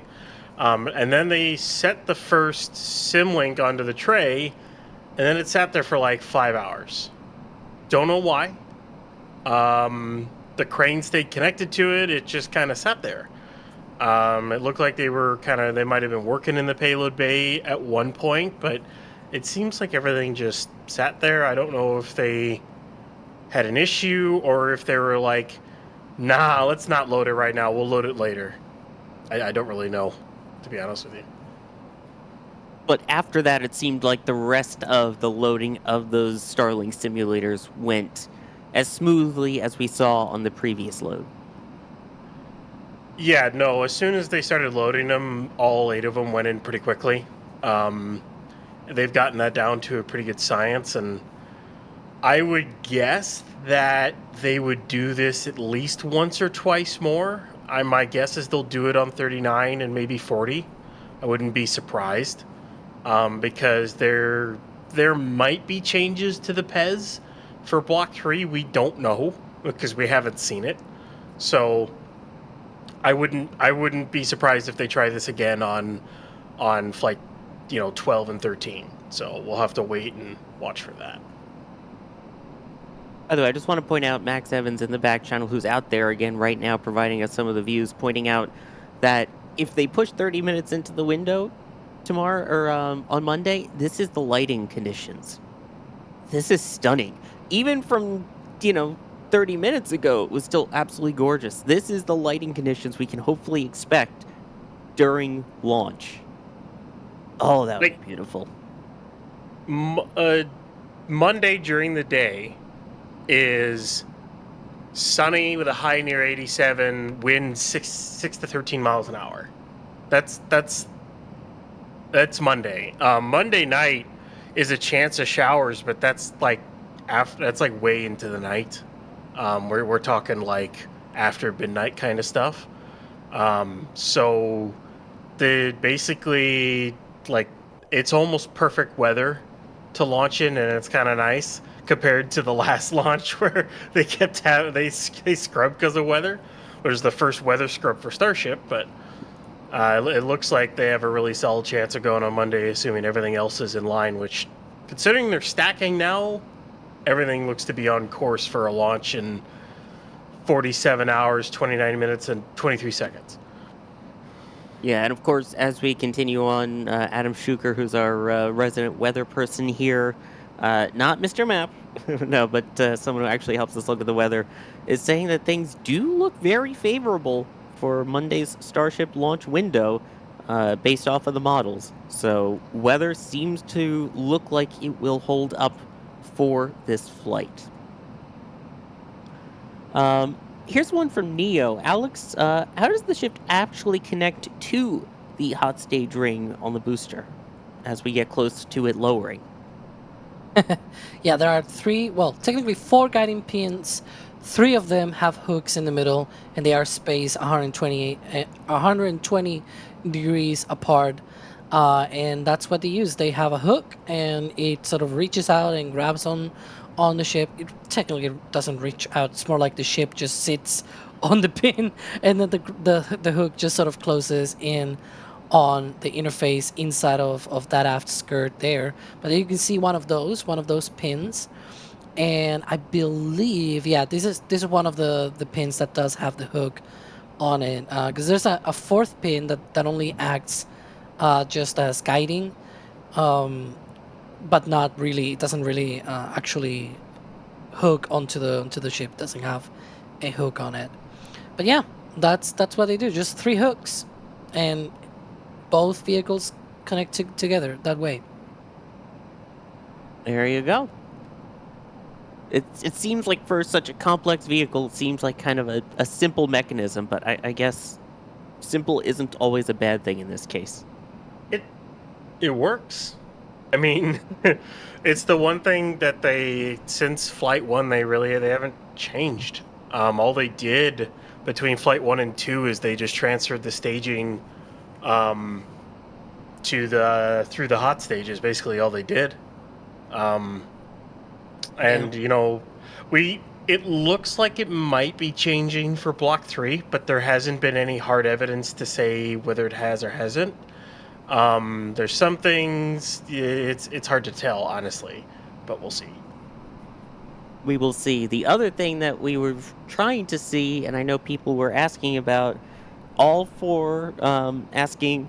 And then they set the first sim link onto the tray, and then it sat there for like 5 hours. Don't know why. The crane stayed connected to it. It just kind of sat there. It looked like they might have been working in the payload bay at one point, but it seems like everything just sat there. I don't know if they had an issue or if they were like, nah, let's not load it right now. We'll load it later. I don't really know, to be honest with you. But after that, it seemed like the rest of the loading of those Starlink simulators went as smoothly as we saw on the previous load. Yeah, no, as soon as they started loading them, all 8 of them went in pretty quickly. They've gotten that down to a pretty good science, and I would guess that they would do this at least once or twice more. My guess is they'll do it on 39 and maybe 40. I wouldn't be surprised. Because there might be changes to the PEZ for Block 3. We don't know because we haven't seen it. So I wouldn't be surprised if they try this again on flight 12 and 13. So we'll have to wait and watch for that. By the way, I just want to point out Max Evans in the back channel, who's out there again right now providing us some of the views, pointing out that if they push 30 minutes into the window tomorrow or on Monday, this is the lighting conditions. This is stunning. Even from, 30 minutes ago, it was still absolutely gorgeous. This is the lighting conditions we can hopefully expect during launch. Oh, that was beautiful. Monday during the day is sunny with a high near 87, wind 6 to 13 miles an hour. That's Monday. Monday night is a chance of showers, but that's like way into the night. We're talking like after midnight kind of stuff. So basically like it's almost perfect weather to launch in, and it's kind of nice compared to the last launch where they kept they scrubbed because of weather, which is the first weather scrub for Starship. But it looks like they have a really solid chance of going on Monday, assuming everything else is in line, which, considering they're stacking now, everything looks to be on course for a launch in 47 hours, 29 minutes, and 23 seconds. Yeah, and of course, as we continue on, Adam Schuker, who's our resident weather person here, not Mr. Map, no, but someone who actually helps us look at the weather, is saying that things do look very favorable for Monday's Starship launch window based off of the models. So weather seems to look like it will hold up for this flight. Here's one from Neo. Alex, how does the ship actually connect to the hot stage ring on the booster as we get close to it lowering? Yeah, there are technically 4 guiding pins. 3 of them have hooks in the middle, and they are spaced 120 degrees apart. And that's what they use. They have a hook, and it sort of reaches out and grabs on the ship. It technically doesn't reach out. It's more like the ship just sits on the pin, and then the hook just sort of closes in on the interface inside of that aft skirt there. But you can see one of those pins, and I believe this is one of the pins that does have the hook on it, because there's a 4th pin that only acts just as guiding, but not really. It doesn't really actually hook onto the ship. It doesn't have a hook on it. But yeah, that's what they do. Just 3 hooks, and both vehicles connect together that way. There you go. It seems like for such a complex vehicle, it seems like kind of a simple mechanism, but I guess simple isn't always a bad thing in this case. It works. I mean, it's the one thing that since Flight 1, they haven't changed. All they did between Flight 1 and 2 is they just transferred the staging through the hot stages. Basically all they did. It looks like it might be changing for Block 3, but there hasn't been any hard evidence to say whether it has or hasn't. There's some things it's hard to tell, honestly, but we'll see. We will see. The other thing that we were trying to see, and I know people were asking about, all for asking,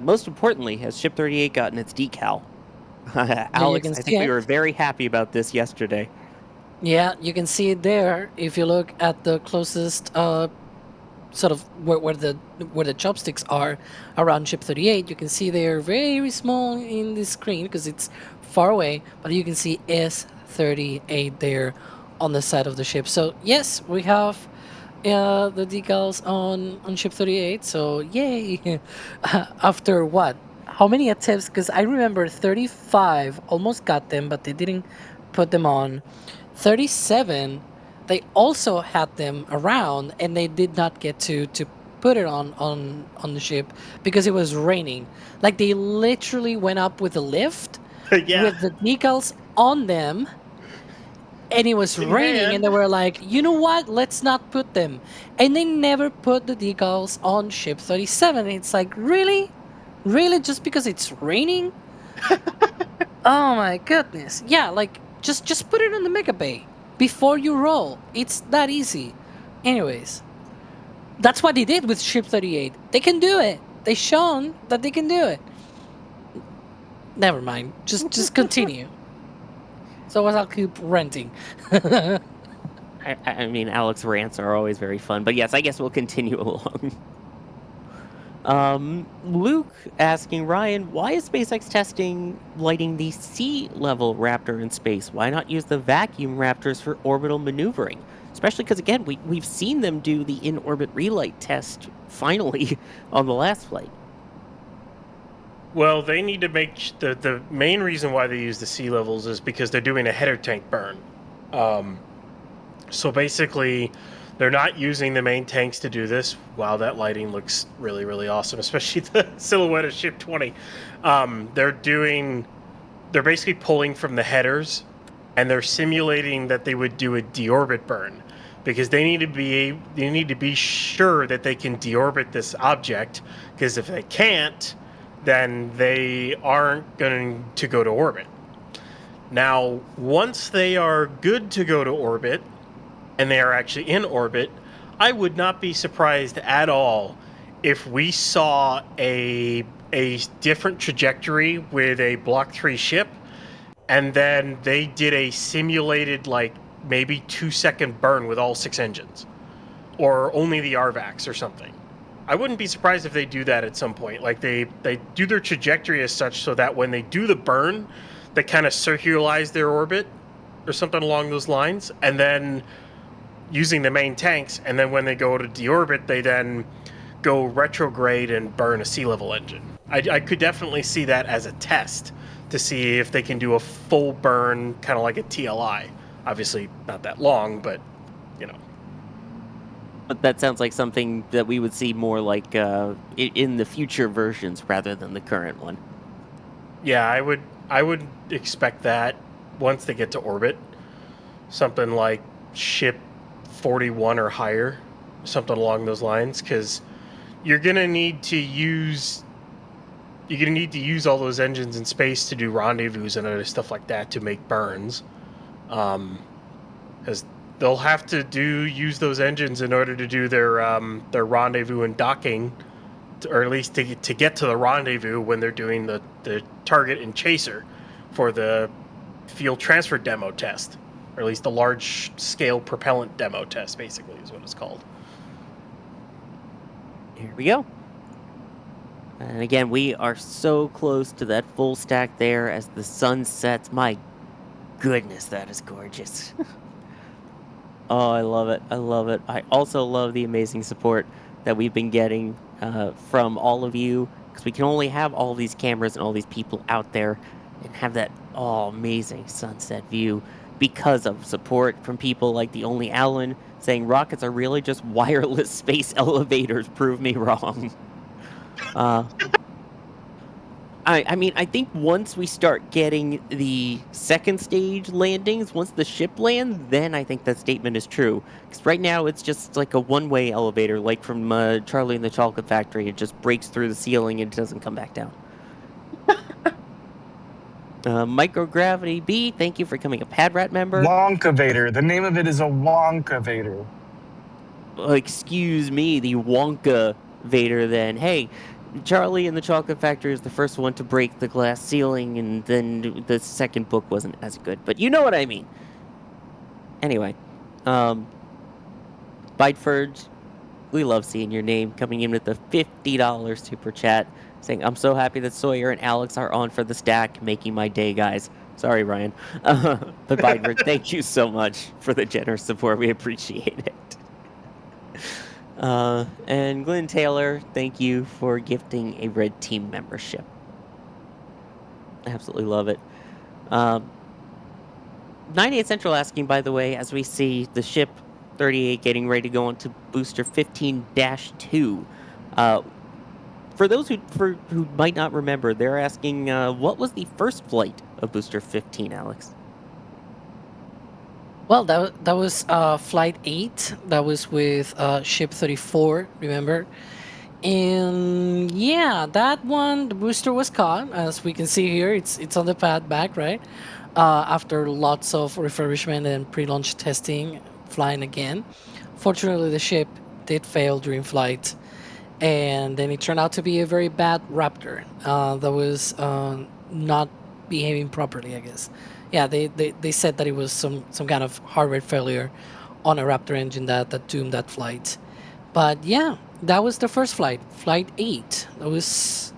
most importantly, has Ship 38 gotten its decal? Alex, I think we were very happy about this yesterday. Yeah, you can see it there. If you look at the closest sort of where the chopsticks are around Ship 38, you can see they're very small in the screen because it's far away, but you can see S38 there on the side of the ship. So yes, we have the decals on Ship 38, so yay. After what, how many attempts? Because I remember 35 almost got them, but they didn't put them on. 37, they also had them around, and they did not get to put it on the ship because it was raining. Like, they literally went up with a lift Yeah. with the decals on them, and it was raining, and they were like, you know what, let's not put them. And they never put the decals on Ship 37. It's like, really just because it's raining? Oh my goodness. Yeah, like, just put it in the mega bay, before you roll. It's that easy. Anyways, that's what they did with Ship 38. They can do it. They shown that they can do it. Never mind. Just continue. So I'll keep ranting. I mean, Alex rants are always very fun, but yes, I guess we'll continue along. Luke asking Ryan, why is SpaceX testing lighting the sea-level Raptor in space? Why not use the vacuum Raptors for orbital maneuvering? Especially because, again, we've seen them do the in-orbit relight test, finally, on the last flight. Well, they need to make the main reason why they use the sea levels is because they're doing a header tank burn. So basically, they're not using the main tanks to do this. Wow, that lighting looks really, really awesome, especially the silhouette of Ship 20. They're basically pulling from the headers, and they're simulating that they would do a deorbit burn, because they need to be sure that they can deorbit this object, because if they can't, then they aren't going to go to orbit. Now, once they are good to go to orbit, and they are actually in orbit, I would not be surprised at all if we saw a different trajectory with a Block 3 ship, and then they did a simulated, like, maybe 2-second burn with all 6 engines, or only the RVACs or something. I wouldn't be surprised if they do that at some point. Like, they do their trajectory as such so that when they do the burn, they kind of circularize their orbit or something along those lines, and then using the main tanks, and then when they go to deorbit, they then go retrograde and burn a sea level engine. I could definitely see that as a test to see if they can do a full burn, kind of like a TLI. Obviously not that long, but you know. But that sounds like something that we would see more like in the future versions rather than the current one. Yeah, I would expect that once they get to orbit, something like Ship 41 or higher, something along those lines, because you're gonna need to use all those engines in space to do rendezvous and other stuff like that to make burns, because they'll have to use those engines in order to do their rendezvous and docking, or at least to get to the rendezvous when they're doing the target and chaser for the field transfer demo test. Or at least the large-scale propellant demo test, basically, is what it's called. Here we go. And again, we are so close to that full stack there as the sun sets. My goodness, that is gorgeous. Oh, I love it. I love it. I also love the amazing support that we've been getting from all of you, because we can only have all these cameras and all these people out there and have that amazing sunset view, because of support from people like the Only Alan saying rockets are really just wireless space elevators. Prove me wrong. I mean, I think once we start getting the second stage landings, once the ship lands, then I think that statement is true. Because right now it's just like a one-way elevator, like from Charlie and the Chocolate Factory. It just breaks through the ceiling and it doesn't come back down. Microgravity B, thank you for becoming a Padrat member. Wonkavator. The name of it is a Wonkavator. Excuse me, the Wonka Vader then. Hey, Charlie and the Chocolate Factory is the first one to break the glass ceiling, and then the second book wasn't as good. But you know what I mean. Anyway, Biteford, we love seeing your name coming in with the $50 super chat, saying, I'm so happy that Sawyer and Alex are on for the stack, making my day, guys. Sorry, Ryan. But Biteford, thank you so much for the generous support. We appreciate it. And Glenn Taylor, thank you for gifting a Red Team membership. Absolutely love it. 98 Central asking, by the way, as we see the ship 38 getting ready to go into booster 15-2. For those who might not remember, they're asking, what was the first flight of booster 15, Alex? Well, that was Flight 8. That was with Ship 34, remember? And yeah, that one, the booster was caught. As we can see here, it's on the pad back, right? after lots of refurbishment and pre-launch testing, flying again. Fortunately, the ship did fail during flight, and then it turned out to be a very bad Raptor that was not behaving properly, I guess. Yeah, they said that it was some kind of hardware failure on a Raptor engine that doomed that flight. But yeah, that was the first flight, Flight 8. That was,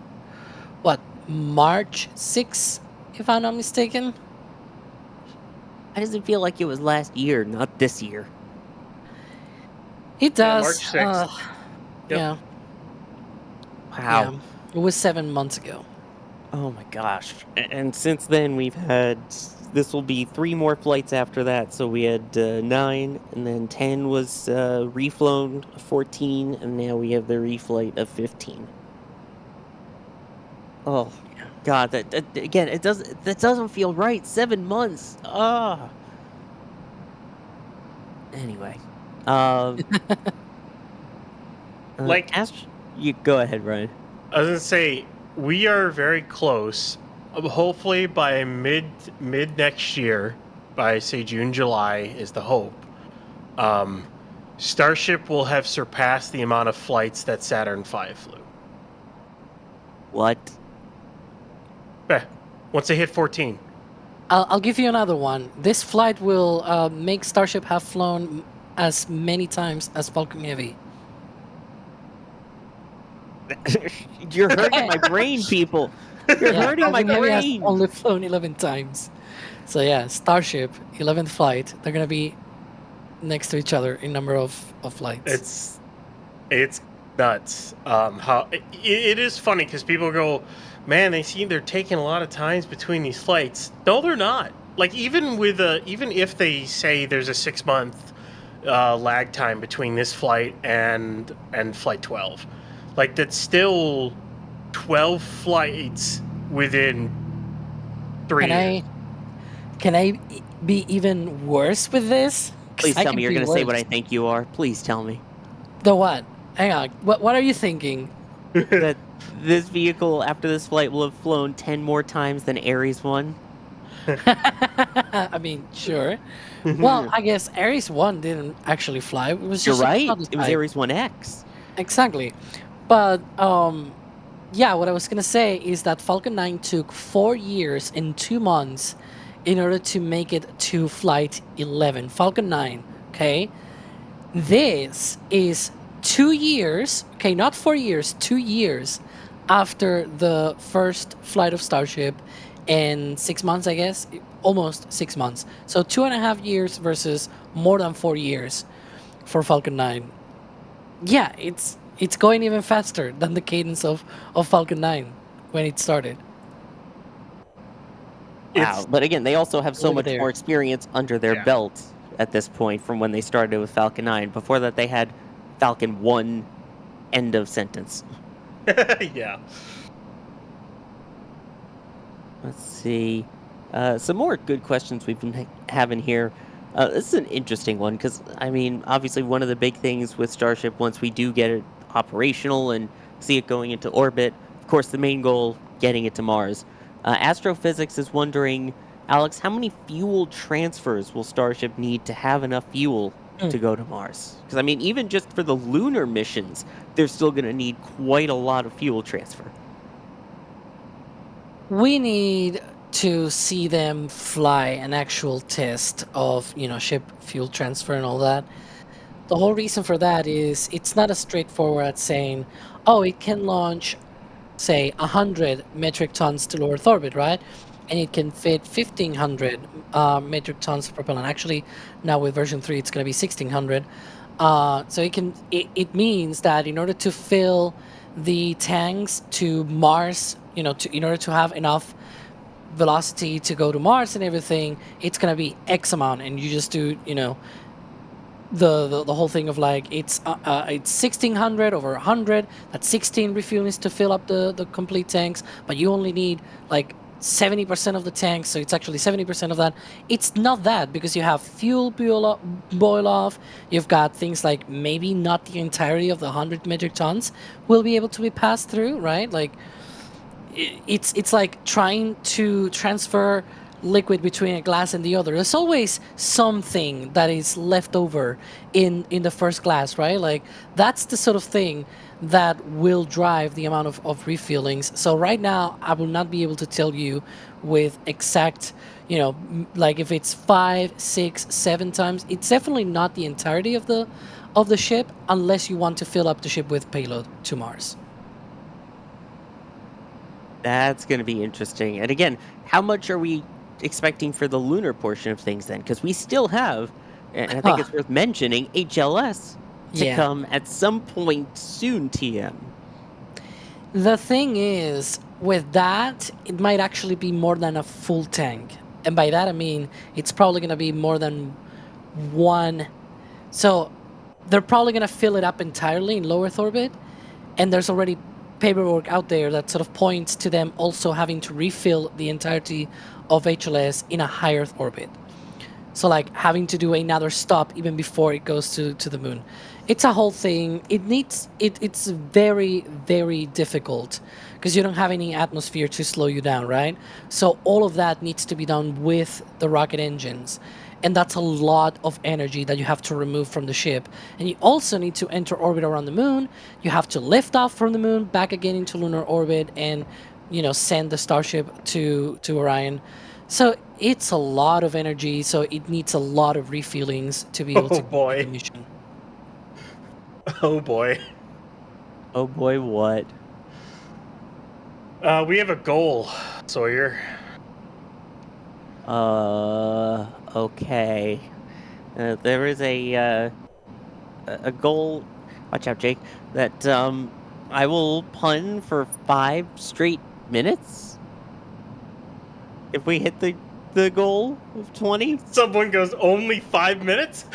what, March 6th, if I'm not mistaken? Why does it feel like it was last year, not this year? It Yeah, does. March 6th. Yep. Yeah. Wow. Yeah. It was 7 months ago. Oh my gosh. And since then, we've had. This will be 3 more flights after that. So we had 9, and then 10 was reflown, 14, and now we have the reflight of 15. Oh, God. That again, that doesn't feel right. 7 months. Ah. Anyway. You go ahead, Ryan. I was gonna say we are very close. Hopefully by mid next year, by say June, July is the hope. Starship will have surpassed the amount of flights that Saturn V flew. What? Once they hit 14. I'll give you another one. This flight will make Starship have flown as many times as Falcon Heavy. You're hurting my brain, people. You're hurting my Falcon Heavy has brain. only flown 11 times. So yeah, Starship, 11th flight. They're gonna be next to each other in number of flights. It's nuts. How it is funny because people go, man, they're taking a lot of times between these flights. No, they're not. Like even if they say there's a 6-month lag time between this flight and flight 12, like that's still 12 flights within 3 years. Can I be even worse with this? Please tell me you're going to say what I think you are. Please tell me. The what? Hang on. What are you thinking? That this vehicle, after this flight, will have flown 10 more times than Ares 1? I mean, sure. Well, I guess Ares 1 didn't actually fly. It was just You're right. a prototype. It was Ares 1X. Exactly. But yeah, what I was gonna say is that Falcon 9 took 4 years and 2 months in order to make it to flight 11. Falcon 9, okay? This is 2 years, okay, not 4 years, 2 years after the first flight of Starship, and 6 months, I guess, almost 6 months. So 2.5 years versus more than 4 years for Falcon 9. Yeah, it's going even faster than the cadence of Falcon 9 when it started. Wow. But again, they also have so much there. more experience under their belt at this point from when they started with Falcon 9. Before that, they had Falcon 1, end of sentence. Yeah. Let's see. Some more good questions we've been having here. This is an interesting one because, I mean, obviously one of the big things with Starship, once we do get it operational and see it going into orbit, of course, the main goal, getting it to Mars. Astrophysics is wondering, Alex, how many fuel transfers will Starship need to have enough fuel to go to Mars? Because, I mean, even just for the lunar missions, they're still going to need quite a lot of fuel transfer. We need to see them fly an actual test of, ship fuel transfer and all that. The whole reason for that is it's not as straightforward as saying, oh, it can launch, say, 100 metric tons to low Earth orbit, right? And it can fit 1,500 metric tons of propellant. Actually, now with version 3, it's going to be 1,600. So it means that in order to fill the tanks to Mars, in order to have enough velocity to go to Mars and everything, it's going to be X amount. And you just do, the whole thing of like it's 1,600 over 100. That's 16 refuelings to fill up the complete tanks, but you only need like 70% of the tanks, so it's actually 70% of that. It's not that, because you have fuel boil off. You've got things like maybe not the entirety of the 100 metric tons will be able to be passed through, right? Like it's like trying to transfer liquid between a glass and the other. There's always something that is left over in the first glass, right? Like that's the sort of thing that will drive the amount of refillings. So right now, I will not be able to tell you with exact, like if it's 5, 6, 7 times. It's definitely not the entirety of the ship, unless you want to fill up the ship with payload to Mars. That's going to be interesting. And again, how much are we expecting for the lunar portion of things then? Because we still have, and I think it's worth mentioning, HLS to come at some point soon, TM. The thing is, with that, it might actually be more than a full tank. And by that I mean, it's probably going to be more than one. So they're probably going to fill it up entirely in low Earth orbit. And there's already paperwork out there that sort of points to them also having to refill the entirety of HLS in a high Earth orbit. So like having to do another stop even before it goes to the moon. It's a whole thing. It's very, very difficult because you don't have any atmosphere to slow you down, right? So all of that needs to be done with the rocket engines. And that's a lot of energy that you have to remove from the ship. And you also need to enter orbit around the moon. You have to lift off from the moon, back again into lunar orbit, and send the Starship to Orion. So it's a lot of energy. So it needs a lot of refillings to be able to complete the mission. Oh boy. Oh boy, what? We have a goal, Sawyer. Okay. There is a goal. Watch out, Jake. That I will pun for 5 straight minutes. If we hit the goal of 20. Someone goes only 5 minutes.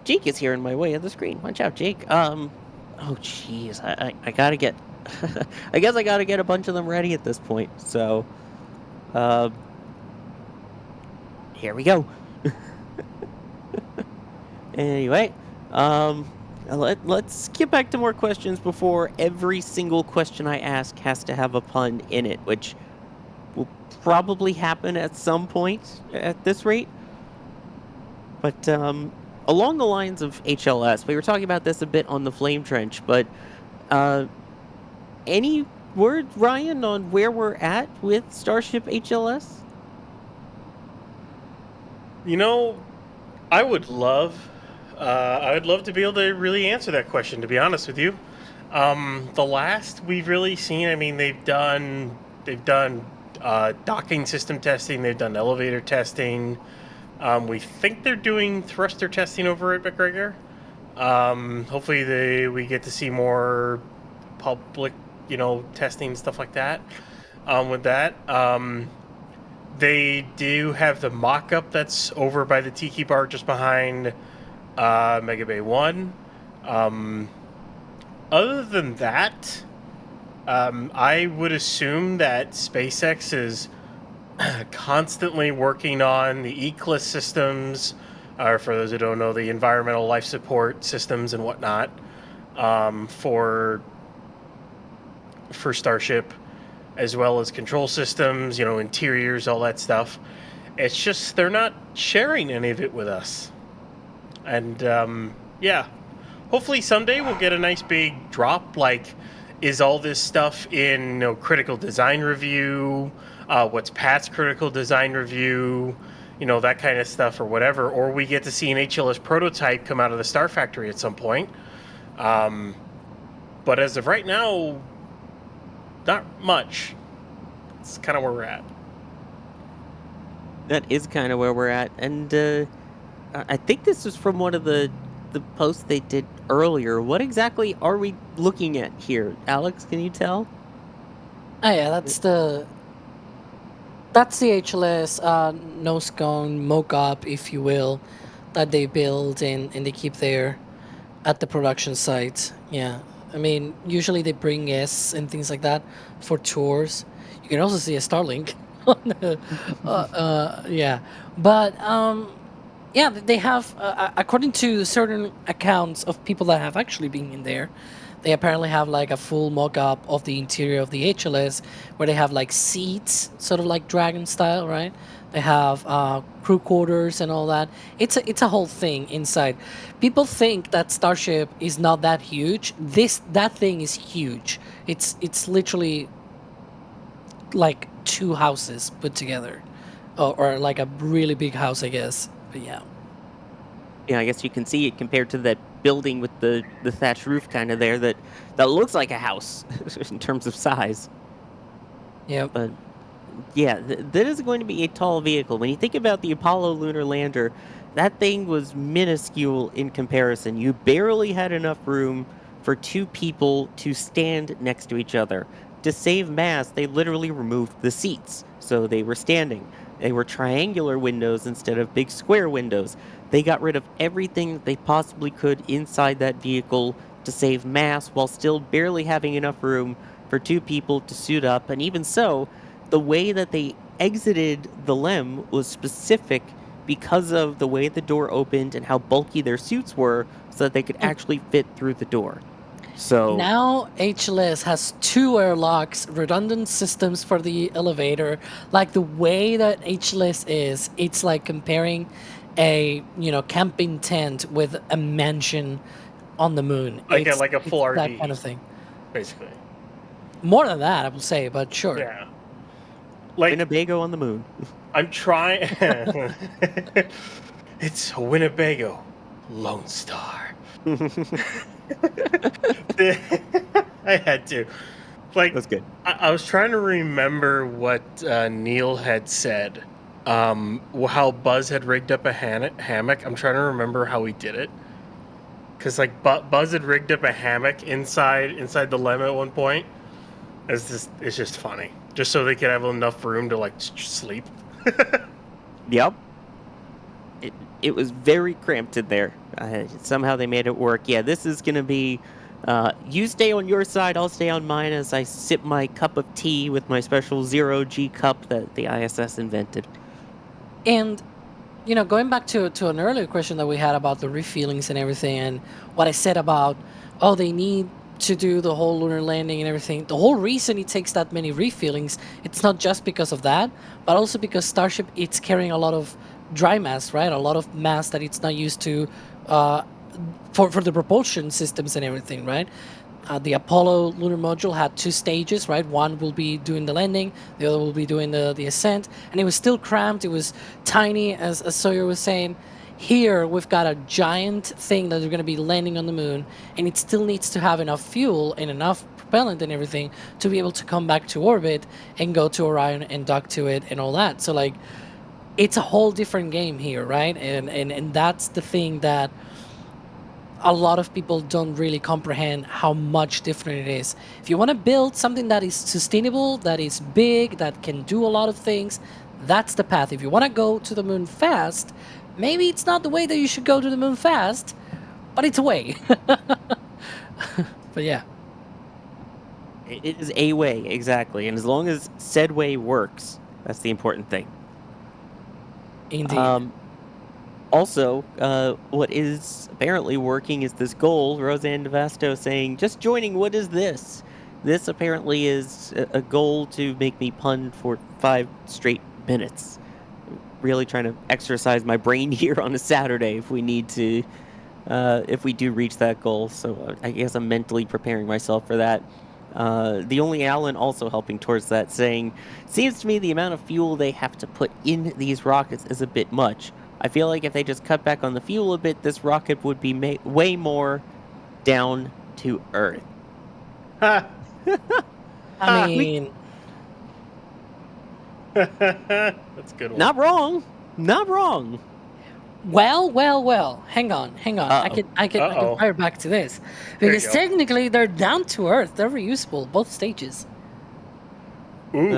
Jake is here in my way of the screen. Watch out, Jake. Oh jeez, I gotta get. I guess I gotta get a bunch of them ready at this point. So, here we go. Anyway, let's get back to more questions before every single question I ask has to have a pun in it, which will probably happen at some point at this rate. But along the lines of HLS, we were talking about this a bit on the Flame Trench, but any word, Ryan, on where we're at with Starship HLS? I would love to be able to really answer that question, to be honest with you. The last we've really seen, they've done docking system testing, they've done elevator testing. We think they're doing thruster testing over at McGregor. Hopefully we get to see more public, testing, stuff like that. With that, they do have the mock-up that's over by the Tiki Bar just behind Mega Bay 1. Other than that, I would assume that SpaceX is constantly working on the ECLIS systems, or for those who don't know, the environmental life support systems and whatnot, for Starship, as well as control systems, interiors, all that stuff. It's just they're not sharing any of it with us. And hopefully someday we'll get a nice big drop, like, is all this stuff in critical design review, what's Pat's critical design review, that kind of stuff or whatever, or we get to see an HLS prototype come out of the Star Factory at some point. But as of right now, not much. It's kind of where we're at. That is kind of where we're at, and I think this was from one of the posts they did earlier. What exactly are we looking at here, Alex? Can you tell? Oh yeah, that's the HLS nose cone mock-up, if you will, that they build and they keep there at the production site. Yeah, usually they bring guests and things like that for tours. You can also see a Starlink. Yeah, but they have, according to certain accounts of people that have actually been in there, They apparently have like a full mock-up of the interior of the HLS, where they have like seats, sort of like Dragon style, right? They have crew quarters and all that. It's a whole thing inside. People think that Starship is not that huge. That thing is huge. It's literally like 2 houses put together, or like a really big house, I guess. But yeah. Yeah, I guess you can see it compared to that building with the thatched roof kind of there that looks like a house in terms of size. Yeah. But yeah, that is going to be a tall vehicle. When you think about the Apollo lunar lander, that thing was minuscule in comparison. You barely had enough room for 2 people to stand next to each other. To save mass, they literally removed the seats, so they were standing. They were triangular windows instead of big square windows. They got rid of everything that they possibly could inside that vehicle to save mass while still barely having enough room for 2 people to suit up. And even so, the way that they exited the LEM was specific because of the way the door opened and how bulky their suits were, so that they could actually fit through the door. So now HLS has 2 airlocks, redundant systems for the elevator. Like the way that HLS is, it's like comparing a camping tent with a mansion on the moon. Like It's a full RV, that kind of thing. basically. More than that, I would say, but sure. Yeah. Like Winnebago on the moon. I'm trying. It's a Winnebago Lone Star. I had to. Like, That's good. I was trying to remember what Neil had said. How Buzz had rigged up a hammock. I'm trying to remember how he did it. Because like Buzz had rigged up a hammock inside the LEM at one point. It's just funny. Just so they could have enough room to like sleep. Yep. It was very cramped in there. Somehow they made it work. Yeah, this is going to be... you stay on your side, I'll stay on mine as I sip my cup of tea with my special 0G cup that the ISS invented. And, going back to an earlier question that we had about the refeelings and everything, and what I said about, they need to do the whole lunar landing and everything. The whole reason it takes that many refeelings, it's not just because of that, but also because Starship, it's carrying a lot of dry mass, right? A lot of mass that it's not used to for the propulsion systems and everything, right? The Apollo lunar module had 2 stages, right? One will be doing the landing, the other will be doing the ascent, and it was still cramped. It was tiny, as Sawyer was saying. Here, we've got a giant thing that is going to be landing on the moon, and it still needs to have enough fuel and enough propellant and everything to be able to come back to orbit and go to Orion and dock to it and all that. So, like, it's a whole different game here, right? And that's the thing that a lot of people don't really comprehend how much different it is. If you want to build something that is sustainable, that is big, that can do a lot of things, that's the path. If you want to go to the moon fast, maybe it's not the way that you should go to the moon fast, but it's a way. But yeah. It is a way, exactly. And as long as said way works, that's the important thing. Indeed. Also, what is apparently working is this goal. Roseanne DeVasto saying, just joining, what is this? This apparently is a goal to make me pun for 5 straight minutes. Really trying to exercise my brain here on a Saturday if we need to, if we do reach that goal. So I guess I'm mentally preparing myself for that. The Only Alan also helping towards that, saying, seems to me the amount of fuel they have to put in these rockets is a bit much. I feel like if they just cut back on the fuel a bit, this rocket would be way more down to Earth. I mean... That's a good one. Not wrong. Not wrong. Well. Hang on. Uh-oh. I can fire back to this. Because technically they're down to Earth. They're reusable, both stages. Ooh.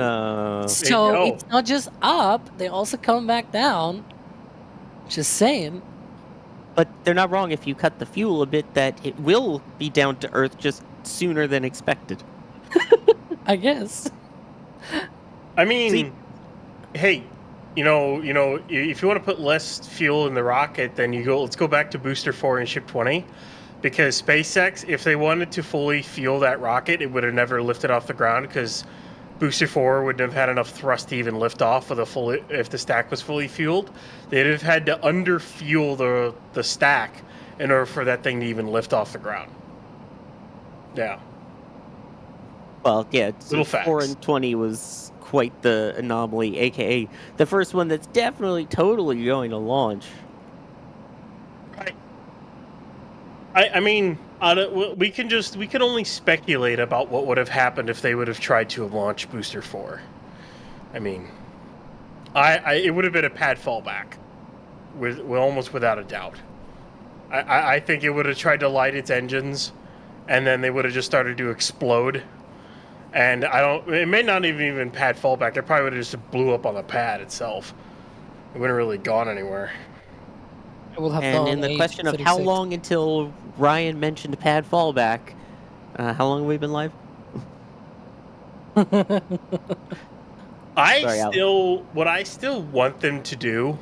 So it's not just up, they also come back down. Just saying. But they're not wrong if you cut the fuel a bit, that it will be down to Earth just sooner than expected. I guess. I mean, hey, if you want to put less fuel in the rocket, then let's go back to Booster 4 and Ship 20. because SpaceX, if they wanted to fully fuel that rocket, it would have never lifted off the ground because Booster 4 wouldn't have had enough thrust to even lift off with if the stack was fully fueled. They'd have had to underfuel the stack in order for that thing to even lift off the ground. Yeah. Well, yeah, Little facts. 4 and 20 was quite the anomaly, aka the first one that's definitely totally going to launch. Right. I mean, we can only speculate about what would have happened if they would have tried to launch Booster 4. I mean, it would have been a pad fallback, with almost without a doubt. I think it would have tried to light its engines, and then they would have just started to explode. And it may not even pad fallback. It probably would have just blew up on the pad itself. It wouldn't really gone anywhere. And in the question of how long until Ryan mentioned pad fallback, how long have we been live? What I still want them to do,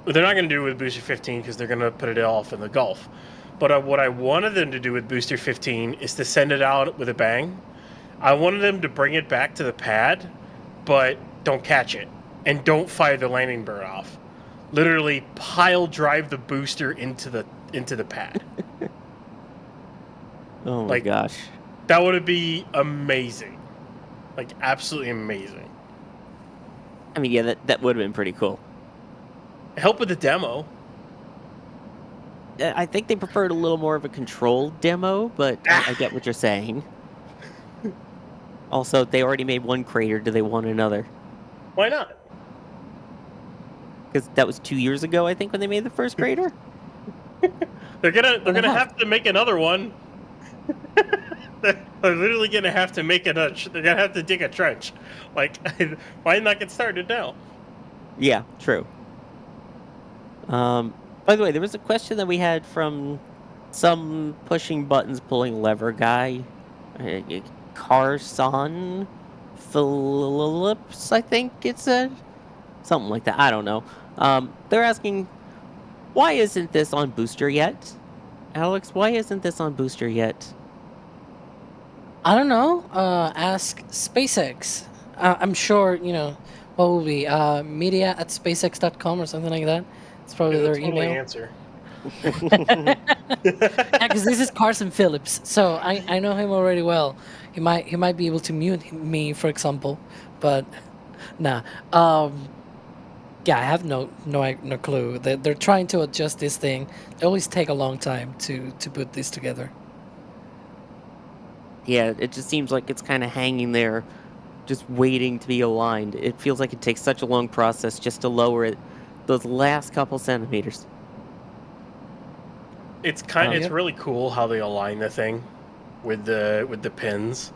they're not going to do it with Booster 15 because they're going to put it off in the Gulf. But what I wanted them to do with Booster 15 is to send it out with a bang. I wanted them to bring it back to the pad, but don't catch it. And don't fire the landing burn off. Literally pile drive the booster into the pad. Oh my gosh. That would be amazing. Like, absolutely amazing. I mean, yeah, that would have been pretty cool. Help with the demo. I think they preferred a little more of a controlled demo, but I get what you're saying. Also, they already made one crater. Do they want another? Why not? Because that was 2 years ago, I think, when they made the first crater. They're gonna have to make another one. They're literally gonna have to make they're gonna have to dig a trench. Like, why not get started now? Yeah, true. By the way, there was a question that we had from some pushing buttons, pulling lever guy, Carson Phillips, I think it said. Something like that. I don't know. They're asking, why isn't this on Booster yet? Alex, why isn't this on Booster yet? I don't know. Ask SpaceX. I'm sure, what will be? media@spacex.com or something like that. It's probably their email. Answer. Because this is Carson Phillips, so I know him already well. He might be able to mute me, for example, but nah. Yeah, I have no clue. They're trying to adjust this thing. They always take a long time to put this together. Yeah, it just seems like it's kind of hanging there, just waiting to be aligned. It feels like it takes such a long process just to lower it those last couple centimeters. It's really cool how they align the thing with the pins,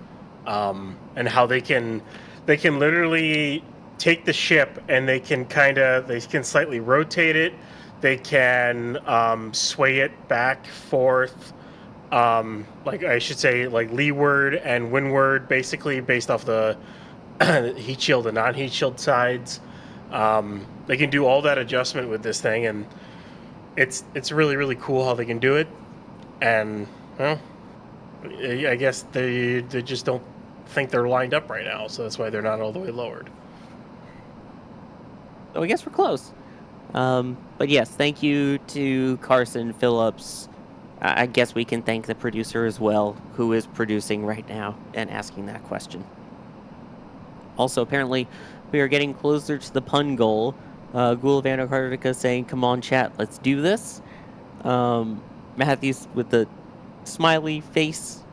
and how they can literally take the ship and they can slightly rotate it. They can sway it back, forth, like I should say, like leeward and windward, basically based off the heat shield and non-heat shield sides. They can do all that adjustment with this thing, and it's really, really cool how they can do it. And well, I guess they just don't think they're lined up right now, so that's why they're not all the way lowered. So I guess we're close. But yes, thank you to Carson Phillips. I guess we can thank the producer as well, who is producing right now and asking that question. Also, apparently, we are getting closer to the pun goal. Ghoul of Antarctica saying, "Come on, chat, let's do this." Matthews with the smiley face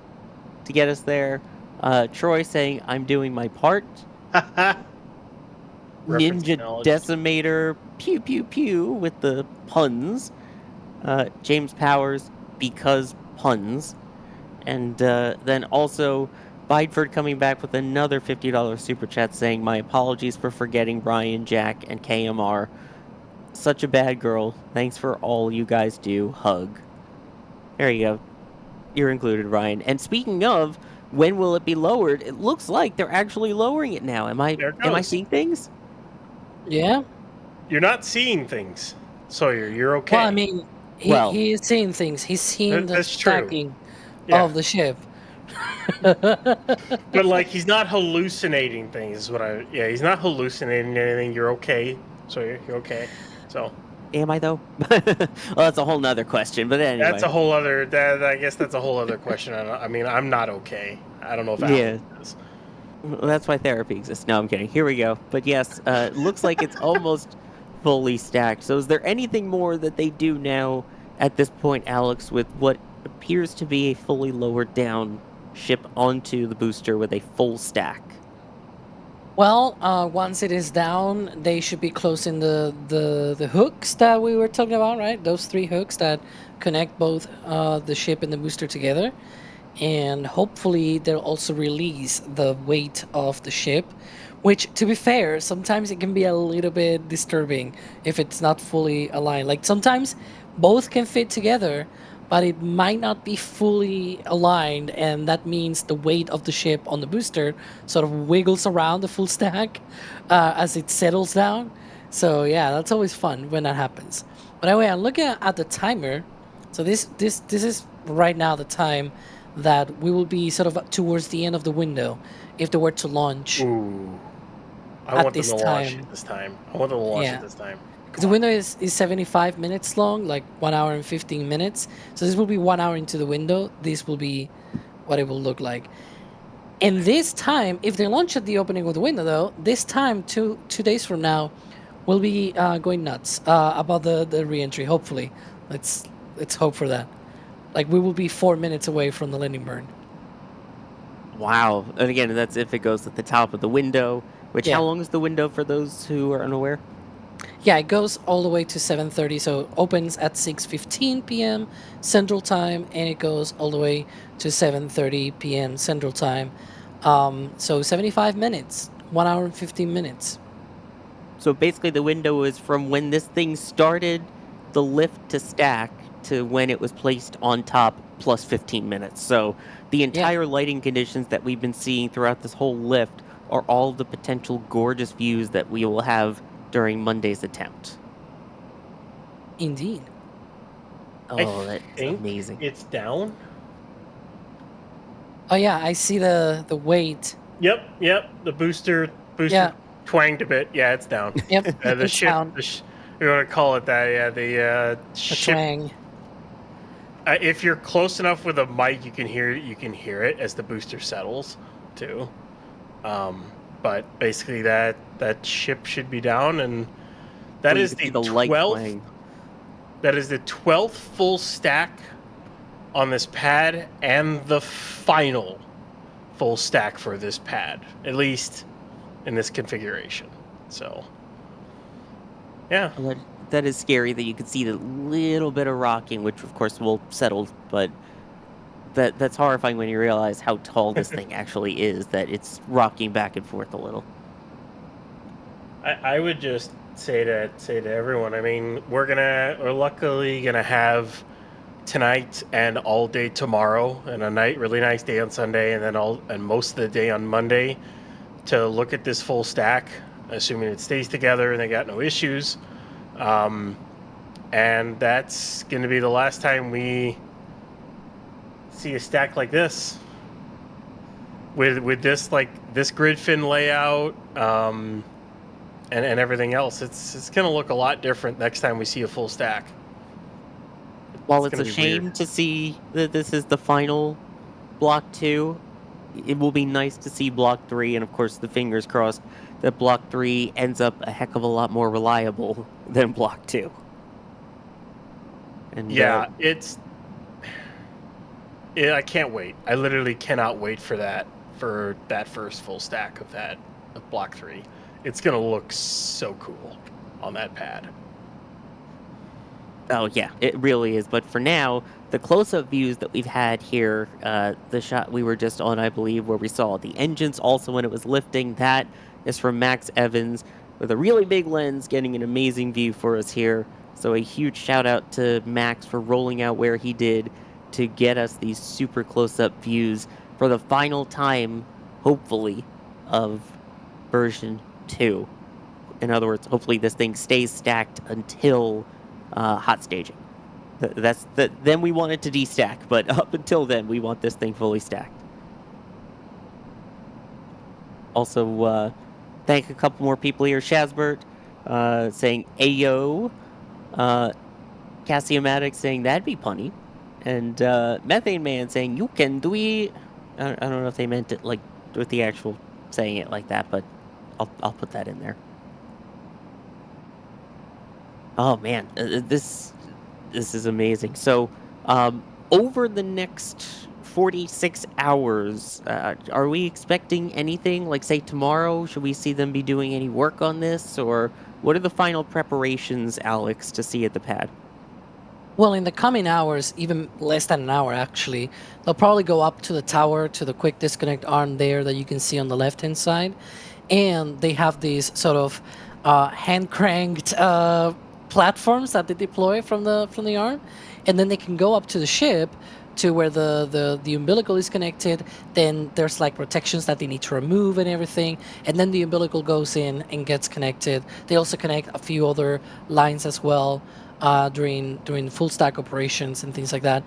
to get us there. Troy saying, "I'm doing my part." Ninja Decimator, pew pew pew with the puns. James Powers, because puns. And then also Bideford coming back with another $50 super chat saying, "My apologies for forgetting Ryan, Jack, and KMR. Such a bad girl. Thanks for all you guys do. Hug." There you go. You're included, Ryan. And speaking of, when will it be lowered? It looks like they're actually lowering it now. Am I seeing things? Yeah. You're not seeing things, Sawyer. You're okay. Well, I mean, Well- he is seeing things. He's seeing the That's true. stacking Yeah. of the ship. But like he's not hallucinating things. Is what I? Yeah, he's not hallucinating anything. You're okay. So you're okay. So Am I though? Well, that's a whole nother question. But anyway, that's a whole other. I guess that's a whole other question. I mean, I'm not okay. I don't know if Yeah. Alan is. Well, that's why therapy exists. No, I'm kidding. Here we go. But yes, looks like it's almost fully stacked. So is there anything more that they do now at this point, Alex, with what appears to be a fully lowered down ship onto the booster with a full stack? Well, once it is down, they should be closing the hooks that we were talking about, right? Those 3 hooks that connect both the ship and the booster together. And hopefully they'll also release the weight of the ship, which, to be fair, sometimes it can be a little bit disturbing if it's not fully aligned. Like sometimes both can fit together, but it might not be fully aligned, and that means the weight of the ship on the booster sort of wiggles around the full stack as it settles down. So yeah, that's always fun when that happens. But anyway, I'm looking at the timer. So this is right now the time that we will be sort of towards the end of the window if they were to launch. Ooh. I At want them this to launch time. it this time. I want them to launch Yeah. it this time. Because the window is 75 minutes long, like 1 hour and 15 minutes. So this will be 1 hour into the window. This will be what it will look like. And this time, if they launch at the opening of the window, though, this time, two days from now, we'll be going nuts about the re-entry, hopefully. Let's hope for that. Like, we will be 4 minutes away from the landing burn. Wow. And again, that's if it goes at the top of the window, which Yeah. how long is the window for those who are unaware? Yeah, it goes all the way to 7:30, so it opens at 6:15 p.m. Central Time, and it goes all the way to 7:30 p.m. Central Time. So 75 minutes, 1 hour and 15 minutes. So basically the window is from when this thing started the lift to stack to when it was placed on top plus 15 minutes. So the entire lighting conditions that we've been seeing throughout this whole lift are all the potential gorgeous views that we will have during Monday's attempt. Indeed. Oh, that's think amazing. It's down. Oh yeah, I see the weight. Yep. The booster Yeah. twanged a bit. Yeah, it's down. Yep, The it's ship. down. We want to call it that. Yeah, the The ship. twang. If you're close enough with a mic, you can hear it as the booster settles, too. But basically, that ship should be down, and that You is can see the light 12th. playing. That is the 12th full stack on this pad, and the final full stack for this pad, at least in this configuration. So, yeah. That is scary that you can see the little bit of rocking, which of course will settle, but that's horrifying when you realize how tall this thing actually is, that it's rocking back and forth a little. I would just say to everyone, I mean, we're luckily gonna have tonight and all day tomorrow, and a really nice day on Sunday, and then most of the day on Monday to look at this full stack, assuming it stays together and they got no issues. And that's gonna be the last time we see a stack like this with this grid fin layout, and everything else. It's gonna look a lot different next time we see a full stack. While it's gonna a be shame weird. to see that this is the final Block 2, it will be nice to see Block 3, and of course the fingers crossed that Block 3 ends up a heck of a lot more reliable than Block 2. And Yeah, I can't wait. I literally cannot wait for that first full stack of Block 3. It's gonna look so cool on that pad. Oh yeah, it really is. But for now, the close-up views that we've had here, the shot we were just on, I believe, where we saw the engines also when it was lifting, that is from Max Evans with a really big lens, getting an amazing view for us here. So a huge shout out to Max for rolling out where he did to get us these super close-up views for the final time, hopefully, of version 2. In other words, hopefully this thing stays stacked until hot staging. Then we want it to destack, but up until then, we want this thing fully stacked. Also, thank a couple more people here. Shazbert saying Ayo. Cassiumatic saying that'd be punny. And Methane Man saying you can do it. I don't know if they meant it like with the actual saying it like that, but I'll put that in there. Oh man, this is amazing. So over the next 46 hours, are we expecting anything? Like say tomorrow, should we see them be doing any work on this, or what are the final preparations, Alex, to see at the pad? Well, in the coming hours, even less than an hour actually, they'll probably go up to the tower, to the quick disconnect arm there that you can see on the left-hand side. And they have these sort of hand-cranked platforms that they deploy from the arm. And then they can go up to the ship to where the umbilical is connected. Then there's like protections that they need to remove and everything. And then the umbilical goes in and gets connected. They also connect a few other lines as well. During full stack operations and things like that.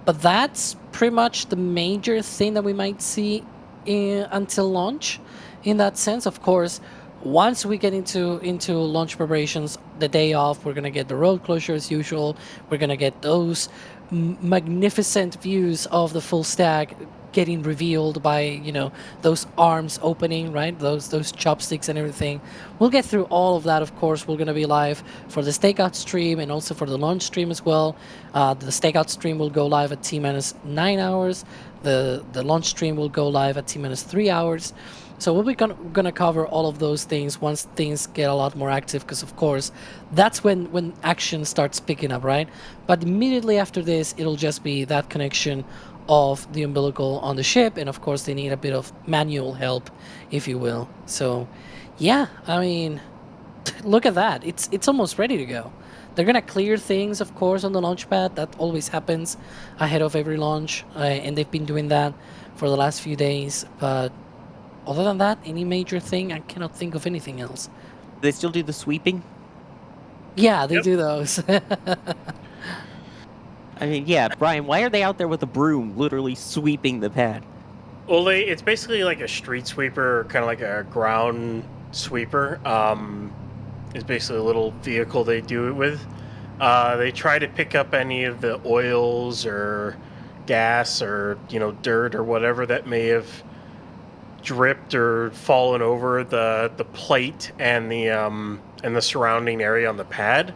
But that's pretty much the major thing that we might see until launch in that sense. Of course, once we get into launch preparations, the day off, we're going to get the road closure as usual. We're going to get those magnificent views of the full stack getting revealed by, you know, those arms opening, right? Those chopsticks and everything. We'll get through all of that, of course. We're going to be live for the stakeout stream and also for the launch stream as well. The stakeout stream will go live at T-minus 9 hours. The launch stream will go live at T-minus 3 hours. So we'll be gonna cover all of those things once things get a lot more active, because of course that's when action starts picking up, right? But immediately after this, it'll just be that connection of the umbilical on the ship, and of course they need a bit of manual help, if you will. So yeah, I mean, look at that, it's almost ready to go. They're gonna clear things, of course, on the launch pad. That always happens ahead of every launch, and they've been doing that for the last few days. But other than that, any major thing, I cannot think of anything else. They still do the sweeping? Yeah, they do those. I mean, yeah, Brian, why are they out there with a broom literally sweeping the pad? Well, it's basically like a street sweeper, or kind of like a ground sweeper. It's basically a little vehicle they do it with. They try to pick up any of the oils or gas or, you know, dirt or whatever that may have dripped or fallen over the plate and the surrounding area on the pad.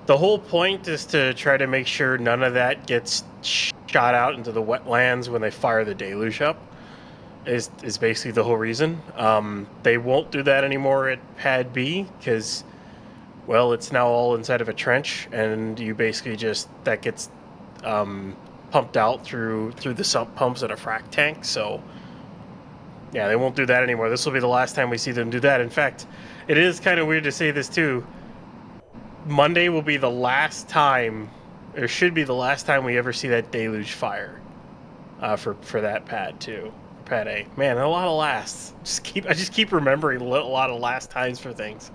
The whole point is to try to make sure none of that gets shot out into the wetlands when they fire the deluge up. Is basically the whole reason. They won't do that anymore at Pad B because, well, it's now all inside of a trench, and you basically that gets pumped out through the sump pumps at a frac tank. So yeah, they won't do that anymore. This will be the last time we see them do that. In fact, it is kind of weird to say this too. Monday will be the last time, or should be the last time we ever see that deluge fire for that pad too. Pad A. Man, a lot of lasts. I just keep remembering a lot of last times for things.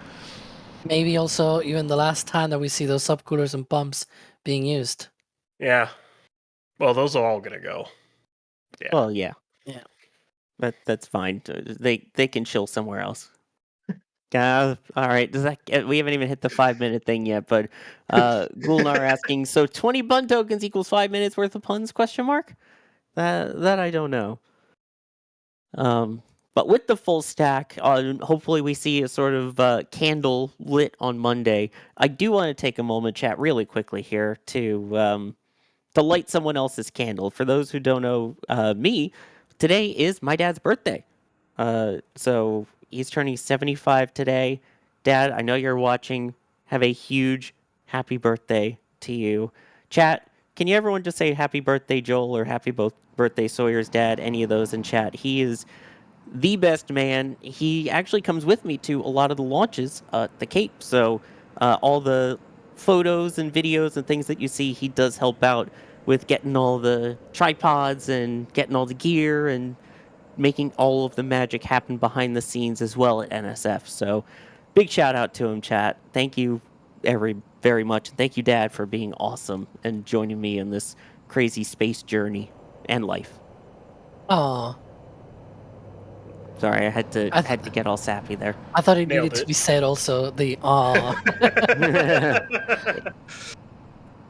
Maybe also even the last time that we see those subcoolers and pumps being used. Yeah. Well, those are all gonna go. Yeah. Well, yeah. Yeah. But that's fine. They can chill somewhere else. All right. We haven't even hit the 5-minute thing yet, but Gulnar asking, so 20 bun tokens equals 5 minutes worth of puns? ? That I don't know. But with the full stack, hopefully we see a sort of candle lit on Monday. I do want to take a moment, chat, really quickly here to light someone else's candle. For those who don't know me, today is my dad's birthday. So he's turning 75 today. Dad, I know you're watching. Have a huge happy birthday to you. Chat, can you everyone just say happy birthday, Joel, or happy birthday, Sawyer's dad? Any of those in chat. He is the best man. He actually comes with me to a lot of the launches at the Cape. So all the photos and videos and things that you see, he does help out with getting all the tripods and getting all the gear and making all of the magic happen behind the scenes as well at NSF. So big shout out to him, chat. Thank you very much. Thank you, Dad, for being awesome and joining me in this crazy space journey and life. Oh, Sorry, I had to I get all sappy there. I thought it Nailed needed to it. be said also. The aw.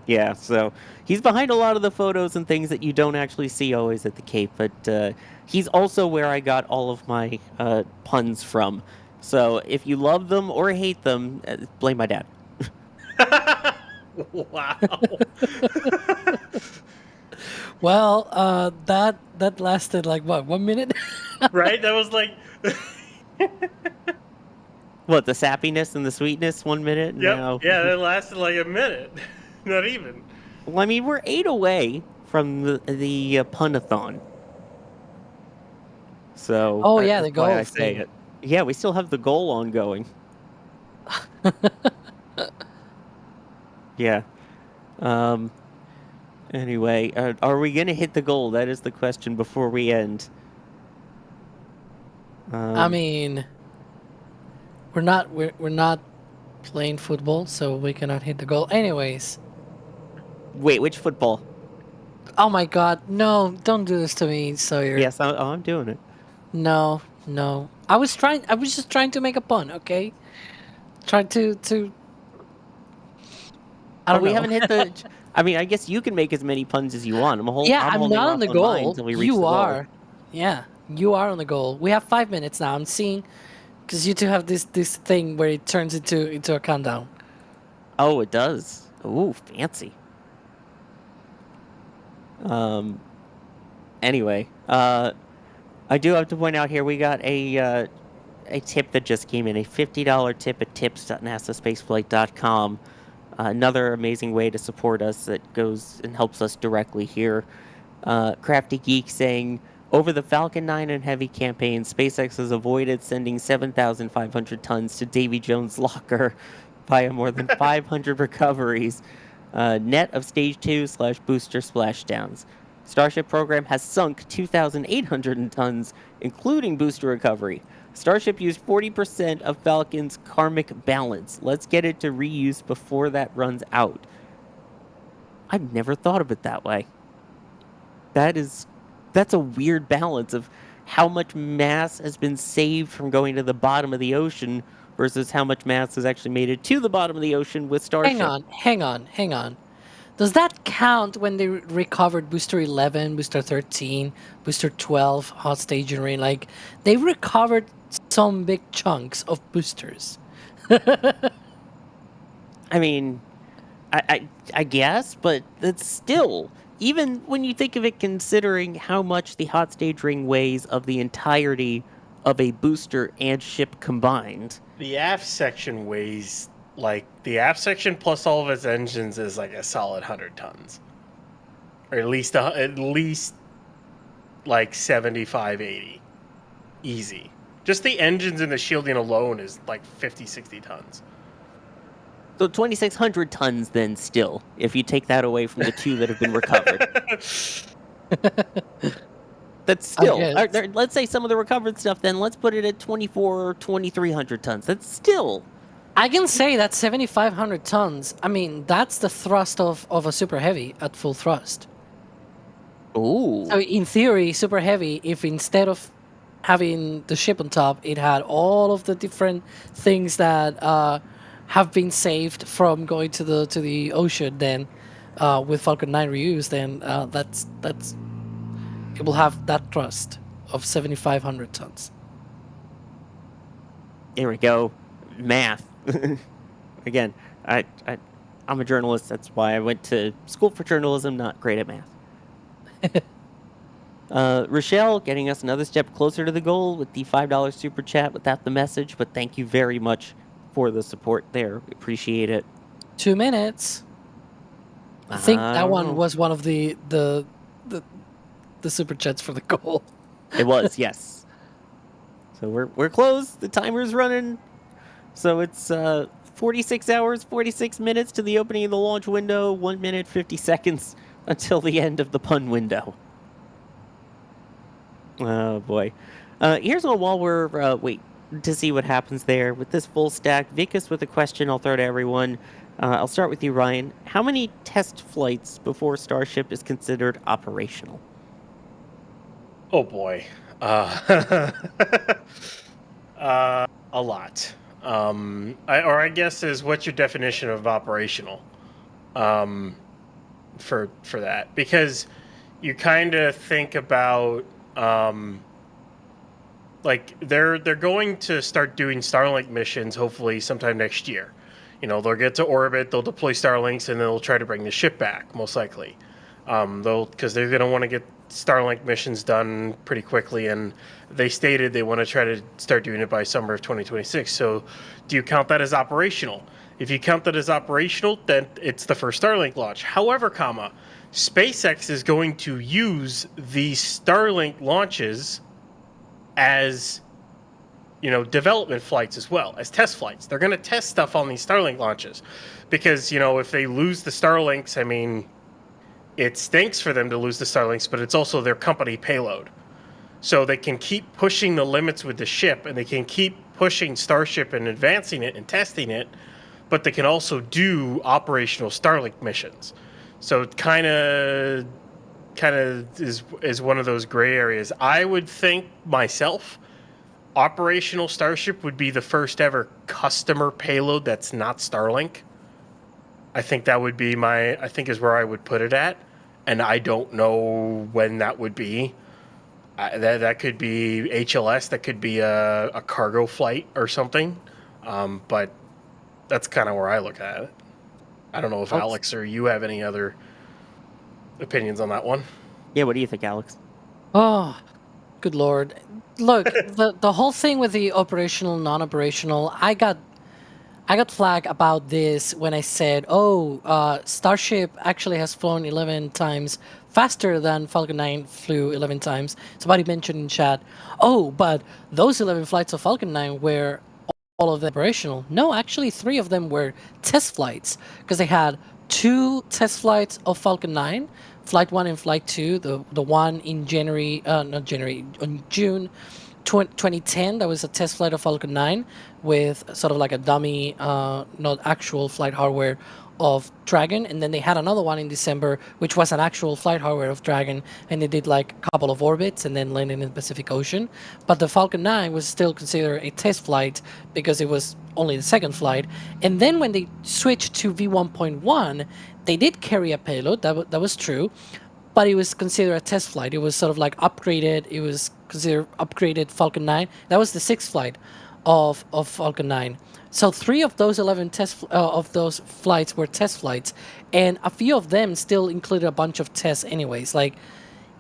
Yeah, so he's behind a lot of the photos and things that you don't actually see always at the Cape, but he's also where I got all of my puns from. So if you love them or hate them, blame my dad. Wow. Well, that lasted like what, 1 minute? Right? That was like. What, the sappiness and the sweetness 1 minute? Yep. No. Yeah, that lasted like a minute. Not even. Well, I mean, we're 8 away from the punathon. So. Oh, yeah, that's the why goal I say thing. it. Yeah, we still have the goal ongoing. Yeah. Anyway, are we gonna hit the goal? That is the question before we end. I mean, we're not playing football, so we cannot hit the goal. Anyways. Wait, which football? Oh my God, no! Don't do this to me, Sawyer. Yes, I'm doing it. No. I was just trying to make a pun, okay? Trying to. I don't know. We haven't hit the. I mean, I guess you can make as many puns as you want. I'm I'm not on the goal. We reach the You goal. are. Yeah, you are on the goal. We have 5 minutes now. I'm seeing, because you two have this thing where it turns into a countdown. Oh, it does. Ooh, fancy. Anyway, I do have to point out here we got a tip that just came in, a $50 tip at tips.nasaspaceflight.com. Another amazing way to support us that goes and helps us directly here. Crafty Geek saying, over the Falcon 9 and Heavy campaign, SpaceX has avoided sending 7,500 tons to Davy Jones' locker via more than 500 recoveries, net of Stage 2/booster splashdowns. Starship program has sunk 2,800 tons, including booster recovery. Starship used 40% of Falcon's karmic balance. Let's get it to reuse before that runs out. I've never thought of it that way. That's a weird balance of how much mass has been saved from going to the bottom of the ocean versus how much mass has actually made it to the bottom of the ocean with Starship. Hang on. Does that count when they recovered Booster 11, Booster 13, Booster 12, hot stage and rain? Like, they recovered some big chunks of boosters. I mean, I guess, but it's still, even when you think of it, considering how much the hot stage ring weighs of the entirety of a booster and ship combined. The aft section weighs, like, the aft section plus all of its engines is like a solid 100 tons. Or at least like 75, 80. Easy. Just the engines and the shielding alone is like 50, 60 tons. So 2,600 tons then still, if you take that away from the 2 that have been recovered. That's still, let's say some of the recovered stuff, then let's put it at 2,400 or 2,300 tons. That's still. I can say that 7,500 tons, I mean, that's the thrust of a Super Heavy at full thrust. Ooh. So in theory, Super Heavy, if instead of having the ship on top, it had all of the different things that have been saved from going to the ocean, then with Falcon 9 reuse, then that's it will have that thrust of 7,500 tons. There we go. Math. Again, I'm a journalist. That's why I went to school for journalism, not great at math. Rochelle getting us another step closer to the goal with the $5 super chat without the message, but thank you very much for the support there. Appreciate it. 2 minutes. I think that one was one of the super chats for the goal. It was, yes. So we're close. The timer's running. So it's 46 hours, 46 minutes to the opening of the launch window, 1 minute, 50 seconds until the end of the pun window. Oh, boy. Here's one while we're wait to see what happens there with this full stack. Vicus with a question I'll throw to everyone. I'll start with you, Ryan. How many test flights before Starship is considered operational? Oh boy. A lot. I guess is what's your definition of operational? For that, because you kind of think about like they're going to start doing Starlink missions hopefully sometime next year. You know, they'll get to orbit, they'll deploy Starlinks, and they'll try to bring the ship back most likely. Because they're going to want to get Starlink missions done pretty quickly, and they stated they want to try to start doing it by summer of 2026. So, do you count that as operational? If you count that as operational, then it's the first Starlink launch. However, SpaceX is going to use these Starlink launches as, you know, development flights as well, as test flights. They're going to test stuff on these Starlink launches because, you know, if they lose the Starlinks, I mean, it stinks for them to lose the Starlinks, but it's also their company Payload. So they can keep pushing the limits with the ship, and they can keep pushing Starship and advancing it and testing it, but they can also do operational Starlink missions. So it kind of is one of those gray areas. I would think myself, operational Starship would be the first ever customer payload that's not Starlink. I think that would be is where I would put it at. And I don't know when that would be. That could be HLS, that could be a cargo flight or something. But that's kind of where I look at it. I don't know if Alex or you have any other opinions on that one. Yeah, what do you think, Alex? Oh, good lord. Look, the whole thing with the operational, non-operational, I got flagged about this when I said, Starship actually has flown 11 times faster than Falcon 9 flew 11 times. Somebody mentioned in chat, but those 11 flights of Falcon 9 were all of them operational. No, actually 3 of them were test flights, because they had 2 test flights of Falcon 9, Flight 1 and Flight 2, the one in June 2010, that was a test flight of Falcon 9 with sort of like a dummy, not actual flight hardware of Dragon. And then they had another one in December, which was an actual flight hardware of Dragon, and they did like a couple of orbits and then landed in the Pacific Ocean. But the Falcon 9 was still considered a test flight because it was only the second flight. And then when they switched to V1.1, they did carry a payload, that was true, but it was considered a test flight. It was sort of like upgraded. It was considered upgraded Falcon 9. That was the 6th flight of Falcon 9. So 3 of those 11 of those flights were test flights, and a few of them still included a bunch of tests anyways. Like,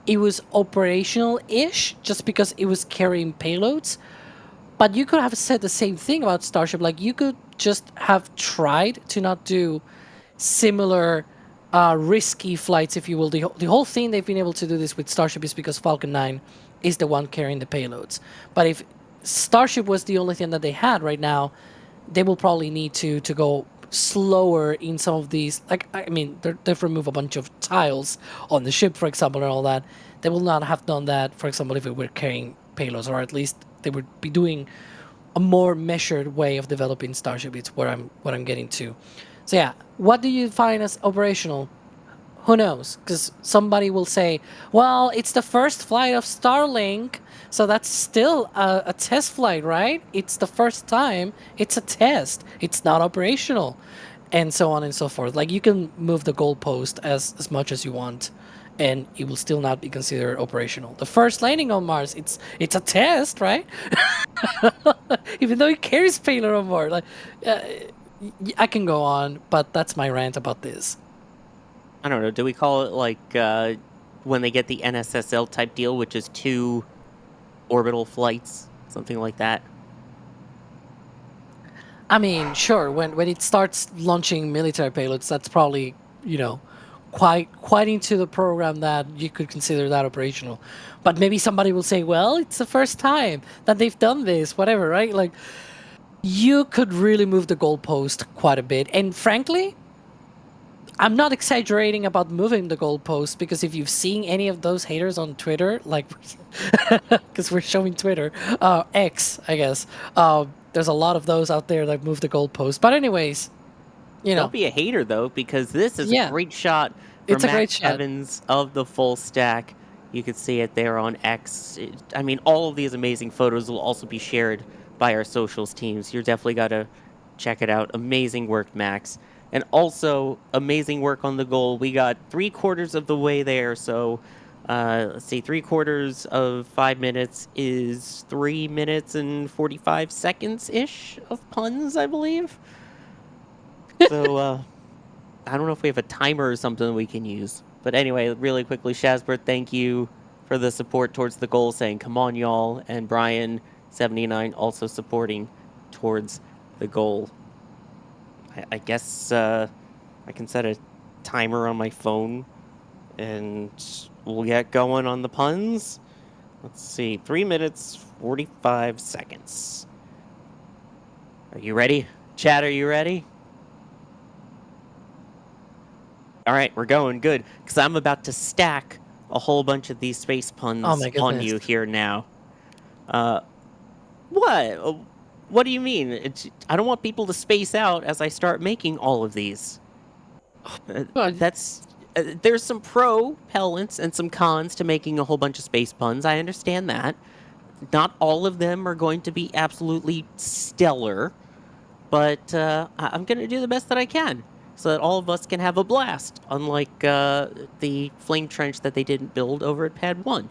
it was operational-ish just because it was carrying payloads. But you could have said the same thing about Starship. Like, you could just have tried to not do similar risky flights, if you will. The whole thing they've been able to do this with Starship is because Falcon 9 is the one carrying the payloads. But if Starship was the only thing that they had right now, they will probably need to go slower in some of these. Like, I mean, they've removed a bunch of tiles on the ship, for example, and all that. They will not have done that, for example, if it were carrying payloads, or at least they would be doing a more measured way of developing Starship. It's what I'm getting to. So yeah, what do you find as operational? Who knows? Because somebody will say, well, it's the first flight of Starlink, so that's still a test flight, right? It's the first time. It's a test. It's not operational. And so on and so forth. Like, you can move the goalpost as much as you want, and it will still not be considered operational. The first landing on Mars, it's a test, right? Even though it carries payload on board. Like, I can go on, but that's my rant about this. I don't know. Do we call it like when they get the NSSL type deal, which is 2 orbital flights, something like that? I mean, sure. When it starts launching military payloads, that's probably, you know, quite into the program that you could consider that operational. But maybe somebody will say, well, it's the first time that they've done this, whatever, right? Like, you could really move the goalpost quite a bit. And frankly, I'm not exaggerating about moving the goalpost, because if you've seen any of those haters on Twitter, like, because we're showing Twitter, X, I guess, there's a lot of those out there that move the goalpost. But anyways, You know, Don't be a hater though, because this is Yeah. a great shot from It's a great Max shot. Evans of the full stack. You can see it there on X. I mean, all of these amazing photos will also be shared by our socials teams. You're definitely got to check it out. Amazing work, Max. And also, amazing work on the goal. We got 3/4 of the way there. So, let's see, 3/4 of 5 minutes is 3 minutes and 45 seconds-ish of puns, I believe. So, I don't know if we have a timer or something we can use. But anyway, really quickly, Shazbert, thank you for the support towards the goal, saying, come on, y'all. And Brian79 also supporting towards the goal. I guess I can set a timer on my phone and we'll get going on the puns. Let's see, 3 minutes, 45 seconds. Are you ready? Chat, are you ready? All right, we're going. Good. Because I'm about to stack a whole bunch of these space puns Oh my on goodness. you here now. What? What do you mean? I don't want people to space out as I start making all of these. There's some propellants and some cons to making a whole bunch of space puns. I understand that. Not all of them are going to be absolutely stellar, but I'm going to do the best that I can so that all of us can have a blast, unlike the flame trench that they didn't build over at Pad 1.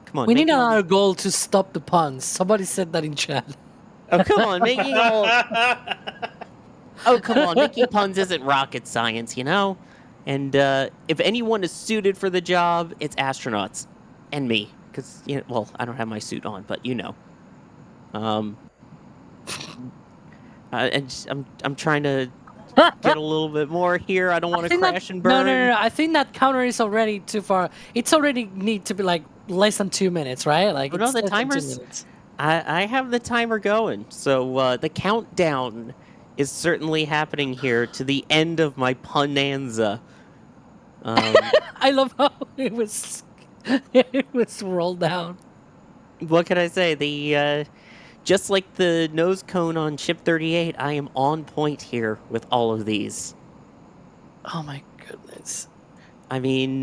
Come on. We need another goal to stop the puns. Somebody said that in chat. Oh, come on, making all... Oh, come on, making puns isn't rocket science, you know? And if anyone is suited for the job, it's astronauts. And me. Because, you know, well, I don't have my suit on, but you know. And I'm trying to get a little bit more here. I don't want to crash and burn. No. I think that counter is already too far. It's already need to be like less than 2 minutes, right? Like, Oh, no, it's the less than 2 timer's... minutes. I have the timer going. So the countdown is certainly happening here to the end of my punanza. I love how it was rolled down. What can I say? The just like the nose cone on Ship 38, I am on point here with all of these. Oh my goodness. I mean,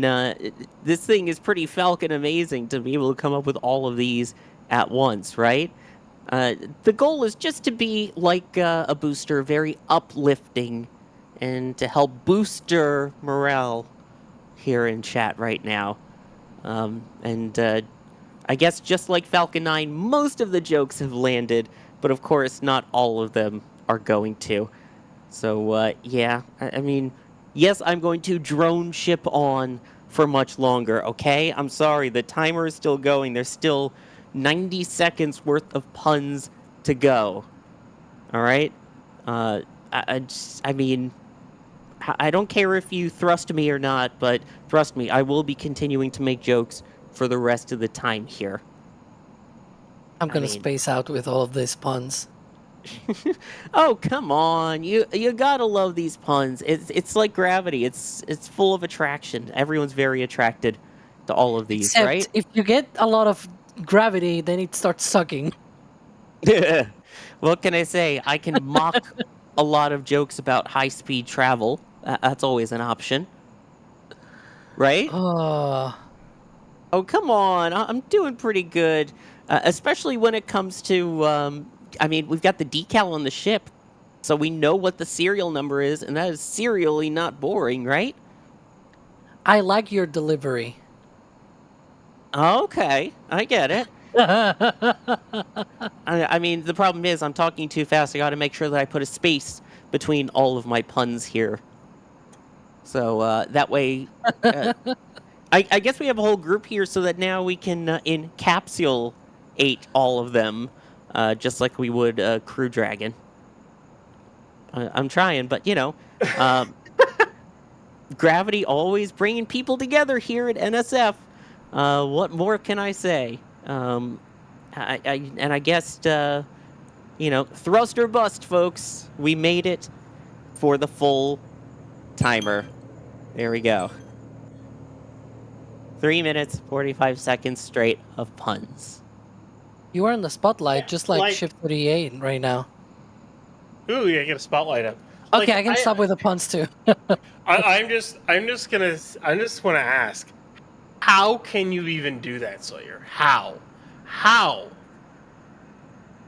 this thing is pretty Falcon amazing to be able to come up with all of these at once, right? The goal is just to be like a booster, very uplifting, and to help booster morale here in chat right now. I guess just like Falcon 9, most of the jokes have landed, but of course not all of them are going to. So, yeah, I mean, yes, I'm going to drone ship on for much longer, okay? I'm sorry, the timer is still going. There's still 90 seconds worth of puns to go. All right? I mean, I don't care if you thrust me or not, but trust me, I will be continuing to make jokes for the rest of the time here. I'm gonna space out with all of these puns. Oh, come on. You gotta love these puns. It's like gravity. It's full of attraction. Everyone's very attracted to all of these, Except right? if you get a lot of gravity, then it starts sucking. What can I say? I can mock a lot of jokes about high-speed travel. That's always an option. Right? Oh, come on. I'm doing pretty good. Especially when it comes to, I mean, we've got the decal on the ship, so we know what the serial number is, and that is serially not boring, right? I like your delivery. Okay, I get it. I mean, the problem is I'm talking too fast. I got to make sure that I put a space between all of my puns here. So that way, I guess we have a whole group here so that now we can encapsulate all of them, just like we would Crew Dragon. I'm trying, but you know, gravity always bringing people together here at NSF. What more can I say? I guess, you know, thrust or bust, folks. We made it for the full timer. There we go. 3 minutes, 45 seconds straight of puns. You are in the spotlight, just like Ship 38 right now. Ooh, yeah, get a spotlight up. Like, Okay, I can stop with the puns too. I just want to ask, how can you even do that, Sawyer? How?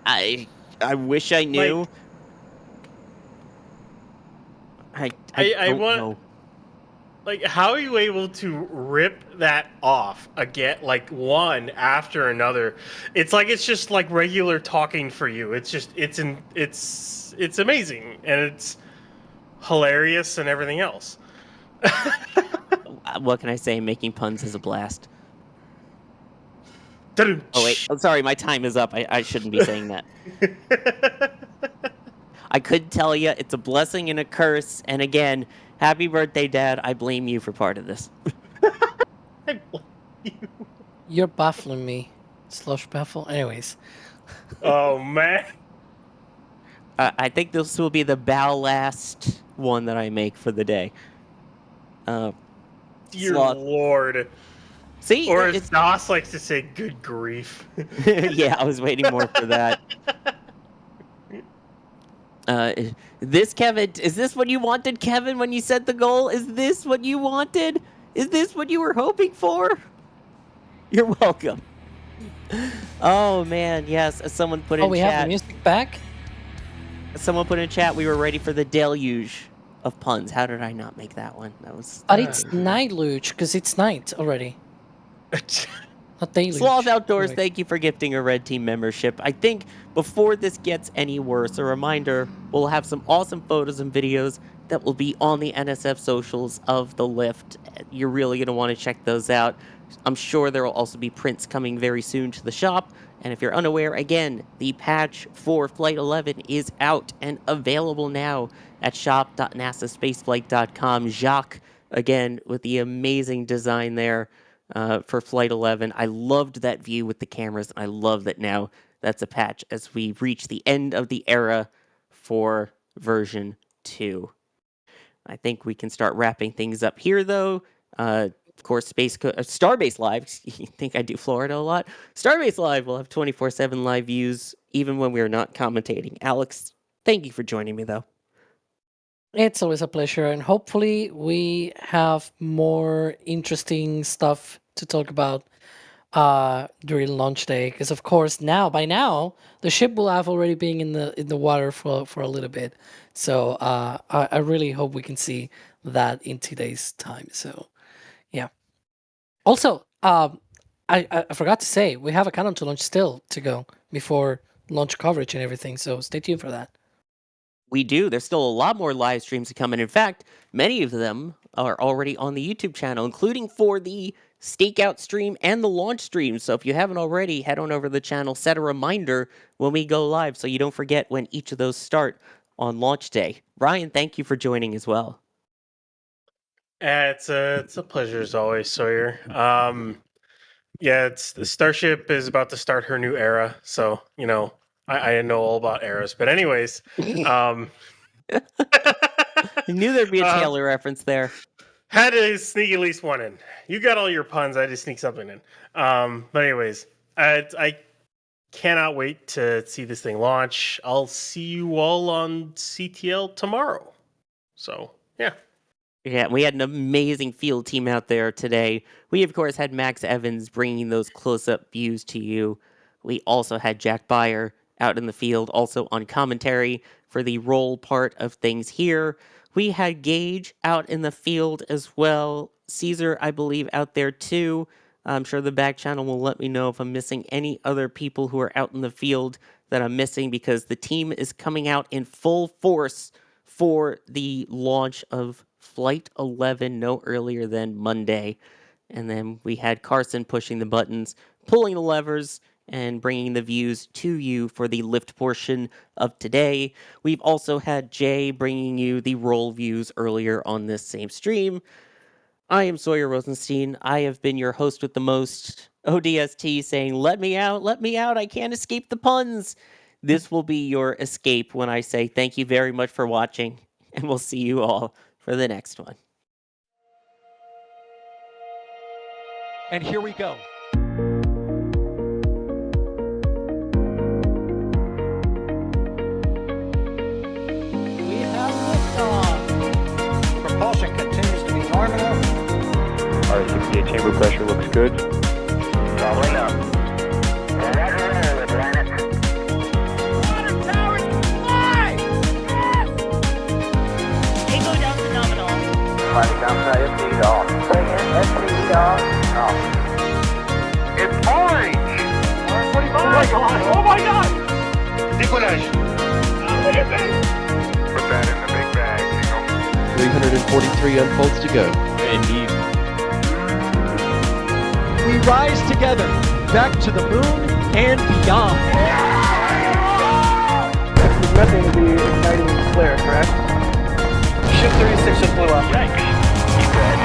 I wish I knew. I don't know. Like, how are you able to rip that off again, like one after another? It's like it's just like regular talking for you. It's just it's amazing, and it's hilarious and everything else. What can I say? Making puns is a blast. Oh wait, I'm sorry, my time is up. I shouldn't be saying that. I could tell you it's a blessing and a curse. And again, happy birthday, Dad. I blame you for part of this. I blame you. You're baffling me. Slush baffle. Anyways. Oh man. I think this will be the last one that I make for the day. Dear Sloth. Lord. See, or as Nos likes to say, good grief. Yeah, I was waiting more for that. This, Kevin, is this what you wanted, Kevin, when you set the goal? Is this what you wanted? Is this what you were hoping for? You're welcome. Oh, man, yes. Someone put in chat. Oh, we have the music back? Someone put in chat we were ready for the deluge of puns. How did I not make that one? That was. But it's night luge, because it's night already. Not deluge. Sloth Outdoors, Anyway. thank you for gifting a Red Team membership. I think before this gets any worse, a reminder, we'll have some awesome photos and videos that will be on the NSF socials of the lift. You're really going to want to check those out. I'm sure there will also be prints coming very soon to the shop. And if you're unaware, again, the patch for Flight 11 is out and available now at shop.nasaspaceflight.com. Jacques, again, with the amazing design there for Flight 11. I loved that view with the cameras. I love that now that's a patch as we reach the end of the era for version 2. I think we can start wrapping things up here, though. Of course, Starbase Live, you think I do Florida a lot? Starbase Live will have 24/7 live views, even when we are not commentating. Alex, thank you for joining me, though. It's always a pleasure, and hopefully we have more interesting stuff to talk about during launch day. Because of course, by now, the ship will have already been in the water for a little bit. So I really hope we can see that in today's time. So yeah. Also, I forgot to say we have a countdown to launch still to go before launch coverage and everything. So stay tuned for that. We do. There's still a lot more live streams to come. And in fact, many of them are already on the YouTube channel, including for the stakeout stream and the launch stream. So if you haven't already, head on over to the channel, set a reminder when we go live so you don't forget when each of those start on launch day. Ryan, thank you for joining as well. It's a pleasure as always, Sawyer. Yeah, the Starship is about to start her new era, so I know all about eras. But anyways, I knew there'd be a Taylor reference there. Had to sneak at least one in. You got all your puns. I just sneak something in. But anyways, I cannot wait to see this thing launch. I'll see you all on CTL tomorrow. So yeah. Yeah, we had an amazing field team out there today. We, of course, had Max Evans bringing those close-up views to you. We also had Jack Beyer out in the field, also on commentary for the roll part of things here. We had Gage out in the field as well. Caesar, I believe, out there too. I'm sure the back channel will let me know if I'm missing any other people who are out in the field that I'm missing, because the team is coming out in full force for the launch of Flight 11 no earlier than Monday. And then we had Carson pushing the buttons, pulling the levers, and bringing the views to you for the lift portion of today. We've also had Jay bringing you the roll views earlier on this same stream. I am Sawyer Rosenstein. I have been your host with the most, ODST, saying, let me out, I can't escape the puns. This will be your escape when I say thank you very much for watching, and we'll see you all for the next one. And here we go. We have liftoff. chamber pressure looks good. Rolling up. Roger, Atlantis. Water towers, fly! Yes! Payload down to nominal. Flight downside FD off. Bring in FD off. Off. It's orange! Oh my god! Oh my god! Décollage. Put that in the big bag, 343 unfolds to go. Indeed. We rise together, back to the moon and beyond. It's methane to be igniting flare, correct? Ship 36 just blew up. Thanks. You bet.